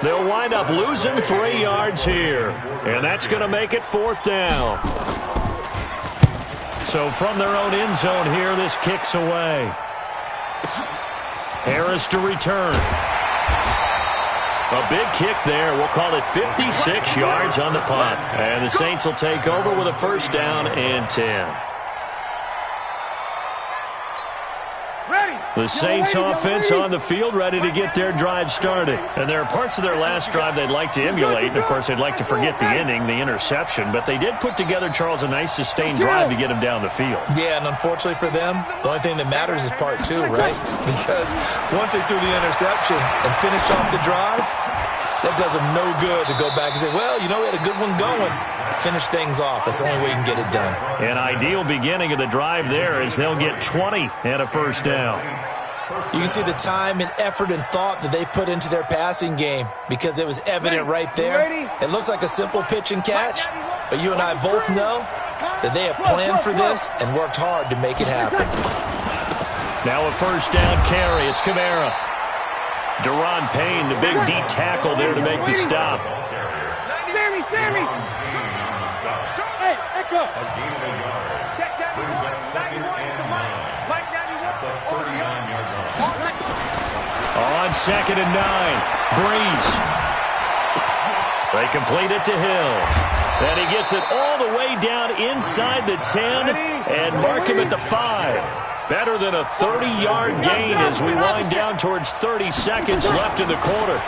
They'll wind up losing 3 yards here. And that's going to make it 4th down. So from their own end zone here, this kicks away. Harris to return. A big kick there. We'll call it 56 yards on the punt. And the Saints will take over with a 1st down and 10. Ready. The Saints offense on the field, ready to get their drive started. And there are parts of their last drive they'd like to emulate. And, of course, they'd like to forget the ending, the interception. But they did put together, Charles, a nice sustained drive to get them down the field. Yeah, and unfortunately for them, the only thing that matters is part two, right? Because once they threw the interception and finished off the drive, that does them no good to go back and say, well, you know, we had a good one going. Finish things off. That's the only way you can get it done. An ideal beginning of the drive there is they'll get 20 and a first down. You can see the time and effort and thought that they put into their passing game because it was evident right there. It looks like a simple pitch and catch, but you and I both know that they have planned for this and worked hard to make it happen. Now a first down carry. It's Kamara. Deron Payne, the big D tackle there to make the stop. Sammy! Hey, echo! A gain of a yard. Check that. Brings up second and 9. Mike 91. At the 39-yard line. On second and 9. Breeze. They complete it to Hill. And he gets it all the way down inside the 10 and mark him at the 5. Better than a 30-yard gain as we wind down towards 30 seconds left in the quarter.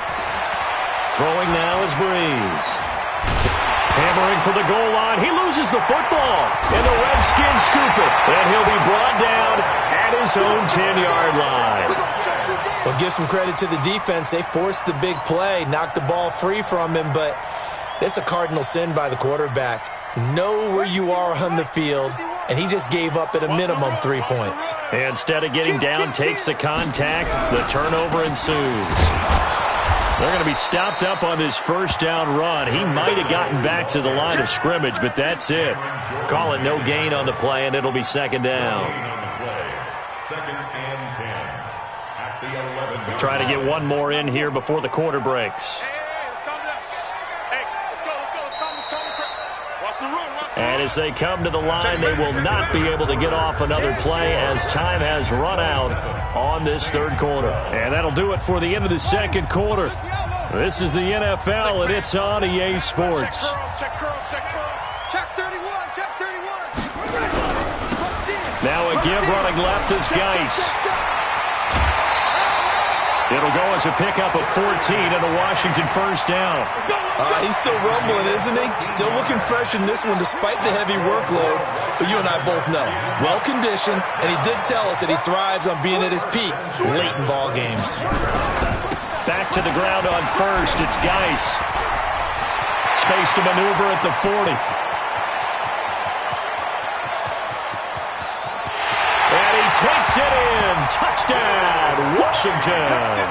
Throwing now is Breeze. Hammering for the goal line. He loses the football. And the Redskins scoop it. And he'll be brought down at his own 10-yard line. Well, give some credit to the defense. They forced the big play, knocked the ball free from him, but it's a cardinal sin by the quarterback. Know where you are on the field, and he just gave up at a minimum 3 points. Instead of getting down, takes the contact. The turnover ensues. They're going to be stopped up on this first down run. He might have gotten back to the line of scrimmage, but that's it. Call it no gain on the play, and it'll be second down. Second and 10. At the 11. Try to get one more in here before the quarter breaks. And as they come to the line, they will not be able to get off another play as time has run out on this third quarter. And that'll do it for the end of the second quarter. This is the NFL, and it's on EA Sports. Now a give running left is Geis. It'll go as a pickup of 14 and a Washington first down. He's still rumbling, isn't he? Still looking fresh in this one despite the heavy workload. But you and I both know, well-conditioned, and he did tell us that he thrives on being at his peak late in ball games. Back to the ground on first. It's Geis. Space to maneuver at the 40. Takes it in. Touchdown, Washington.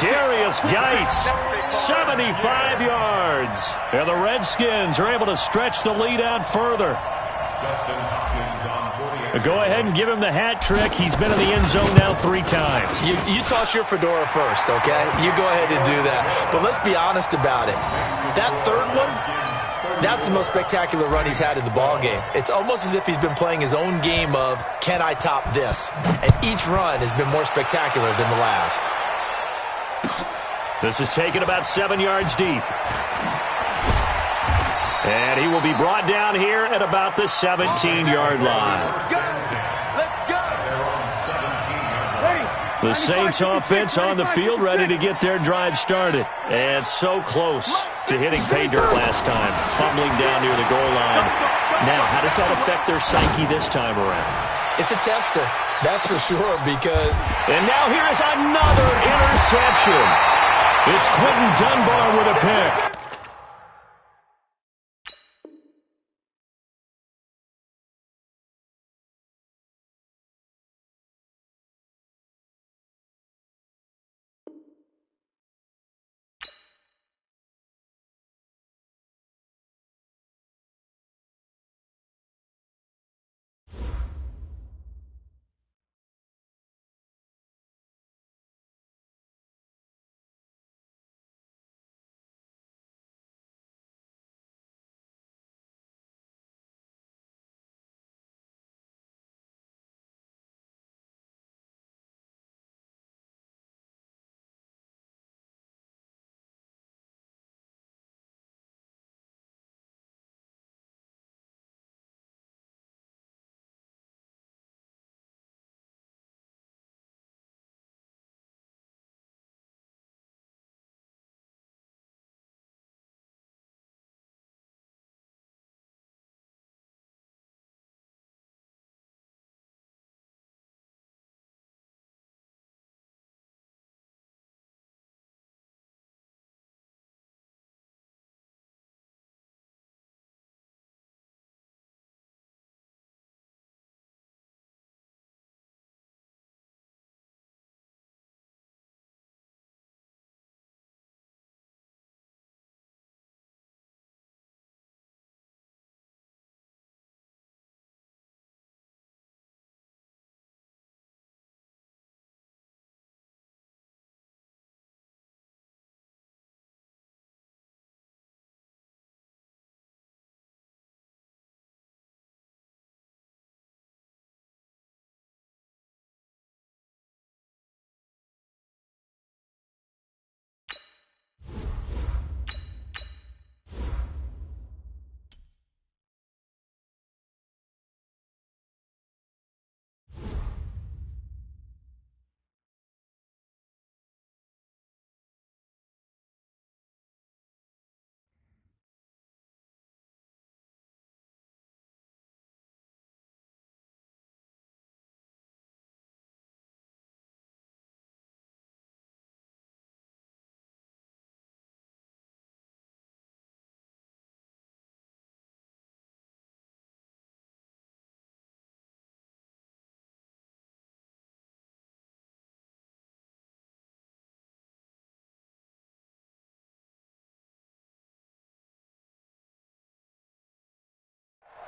Darius Geis, 75 yards. And the Redskins are able to stretch the lead out further. Go ahead and give him the hat trick. He's been in the end zone now 3 times. You toss your fedora first, okay? You go ahead and do that. But let's be honest about it. That third one, that's the most spectacular run he's had in the ballgame. It's almost as if he's been playing his own game of, can I top this? And each run has been more spectacular than the last. This is taken about 7 yards deep. And he will be brought down here at about the 17-yard line. The Saints offense on the field ready to get their drive started. And so close to hitting pay dirt last time, fumbling down near the goal line. Now, how does that affect their psyche this time around? It's a tester, that's for sure, because... And now here is another interception. It's Quentin Dunbar with a pick.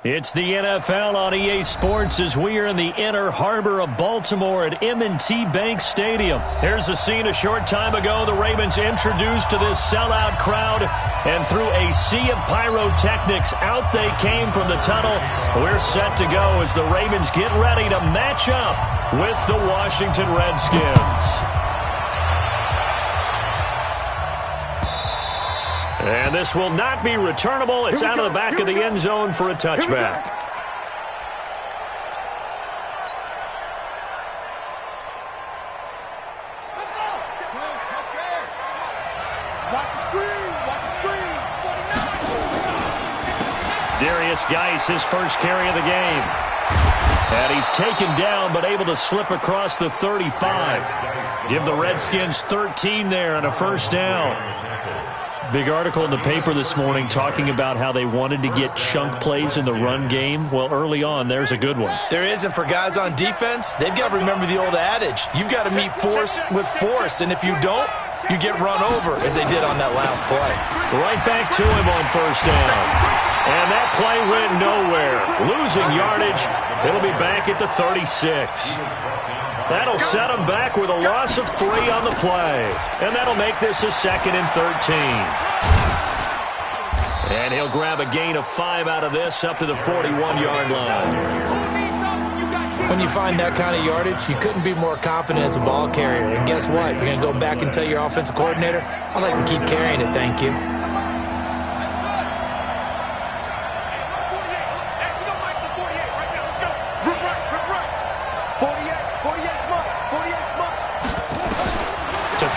It's the NFL on EA Sports as we are in the inner harbor of Baltimore at M&T Bank Stadium. Here's a scene a short time ago. The Ravens introduced to this sellout crowd, and through a sea of pyrotechnics, out they came from the tunnel. We're set to go as the Ravens get ready to match up with the Washington Redskins. And this will not be returnable. It's out of the back of the end zone for a touchback. Let's go. Watch the screen. Watch the screen. Darius Geis, his first carry of the game. And he's taken down but able to slip across the 35. Give the Redskins 13 there and a first down. Big article in the paper this morning talking about how they wanted to get chunk plays in the run game. Well, early on, there's a good one. There is, and for guys on defense, they've got to remember the old adage. You've got to meet force with force, and if you don't, you get run over, as they did on that last play. Right back to him on first down. And that play went nowhere. Losing yardage. It'll be back at the 36. That'll set him back with a loss of 3 on the play. And that'll make this a 2nd and 13. And he'll grab a gain of 5 out of this up to the 41-yard line. When you find that kind of yardage, you couldn't be more confident as a ball carrier. And guess what? You're going to go back and tell your offensive coordinator, I'd like to keep carrying it, thank you.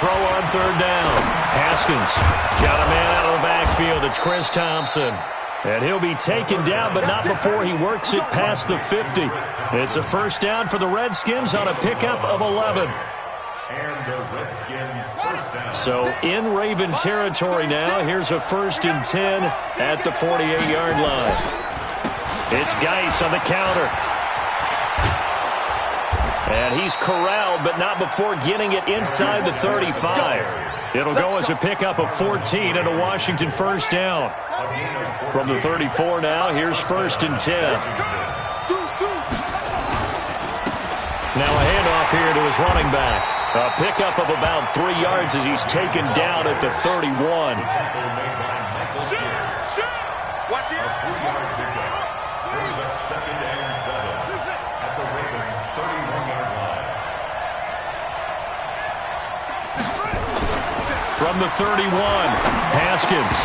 Throw on third down. Haskins got a man out of the backfield. It's Chris Thompson. And he'll be taken down, but not before he works it past the 50. It's a first down for the Redskins on a pickup of 11. So in Raven territory now. Here's a 1st and 10 at the 48-yard line. It's Geis on the counter. And he's corralled, but not before getting it inside the 35. It'll go as a pickup of 14 and a Washington first down. From the 34 now, here's 1st and 10. Now a handoff here to his running back. A pickup of about 3 yards as he's taken down at the 31. Watch it. Brings up 2nd and 7 at the Ravens' 31-yard line. From the 31, Haskins.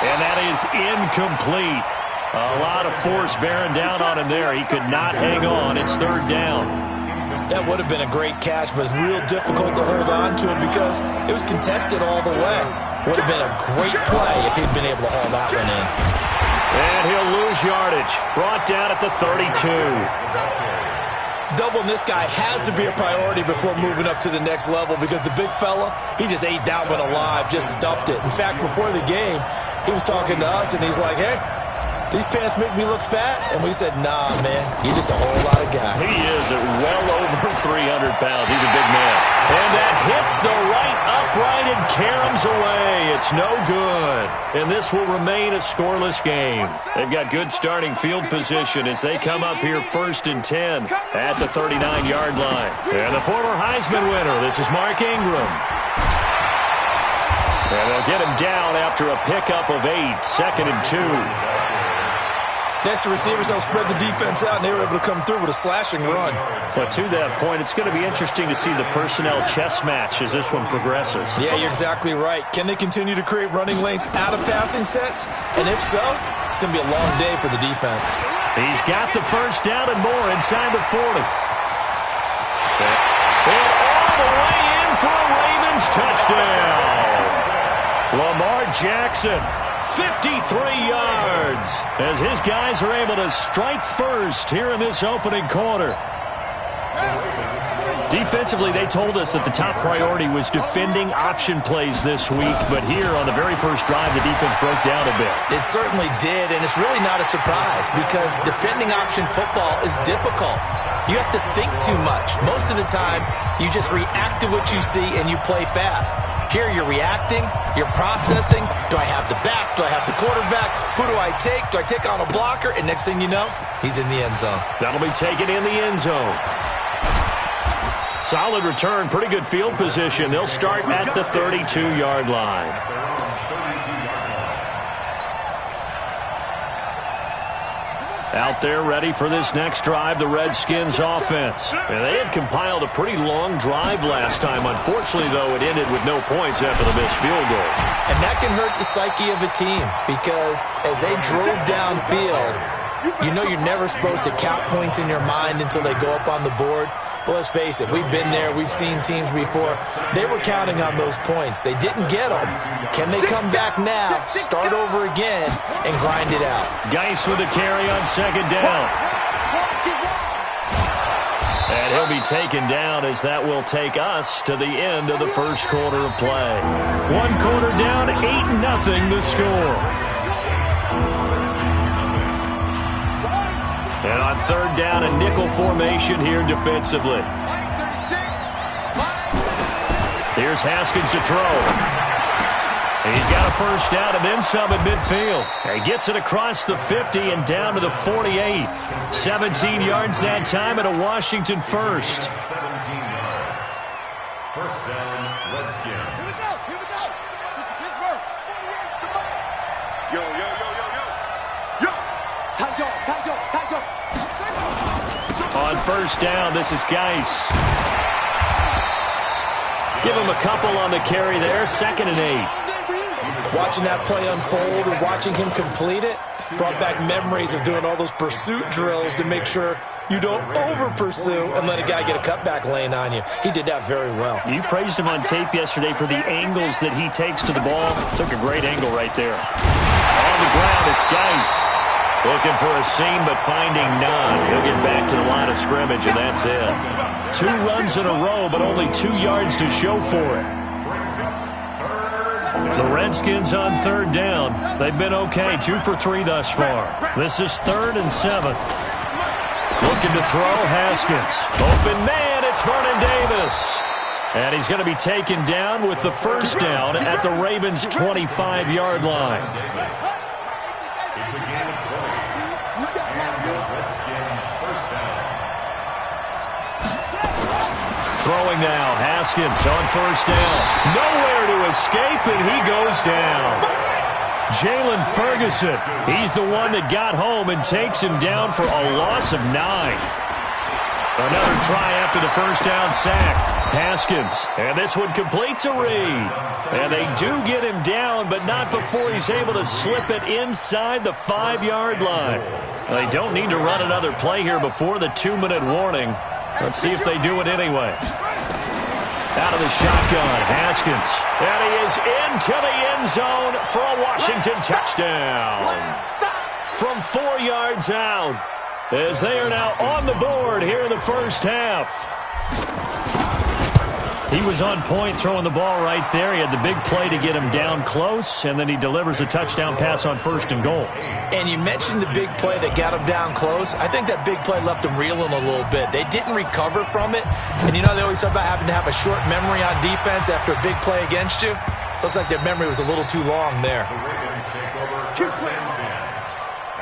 And that is incomplete. A lot of force bearing down on him there. He could not hang on. It's 3rd down. That would have been a great catch, but it's real difficult to hold on to it because it was contested all the way. Would have been a great play if he'd been able to haul that one in. And he'll lose yardage. Brought down at the 32. Doubling this guy has to be a priority before moving up to the next level because the big fella, he just ate that one alive, just stuffed it. In fact, before the game, he was talking to us, and he's like, hey, these pants make me look fat? And we said, nah, man, you're just a whole lot of guy. He is at well over 300 pounds. He's a big man. And that hits the right upright and caroms away. It's no good. And this will remain a scoreless game. They've got good starting field position as they come up here 1st and 10 at the 39-yard line. And the former Heisman winner, this is Mark Ingram. And they'll get him down after a pickup of 8, 2nd and 2. Next, the receivers don't spread the defense out, and they were able to come through with a slashing run. But to that point, it's going to be interesting to see the personnel chess match as this one progresses. Yeah, you're exactly right. Can they continue to create running lanes out of passing sets? And if so, it's going to be a long day for the defense. He's got the first down and more inside the 40. And all the way in for a Ravens touchdown. Lamar Jackson, 53 yards, as his guys are able to strike first here in this opening quarter. Defensively, they told us that the top priority was defending option plays this week, but here on the very first drive, the defense broke down a bit. It certainly did, and it's really not a surprise because defending option football is difficult. You have to think too much. Most of the time, you just react to what you see and you play fast. Here you're reacting, you're processing. Do I have the back? Do I have the quarterback? Who do I take? Do I take on a blocker? And next thing you know, he's in the end zone. That'll be taken in the end zone. Solid return, pretty good field position. They'll start at the 32-yard line. Out there ready for this next drive, the Redskins offense. And they had compiled a pretty long drive last time. Unfortunately, though, it ended with no points after the missed field goal. And that can hurt the psyche of a team because as they drove downfield, you know you're never supposed to count points in your mind until they go up on the board. But let's face it, we've been there. We've seen teams before. They were counting on those points. They didn't get them. Can they come back now, start over again, and grind it out? Geis with a carry on second down. And he'll be taken down as that will take us to the end of the first quarter of play. One quarter down, 8-0 the score. And on third down, a nickel formation here defensively. Here's Haskins to throw. And he's got a first down and then some at midfield. He gets it across the 50 and down to the 48. 17 yards that time and a Washington first. 17 yards. First down, Redskins. Here we go. Here we go. Pittsburgh. 48. Yo, yo, yo, yo, yo. Yo. Tight dog, tight dog, tight dog. On first down, this is Geis. Give him a couple on the carry there. 2nd and 8. Watching that play unfold or watching him complete it brought back memories of doing all those pursuit drills to make sure you don't over-pursue and let a guy get a cutback lane on you. He did that very well. You praised him on tape yesterday for the angles that he takes to the ball. Took a great angle right there. On the ground, it's Geis. Looking for a seam, but finding none. He'll get back to the line of scrimmage, and that's it. 2 runs in a row, but only 2 yards to show for it. The Redskins on third down. They've been okay, 2 for 3 thus far. This is 3rd and 7. Looking to throw, Haskins. Open man, it's Vernon Davis. And he's going to be taken down with the first down at the Ravens' 25-yard line. It's a gain of 20. And the Redskin first down. Throwing now, Haskins on first down. Nowhere to escape, and he goes down. Jalen Ferguson, he's the one that got home and takes him down for a loss of 9. Another try after the first down sack. Haskins, and this one complete to Reed. And they do get him down, but not before he's able to slip it inside the 5-yard line. They don't need to run another play here before the 2-minute warning. Let's see if they do it anyway. Out of the shotgun, Haskins. And he is into the end zone for a Washington touchdown. From 4 yards out, as they are now on the board here in the first half. He was on point throwing the ball right there. He had the big play to get him down close, and then he delivers a touchdown pass on 1st and goal. And you mentioned the big play that got him down close. I think that big play left him reeling a little bit. They didn't recover from it. And you know they always talk about having to have a short memory on defense after a big play against you. Looks like their memory was a little too long there. The Ravens take over first and 10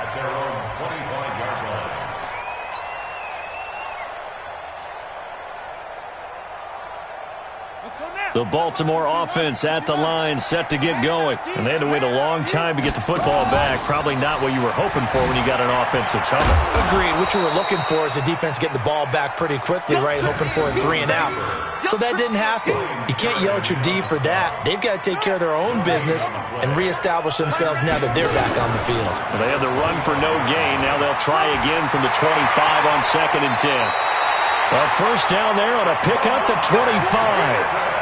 at their own 25-yard line. The Baltimore offense at the line, set to get going. And they had to wait a long time to get the football back. Probably not what you were hoping for when you got an offense that's humming. Agreed. What you were looking for is the defense getting the ball back pretty quickly, right? Hoping for a 3 and out. So that didn't happen. You can't yell at your D for that. They've got to take care of their own business and reestablish themselves now that they're back on the field. Well, they had the run for no gain. Now they'll try again from the 25 on 2nd and 10. A first down there on a pickup at 25.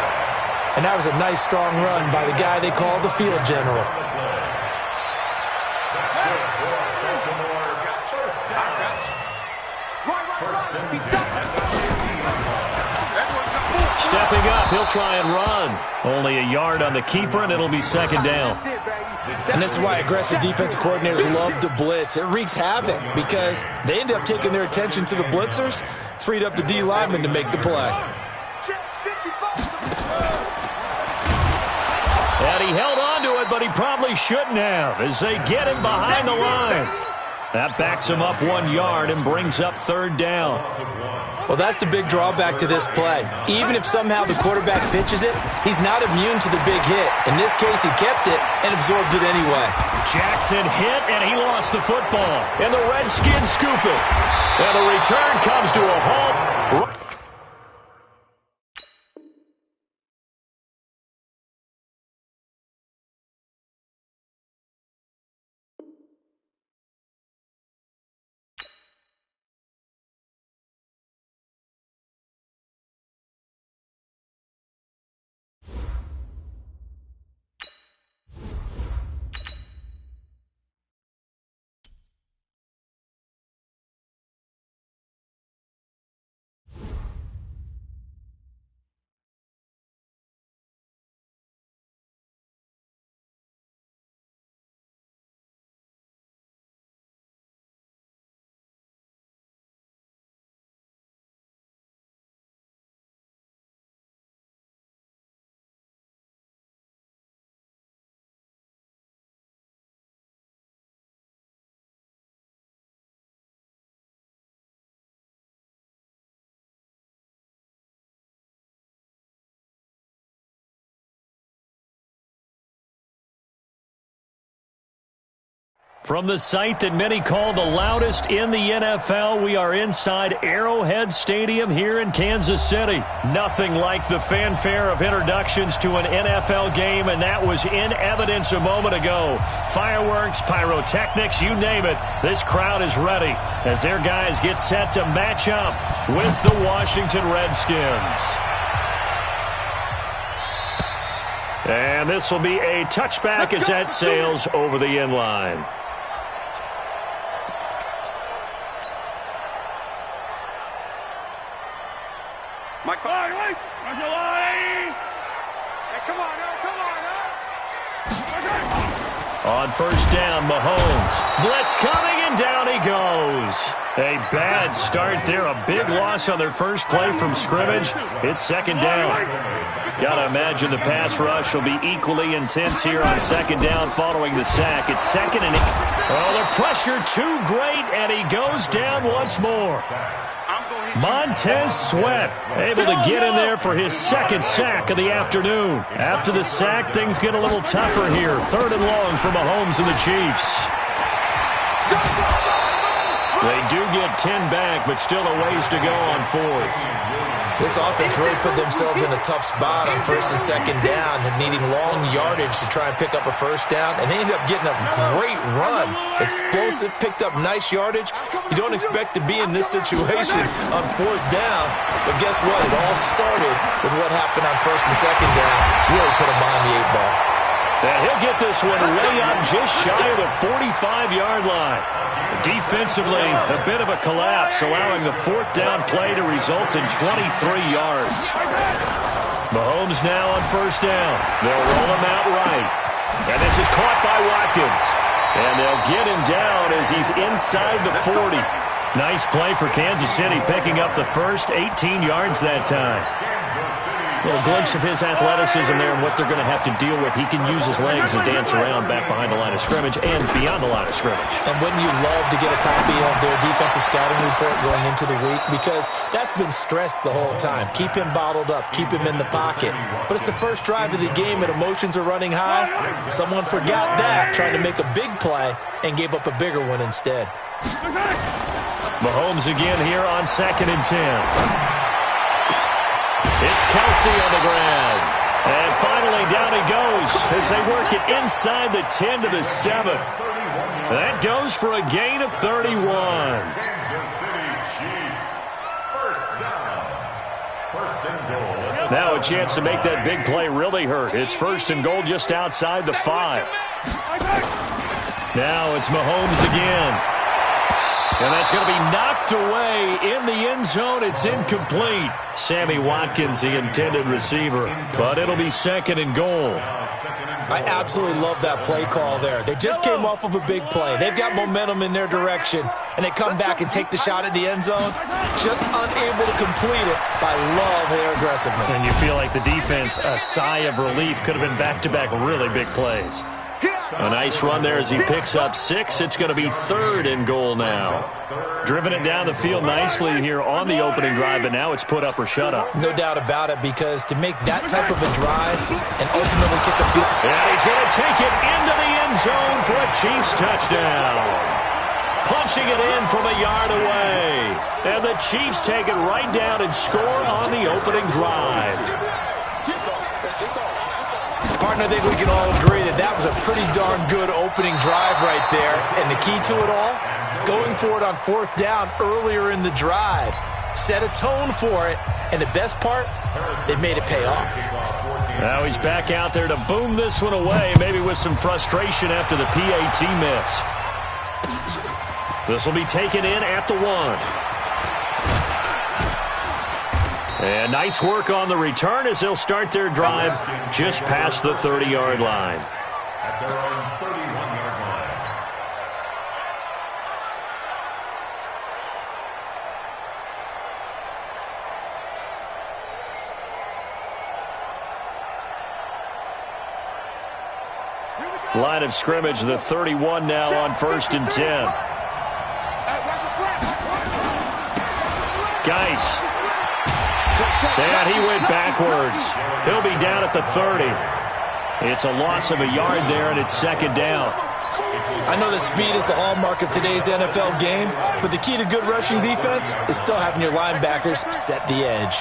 And that was a nice, strong run by the guy they call the field general. Stepping up, he'll try and run. Only a yard on the keeper, and it'll be second down. And this is why aggressive defensive coordinators love to blitz. It wreaks havoc because they end up taking their attention to the blitzers, freed up the D lineman to make the play. And he held on to it, but he probably shouldn't have as they get him behind the line. That backs him up 1 yard and brings up third down. Well, that's the big drawback to this play. Even if somehow the quarterback pitches it, he's not immune to the big hit. In this case, he kept it and absorbed it anyway. Jackson hit, and he lost the football. And the Redskins scoop it. And the return comes to a halt. From the site that many call the loudest in the NFL, we are inside Arrowhead Stadium here in Kansas City. Nothing like the fanfare of introductions to an NFL game, and that was in evidence a moment ago. Fireworks, pyrotechnics, you name it. This crowd is ready as their guys get set to match up with the Washington Redskins. And this will be a touchback as that sails over the end line. Mike, hey, come on now. On first down, Mahomes. Blitz coming, and down he goes. A bad start there. A big loss on their first play from scrimmage. It's second down. Got to imagine the pass rush will be equally intense here on second down following the sack. It's second and 8. Oh, the pressure too great, and he goes down once more. Montez Sweat able to get in there for his second sack of the afternoon. After the sack, things get a little tougher here. Third and long for Mahomes and the Chiefs. They do get 10 back, but still a ways to go on fourth. This offense really put themselves in a tough spot on first and second down and needing long yardage to try and pick up a first down, and they ended up getting a great run. Explosive, picked up nice yardage. You don't expect to be in this situation on fourth down, but guess what? It all started with what happened on first and second down. Really put them behind the 8 ball. And he'll get this one way up just shy of the 45-yard line. Defensively, a bit of a collapse, allowing the fourth down play to result in 23 yards. Mahomes now on first down. They'll roll him out right. And this is caught by Watkins. And they'll get him down as he's inside the 40. Nice play for Kansas City, picking up the first 18 yards that time. A little glimpse of his athleticism there and what they're going to have to deal with. He can use his legs and dance around back behind the line of scrimmage and beyond the line of scrimmage. And wouldn't you love to get a copy of their defensive scouting report going into the week? Because that's been stressed the whole time. Keep him bottled up. Keep him in the pocket. But it's the first drive of the game and emotions are running high. Someone forgot that, trying to make a big play and gave up a bigger one instead. Mahomes again here on second and 10. It's Kelsey on the ground. And finally down he goes as they work it inside the 10 to the 7. That goes for a gain of 31. Kansas City Chiefs. First down. First and goal. Now a chance to make that big play really hurt. It's first and goal just outside the 5. Now it's Mahomes again. And that's going to be knocked away in the end zone. It's incomplete. Sammy Watkins, the intended receiver. But it'll be 2nd and goal. I absolutely love that play call there. They just came off of a big play. They've got momentum in their direction, and they come back and take the shot at the end zone, just unable to complete it. I love their aggressiveness. And you feel like the defense, a sigh of relief, could have been back-to-back really big plays. A nice run there as he picks up 6. It's going to be 3rd and goal now. Driven it down the field nicely here on the opening drive, but now it's put up or shut up. No doubt about it, because to make that type of a drive and ultimately kick a field. And he's going to take it into the end zone for a Chiefs touchdown. Punching it in from a yard away. And the Chiefs take it right down and score on the opening drive. Partner, I think we can all agree that that was a pretty darn good opening drive right there. And the key to it all, going for it on 4th down earlier in the drive. Set a tone for it. And the best part, they made it pay off. Now he's back out there to boom this one away, maybe with some frustration after the PAT miss. This will be taken in at the 1. And nice work on the return as they'll start their drive just past the 30-yard line. At their own 31-yard line. Line of scrimmage, the 31 now on 1st and 10. Geis. And he went backwards. He'll be down at the 30. It's a loss of a yard there, and it's 2nd down. I know that speed is the hallmark of today's NFL game, but the key to good rushing defense is still having your linebackers set the edge.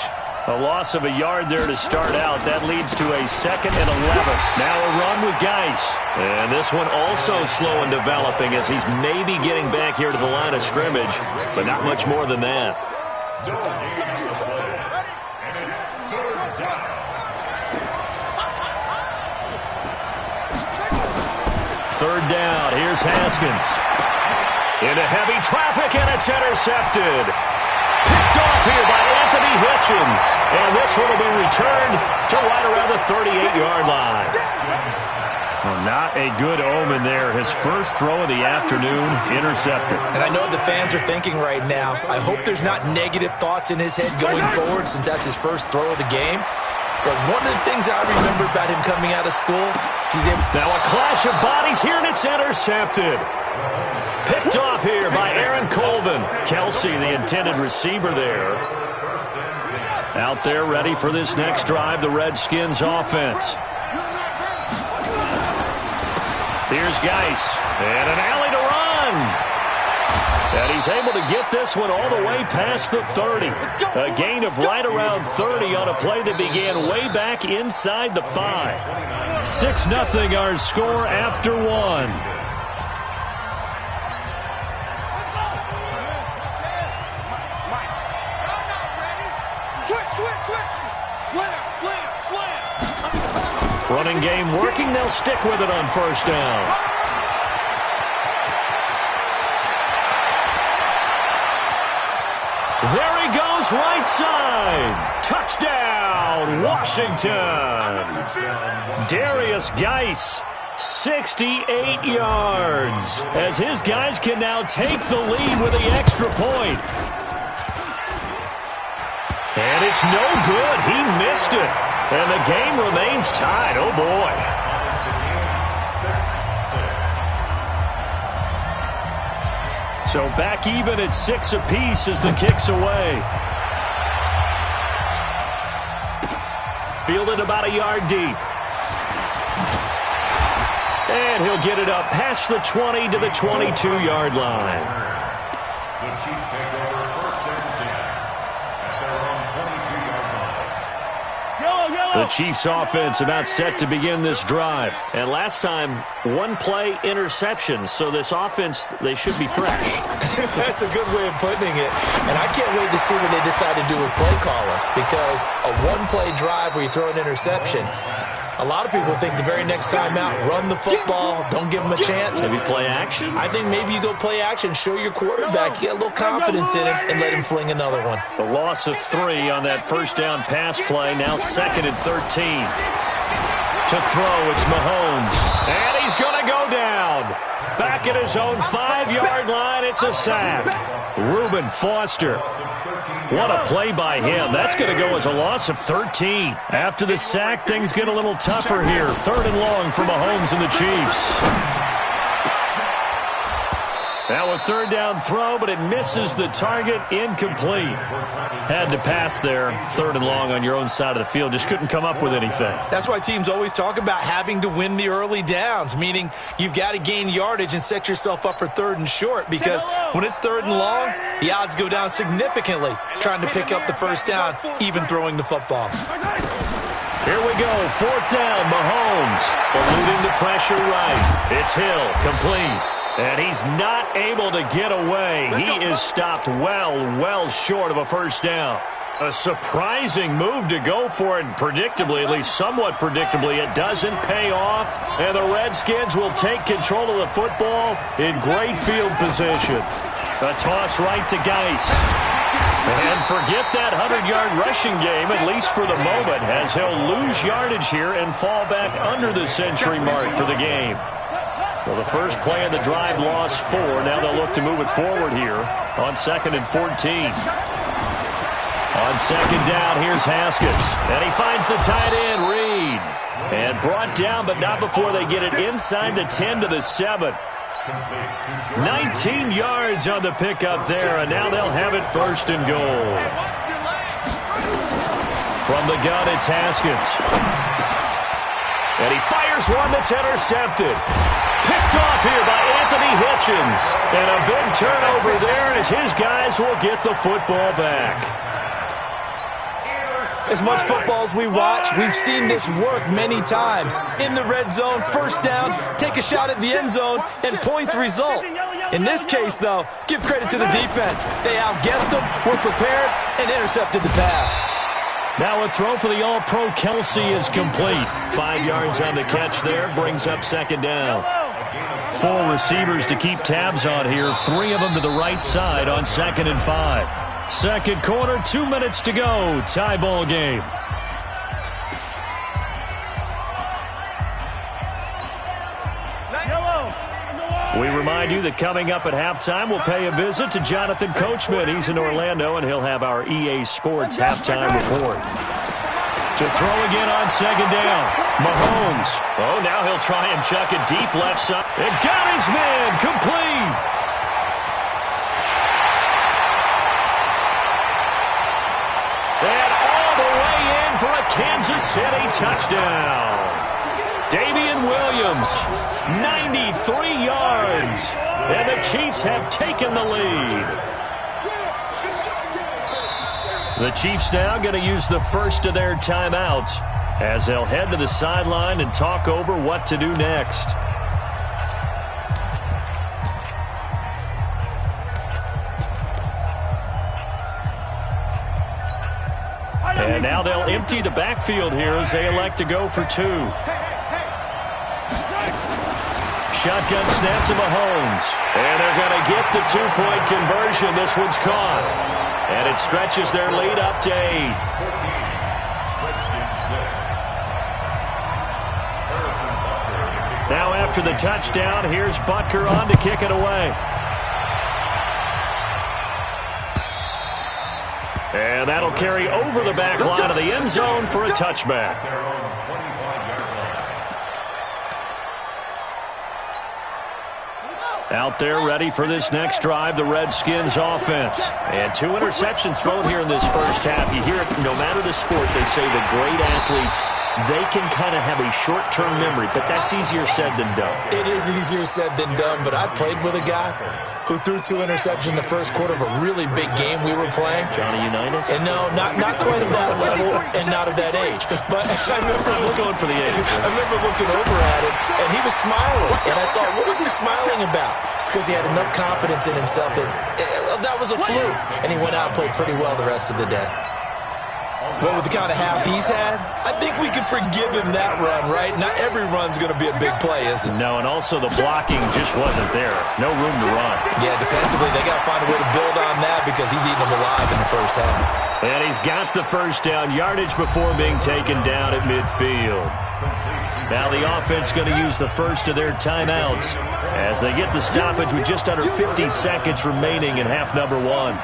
A loss of a yard there to start out. That leads to a 2nd and 11. Now a run with Geis. And this one also slow in developing as he's maybe getting back here to the line of scrimmage, but not much more than that. Third down. Here's Haskins. Into heavy traffic, and it's intercepted. Picked off here by Anthony Hitchens. And this one will be returned to right around the 38-yard line. Well, not a good omen there. His first throw of the afternoon, intercepted. And I know what the fans are thinking right now. I hope there's not negative thoughts in his head going forward since that's his first throw of the game. But one of the things I remember about him coming out of school, now a clash of bodies here, and it's intercepted. Picked off here by Aaron Colvin. Kelsey, the intended receiver there. Out there ready for this next drive, the Redskins offense. Here's Geis. And an alley to run. And he's able to get this one all the way past the 30. A gain of right around 30 on a play that began way back inside the 5. 6-0 our score after 1. Running game working. They'll stick with it on 1st down. There he goes, right side. Touchdown, Washington. Darius Geis, 68 yards. As his guys can now take the lead with the extra point. And it's no good. He missed it. And the game remains tied. Oh, boy. So back even at 6 apiece as the kick's away. Fielded about a yard deep. And he'll get it up past the 20 to the 22-yard line. The Chiefs take over 1st and 10 at their own 22-yard line. The Chiefs offense about set to begin this drive. And last time, one play interception. So this offense, they should be fresh. That's a good way of putting it. And I can't wait to see what they decide to do with play caller. Because a one-play drive where you throw an interception, A lot of people think the very next time out, run the football, don't give them a chance. Maybe play action? I think maybe you go play action, show your quarterback, get a little confidence in him, and let him fling another one. The loss of 3 on that first down pass play, now 2nd and 13. To throw, it's Mahomes. And he's going to go down. Back at his own 5-yard line, it's a sack. Reuben Foster. What a play by him. That's going to go as a loss of 13. After the sack, things get a little tougher here. 3rd and long for Mahomes and the Chiefs. Now a 3rd down throw, but it misses the target, incomplete. Had to pass there, 3rd and long on your own side of the field. Just couldn't come up with anything. That's why teams always talk about having to win the early downs, meaning you've got to gain yardage and set yourself up for 3rd and short, because when it's 3rd and long, the odds go down significantly trying to pick up the first down, even throwing the football. Here we go, 4th down, Mahomes. Eluding the pressure right. It's Hill, complete. And he's not able to get away. He is stopped well short of a first down. A surprising move to go for it, and predictably, at least somewhat predictably, it doesn't pay off. And the Redskins will take control of the football in great field position. A toss right to Geis. And forget that 100-yard rushing game, at least for the moment, as he'll lose yardage here and fall back under the century mark for the game. Well, the first play of the drive lost 4. Now they'll look to move it forward here on 2nd and 14. On 2nd down, here's Haskins. And he finds the tight end, Reed. And brought down, but not before they get it inside the 10 to the 7. 19 yards on the pickup there, and now they'll have it 1st and goal. From the gun, it's Haskins. And he fires one that's intercepted. Picked off here by Anthony Hitchens. And a big turnover there as his guys will get the football back. As much football as we watch, we've seen this work many times. In the red zone, first down, take a shot at the end zone, and points result. In this case, though, give credit to the defense. They outguessed them, were prepared, and intercepted the pass. Now a throw for the All-Pro Kelsey is complete. 5 yards on the catch there, brings up 2nd down. 4 receivers to keep tabs on here, 3 of them to the right side on 2nd and 5. Second quarter, 2 minutes to go. Tie ball game. We remind you that coming up at halftime, we'll pay a visit to Jonathan Coachman. He's in Orlando, and he'll have our EA Sports halftime report. To throw again on 2nd down. Mahomes. Oh, now he'll try and chuck it deep left side. It got his man. Complete. And all the way in for a Kansas City touchdown. Damian Williams, 93 yards. And the Chiefs have taken the lead. The Chiefs now going to use the first of their timeouts as they'll head to the sideline and talk over what to do next. And now they'll empty the backfield here as they elect to go for 2. Shotgun snap to Mahomes. And they're going to get the 2-point conversion. This one's caught. And it stretches their lead up to 8. Now after the touchdown, here's Butker on to kick it away. And that'll carry over the back line of the end zone for a touchback. Out there ready for this next drive, the Redskins offense. And 2 interceptions thrown here in this first half. You hear it, no matter the sport, they say the great athletes, they can kind of have a short-term memory, but that's easier said than done. It is easier said than done, but I played with a guy who threw 2 interceptions in the first quarter of a really big game we were playing. Johnny Unitas? And no, not quite of that level and not of that age. But I was going for the age. I remember looking over at him, and he was smiling. And I thought, what was he smiling about? It's because he had enough confidence in himself that that was a fluke. And he went out and played pretty well the rest of the day. Well, with the kind of half he's had, I think we can forgive him that run, right? Not every run's going to be a big play, is it? No, and also the blocking just wasn't there. No room to run. Yeah, defensively, they got to find a way to build on that because he's eating them alive in the first half. And he's got the first down yardage before being taken down at midfield. Now the offense going to use the first of their timeouts as they get the stoppage with just under 50 seconds remaining in half number one.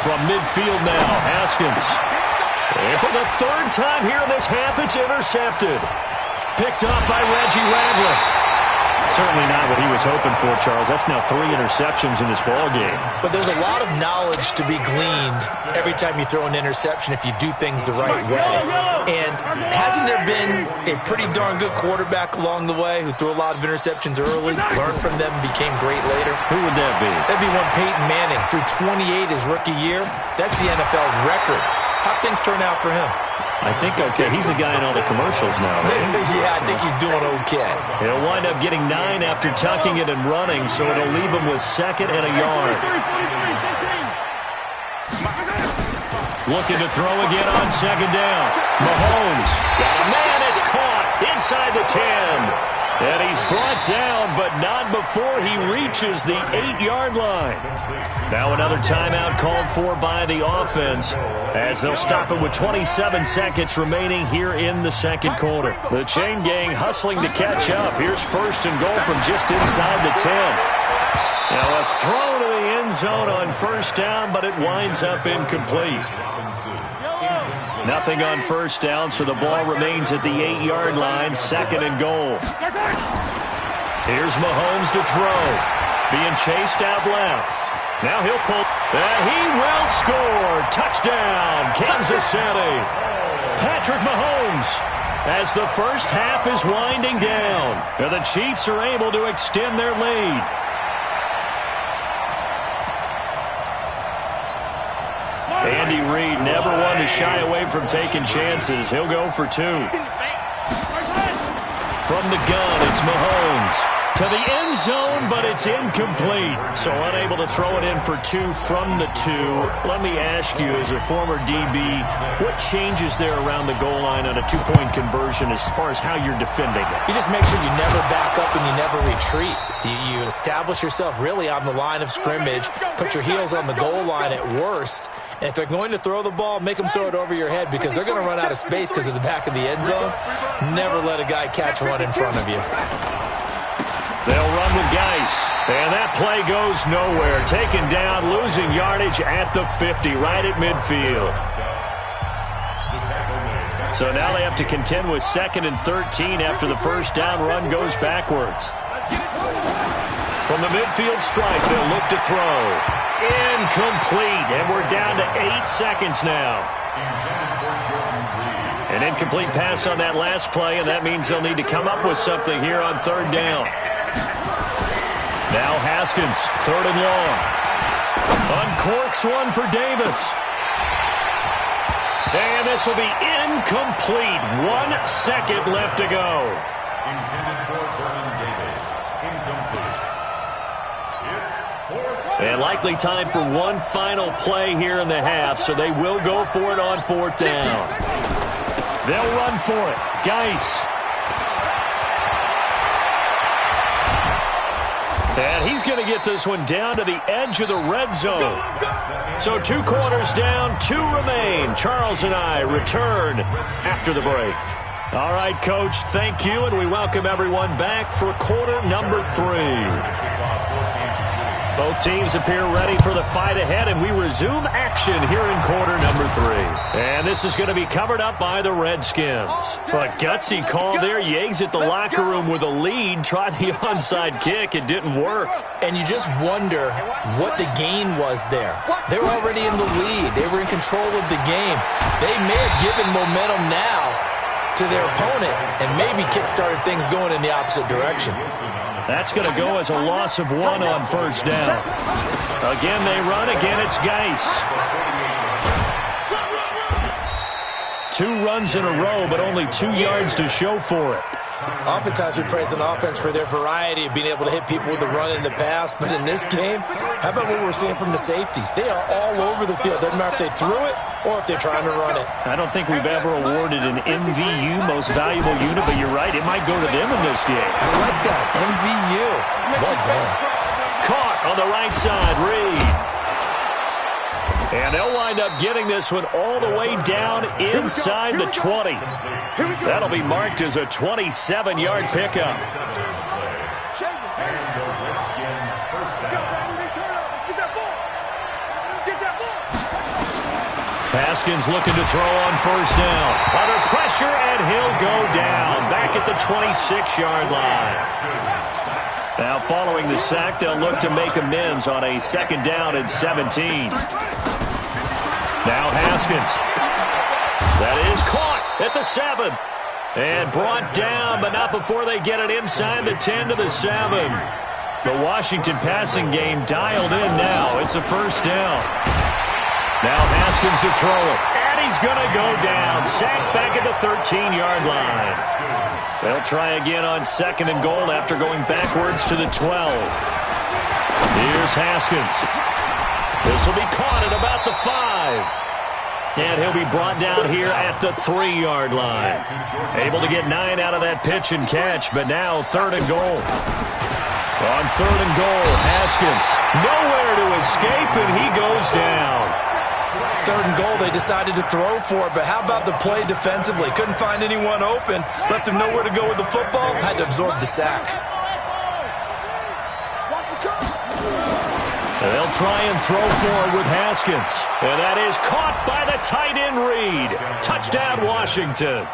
From midfield now, Haskins. And for the third time here in this half, it's intercepted. Picked off by Reggie Ragland. Certainly not what he was hoping for, Charles. That's now 3 interceptions in this ballgame. But there's a lot of knowledge to be gleaned every time you throw an interception if you do things the right way. And hasn't there been a pretty darn good quarterback along the way who threw a lot of interceptions early, learned from them, became great later? Who would that be? That'd be one Peyton Manning. Threw 28 his rookie year. That's the NFL record. How'd things turn out for him? I think okay. He's a guy in all the commercials now, right? Yeah, I think he's doing okay. He'll wind up getting 9 after tucking it and running, so it'll leave him with 2nd and a yard. Looking to throw again on 2nd down. Mahomes got a man. It's caught inside the 10. And he's brought down, but not before he reaches the 8-yard line. Now another timeout called for by the offense as they'll stop it with 27 seconds remaining here in the second quarter. The chain gang hustling to catch up. Here's 1st and goal from just inside the 10. Now a throw to the end zone on 1st down, but it winds up incomplete. Nothing on 1st down, so the ball remains at the 8-yard line, 2nd and goal. Here's Mahomes to throw. Being chased out left. Now he'll pull. And he will score. Touchdown, Kansas City. Patrick Mahomes as the first half is winding down. Now the Chiefs are able to extend their lead. Andy Reid never one to shy away from taking chances. He'll go for 2. From the gun, it's Mahomes. To the end zone, but it's incomplete. So unable to throw it in for 2 from the 2. Let me ask you, as a former DB, what changes there around the goal line on a 2-point conversion as far as how you're defending it? You just make sure you never back up and you never retreat. You establish yourself really on the line of scrimmage, put your heels on the goal line at worst, and if they're going to throw the ball, make them throw it over your head because they're going to run out of space because of the back of the end zone. Never let a guy catch one in front of you. They'll run with Geis, and that play goes nowhere. Taken down, losing yardage at the 50, right at midfield. So now they have to contend with 2nd and 13 after the first down run goes backwards. From the midfield stripe, they'll look to throw. Incomplete, and we're down to 8 seconds now. An incomplete pass on that last play, and that means they'll need to come up with something here on 3rd down. Now Haskins, 3rd and long. Uncorks one for Davis. And this will be incomplete. 1 second left to go. Intended for Vernon Davis. Incomplete. It's 4th. And likely time for one final play here in the half, so they will go for it on 4th down. They'll run for it. Geis. And he's going to get this one down to the edge of the red zone. So 2 quarters down, 2 remain. Charles and I return after the break. All right, Coach, thank you, and we welcome everyone back for quarter number 3. Both teams appear ready for the fight ahead, and we resume action here in quarter number 3. And this is going to be covered up by the Redskins. A gutsy call there. You exit the locker room with a lead, tried the onside kick. It didn't work. And you just wonder what the gain was there. They were already in the lead. They were in control of the game. They may have given momentum now to their opponent and maybe kick-started things going in the opposite direction. That's going to go as a loss of 1 on 1st down. Again, they run. Again, it's Geis. 2 runs in a row, but only 2 yards to show for it. Oftentimes we praise an offense for their variety of being able to hit people with the run in the pass, but in this game, how about what we're seeing from the safeties? They are all over the field. Doesn't matter if they threw it or if they're trying to run it. I don't think we've ever awarded an MVU, most valuable unit, but you're right, it might go to them in this game. I like that, MVU. Well done. Caught on the right side, Reed. And they'll wind up getting this one all the way down inside the 20. That'll be marked as a 27-yard pickup. Haskins looking to throw on first down. Under pressure, and he'll go down back at the 26-yard line. Now, following the sack, they'll look to make amends on a second down and 17. Now Haskins. That is caught at the 7. And brought down, but not before they get it inside the 10 to the 7. The Washington passing game dialed in now. It's a first down. Now Haskins to throw it. And he's going to go down. Sacked back at the 13-yard line. They'll try again on second and goal after going backwards to the 12. Here's Haskins. This will be caught at about the 5. And he'll be brought down here at the 3-yard line. Able to get 9 out of that pitch and catch, but now third and goal. On third and goal, Haskins nowhere to escape, and he goes down. Third and goal, they decided to throw for it, but how about the play defensively? Couldn't find anyone open, left him nowhere to go with the football, had to absorb the sack. They'll try and throw forward with Haskins. And that is caught by the tight end Reed. Touchdown, Washington.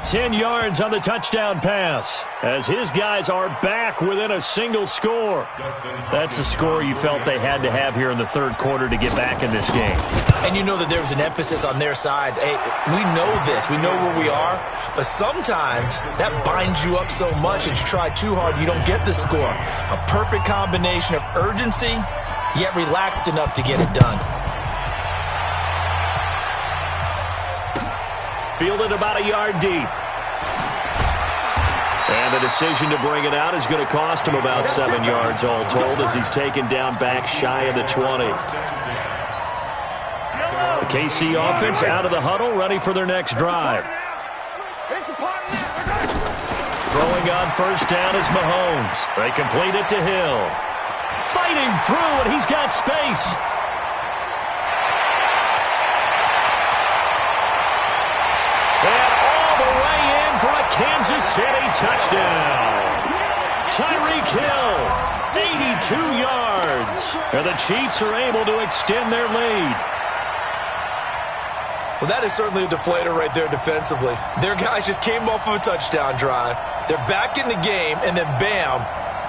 10 yards on the touchdown pass as his guys are back within a single score. That's a score you felt they had to have here in the third quarter to get back in this game. And you know that there was an emphasis on their side. Hey, we know this. We know where we are. But sometimes that binds you up so much that you try too hard, you don't get the score. A perfect combination of urgency, yet relaxed enough to get it done. Fielded about a yard deep. And the decision to bring it out is going to cost him about 7 yards all told as he's taken down back shy of the 20. The KC offense out of the huddle, ready for their next drive. Throwing on first down is Mahomes. They complete it to Hill. Fighting through, and he's got space. Kansas City touchdown. Tyreek Hill, 82 yards. And the Chiefs are able to extend their lead. Well, that is certainly a deflator right there defensively. Their guys just came off of a touchdown drive. They're back in the game, and then bam,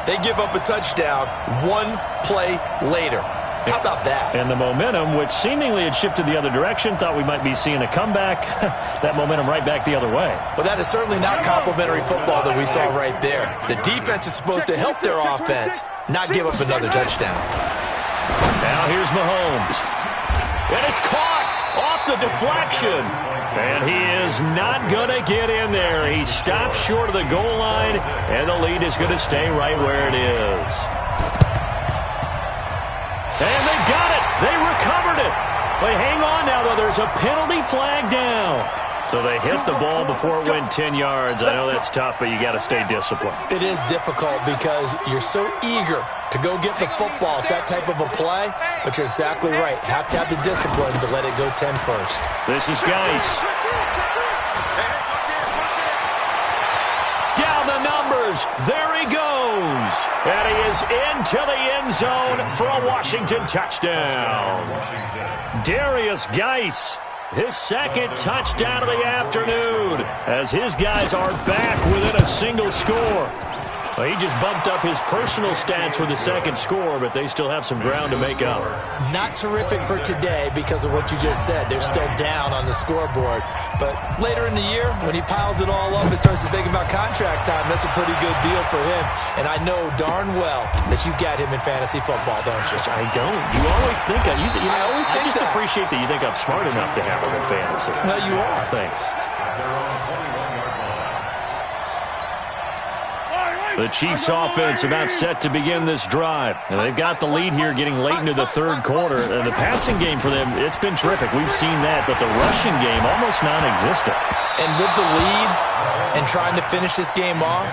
they give up a touchdown one play later. How about that? And the momentum, which seemingly had shifted the other direction, thought we might be seeing a comeback. That momentum right back the other way. Well, that is certainly not complimentary football that we saw right there. The defense is supposed to help their offense, not give up another touchdown. Now here's Mahomes. And it's caught off the deflection. And he is not going to get in there. He stops short of the goal line, and the lead is going to stay right where it is. And they got it. They recovered it. They hang on now, though. There's a penalty flag down. So they hit the ball before it went 10 yards. I know that's tough, but you got to stay disciplined. It is difficult because you're so eager to go get the football. It's that type of a play, but you're exactly right. Have to have the discipline to let it go 10 first. This is Geis. Down the numbers. There he goes. And he is into the end zone for a Washington touchdown. Darius Geis, his second touchdown of the afternoon, as his guys are back within a single score. Well, he just bumped up his personal stats with the second score, but they still have some ground to make up. Not terrific for today because of what you just said. They're still down on the scoreboard. But later in the year, when he piles it all up and starts to think about contract time, that's a pretty good deal for him. And I know darn well that you've got him in fantasy football, don't you? I don't. You always think I just appreciate that you think I'm smart enough to have him in fantasy. Well, you are. Thanks. The Chiefs offense about set to begin this drive. And they've got the lead here getting late into the third quarter. And the passing game for them, it's been terrific. We've seen that, but the rushing game almost non-existent. And with the lead and trying to finish this game off,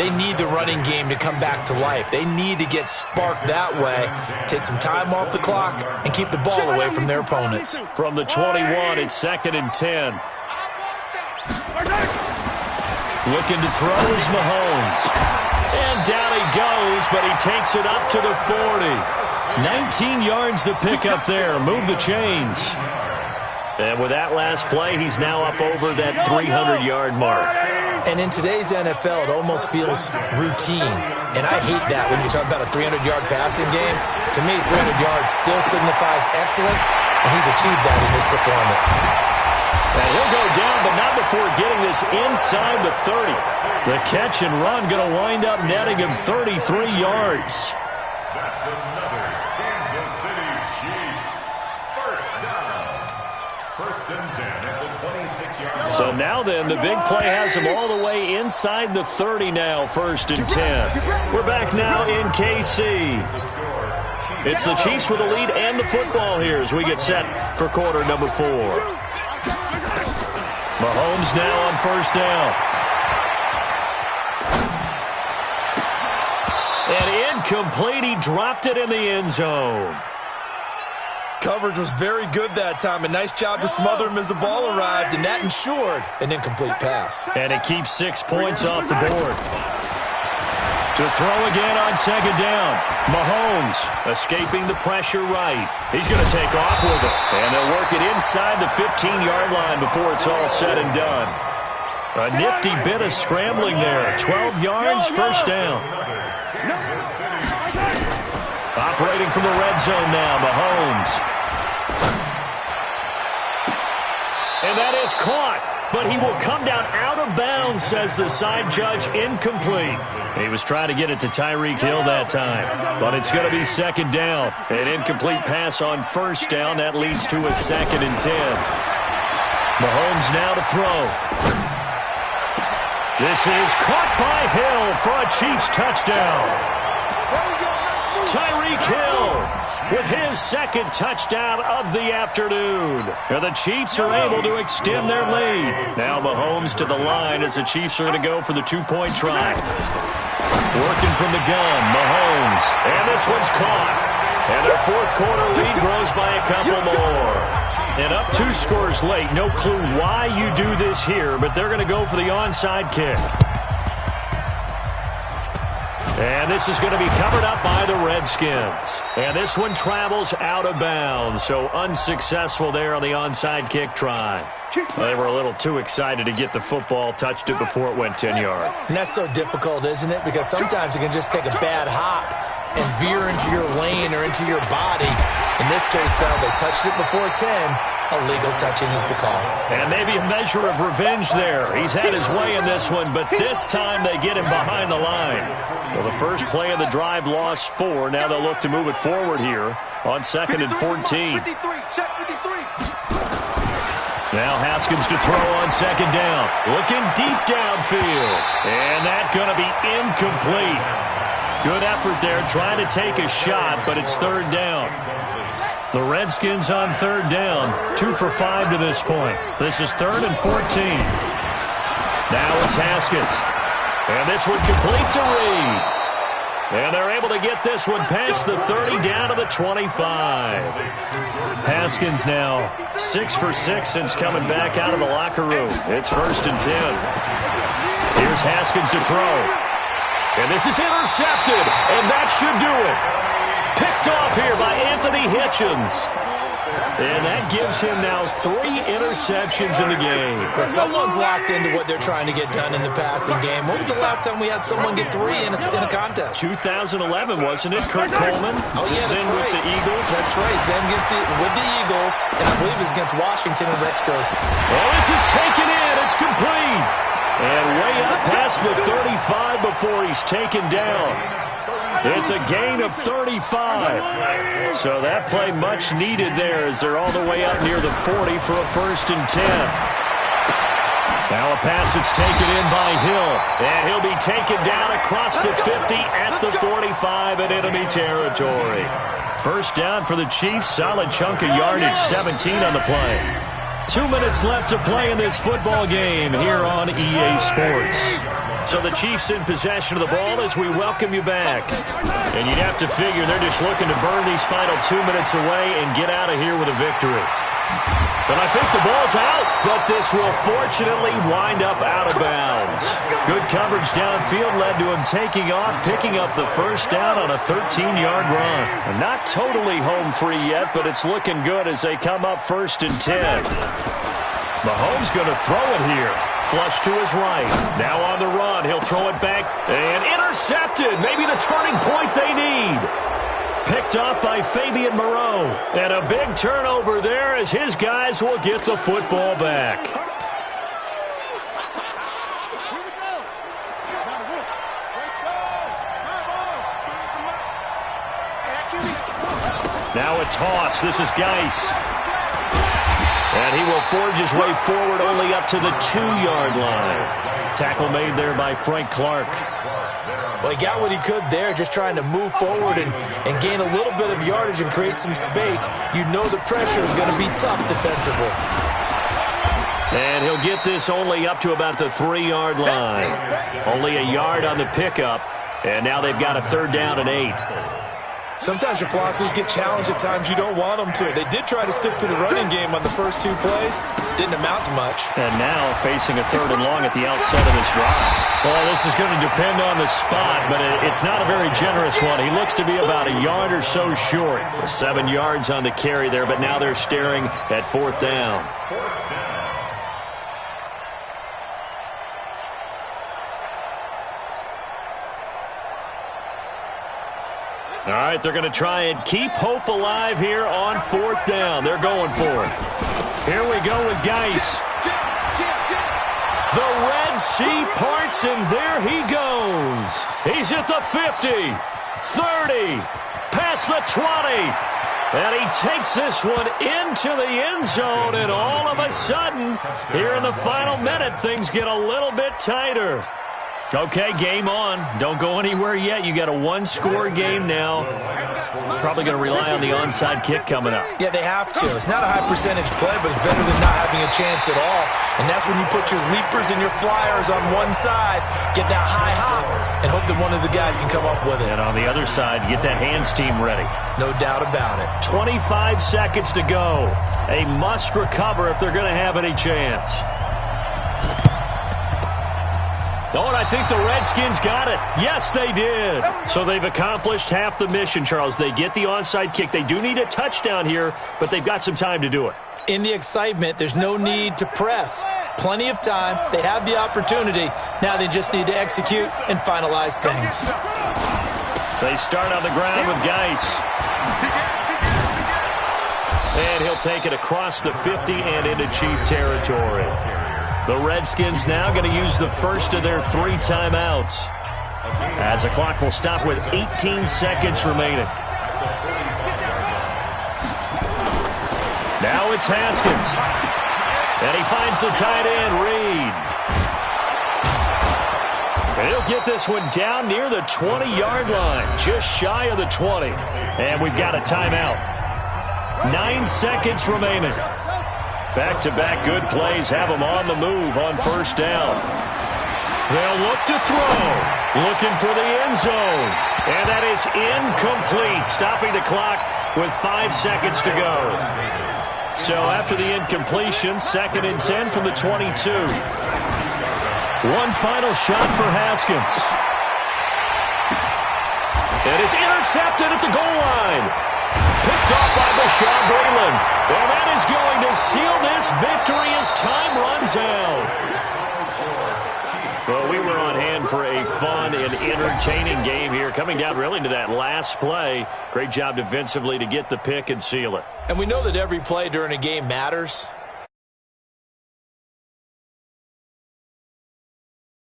they need the running game to come back to life. They need to get sparked that way, take some time off the clock, and keep the ball away from their opponents. From the 21, it's 2nd and 10. Looking to throw is Mahomes. And down he goes, but he takes it up to the 40. 19 yards to pick up there. Move the chains. And with that last play, he's now up over that 300-yard mark. And in today's NFL, it almost feels routine. And I hate that when you talk about a 300-yard passing game. To me, 300 yards still signifies excellence, and he's achieved that in his performance. And he'll go down, but not before getting this inside the 30. The catch and run going to wind up netting him 33 yards. That's another Kansas City Chiefs first down. 1st and 10 at the 26-yard line. So now then, the big play has him all the way inside the 30 now, 1st and 10. We're back now in KC. It's the Chiefs with the lead and the football here as we get set for quarter number 4. Mahomes now on 1st down. And incomplete. He dropped it in the end zone. Coverage was very good that time. A nice job to smother him as the ball arrived, and that ensured an incomplete pass. And it keeps 6 points off the board. To throw again on 2nd down. Mahomes escaping the pressure right. He's going to take off with it. And they'll work it inside the 15-yard line before it's all said and done. A nifty bit of scrambling there. 12 yards, 1st down. Operating from the red zone now, Mahomes. And that is caught. But he will come down out of bounds, says the side judge, incomplete. He was trying to get it to Tyreek Hill that time. But it's going to be 2nd down. An incomplete pass on 1st down. That leads to a 2nd and 10. Mahomes now to throw. This is caught by Hill for a Chiefs touchdown. Tyreek Hill with his 2nd touchdown of the afternoon. And the Chiefs are able to extend their lead. Now Mahomes to the line as the Chiefs are going to go for the 2-point try. Working from the gun, Mahomes. And this one's caught. And their 4th quarter lead grows by a couple more. And up 2 scores late. No clue why you do this here, but they're going to go for the onside kick. And this is going to be covered up by the Redskins. And this one travels out of bounds, so unsuccessful there on the onside kick try. They were a little too excited to get the football, touched it before it went 10 yards. And that's so difficult, isn't it? Because sometimes you can just take a bad hop and veer into your lane or into your body. In this case, though, they touched it before 10. Illegal touching is the call. And maybe a measure of revenge there. He's had his way in this one, but this time they get him behind the line. Well, the first play of the drive lost 4. Now they'll look to move it forward here on 2nd and 14. Now Haskins to throw on 2nd down. Looking deep downfield. And that's going to be incomplete. Good effort there trying to take a shot, but it's 3rd down. The Redskins on 3rd down, 2 for 5 to this point. This is 3rd and 14. Now it's Haskins. And this one complete to Reed. And they're able to get this one past the 30 down to the 25. Haskins now 6 for 6 since coming back out of the locker room. It's 1st and 10. Here's Haskins to throw. And this is intercepted. And that should do it. Picked off here by Anthony Hitchens. And that gives him now 3 interceptions in the game. Well, someone's locked into what they're trying to get done in the passing game. When was the last time we had someone get 3 in a contest? 2011, wasn't it? Kurt Coleman. Oh, yeah, that's then right. With the Eagles. That's right. Then with the Eagles, and I believe it's against Washington and Rex Grossman. Well, this is taken in. It's complete. And way up past the 35 before he's taken down. It's a gain of 35. So that play much needed there as they're all the way up near the 40 for a 1st and 10. Now a pass that's taken in by Hill. And he'll be taken down across the 50 at the 45 in enemy territory. First down for the Chiefs. Solid chunk of yardage, 17 on the play. 2 minutes left to play in this football game here on EA Sports. So the Chiefs in possession of the ball as we welcome you back. And you'd have to figure they're just looking to burn these final 2 minutes away and get out of here with a victory. But I think the ball's out, but this will fortunately wind up out of bounds. Good coverage downfield led to him taking off, picking up the first down on a 13-yard run. Not totally home free yet, but it's looking good as they come up 1st and 10. Mahomes going to throw it here. Flush to his right. Now on the run. He'll throw it back and intercepted. Maybe the turning point they need. Picked off by Fabian Moreau. And a big turnover there as his guys will get the football back. Now a toss. This is Geis. And he will forge his way forward only up to the 2-yard line. Tackle made there by Frank Clark. Well, he got what he could there, just trying to move forward and gain a little bit of yardage and create some space. You know the pressure is going to be tough defensively. And he'll get this only up to about the 3-yard line. Only a yard on the pickup. And now they've got a 3rd down and 8. Sometimes your philosophies get challenged at times you don't want them to. They did try to stick to the running game on the first 2 plays. Didn't amount to much. And now facing a 3rd and long at the outset of this drive. Well, this is going to depend on the spot, but it's not a very generous one. He looks to be about a yard or so short. 7 yards on the carry there, but now they're staring at 4th down. All right, they're going to try and keep hope alive here on 4th down. They're going for it. Here we go with Geis. The Red Sea parts, and there he goes. He's at the 50, 30, past the 20. And he takes this one into the end zone, and all of a sudden, here in the final minute, things get a little bit tighter. Okay, game on. Don't go anywhere yet. You got a 1-score game now. Probably going to rely on the onside kick coming up. Yeah, they have to. It's not a high percentage play, but it's better than not having a chance at all. And that's when you put your leapers and your flyers on one side, get that high hop, and hope that one of the guys can come up with it. And on the other side, get that hands team ready. No doubt about it. 25 seconds to go. A must recover if they're going to have any chance. Oh, and I think the Redskins got it. Yes, they did. So they've accomplished half the mission, Charles. They get the onside kick. They do need a touchdown here, but they've got some time to do it. In the excitement, there's no need to press. Plenty of time. They have the opportunity. Now they just need to execute and finalize things. They start on the ground with Geis. And he'll take it across the 50 and into Chief territory. The Redskins now going to use the first of their 3 timeouts, as the clock will stop with 18 seconds remaining. Now it's Haskins. And he finds the tight end, Reed. And he'll get this one down near the 20-yard line, just shy of the 20. And we've got a timeout. 9 seconds remaining. Back-to-back good plays have them on the move on first down. They'll look to throw. Looking for the end zone. And that is incomplete. Stopping the clock with 5 seconds to go. So after the incompletion, 2nd and 10 from the 22. One final shot for Haskins. And it's intercepted at the goal line. Picked off by Bashaud Breeland. And that is going to seal this victory as time runs out. Well, we were on hand for a fun and entertaining game here, coming down really to that last play. Great job defensively to get the pick and seal it. And we know that every play during a game matters,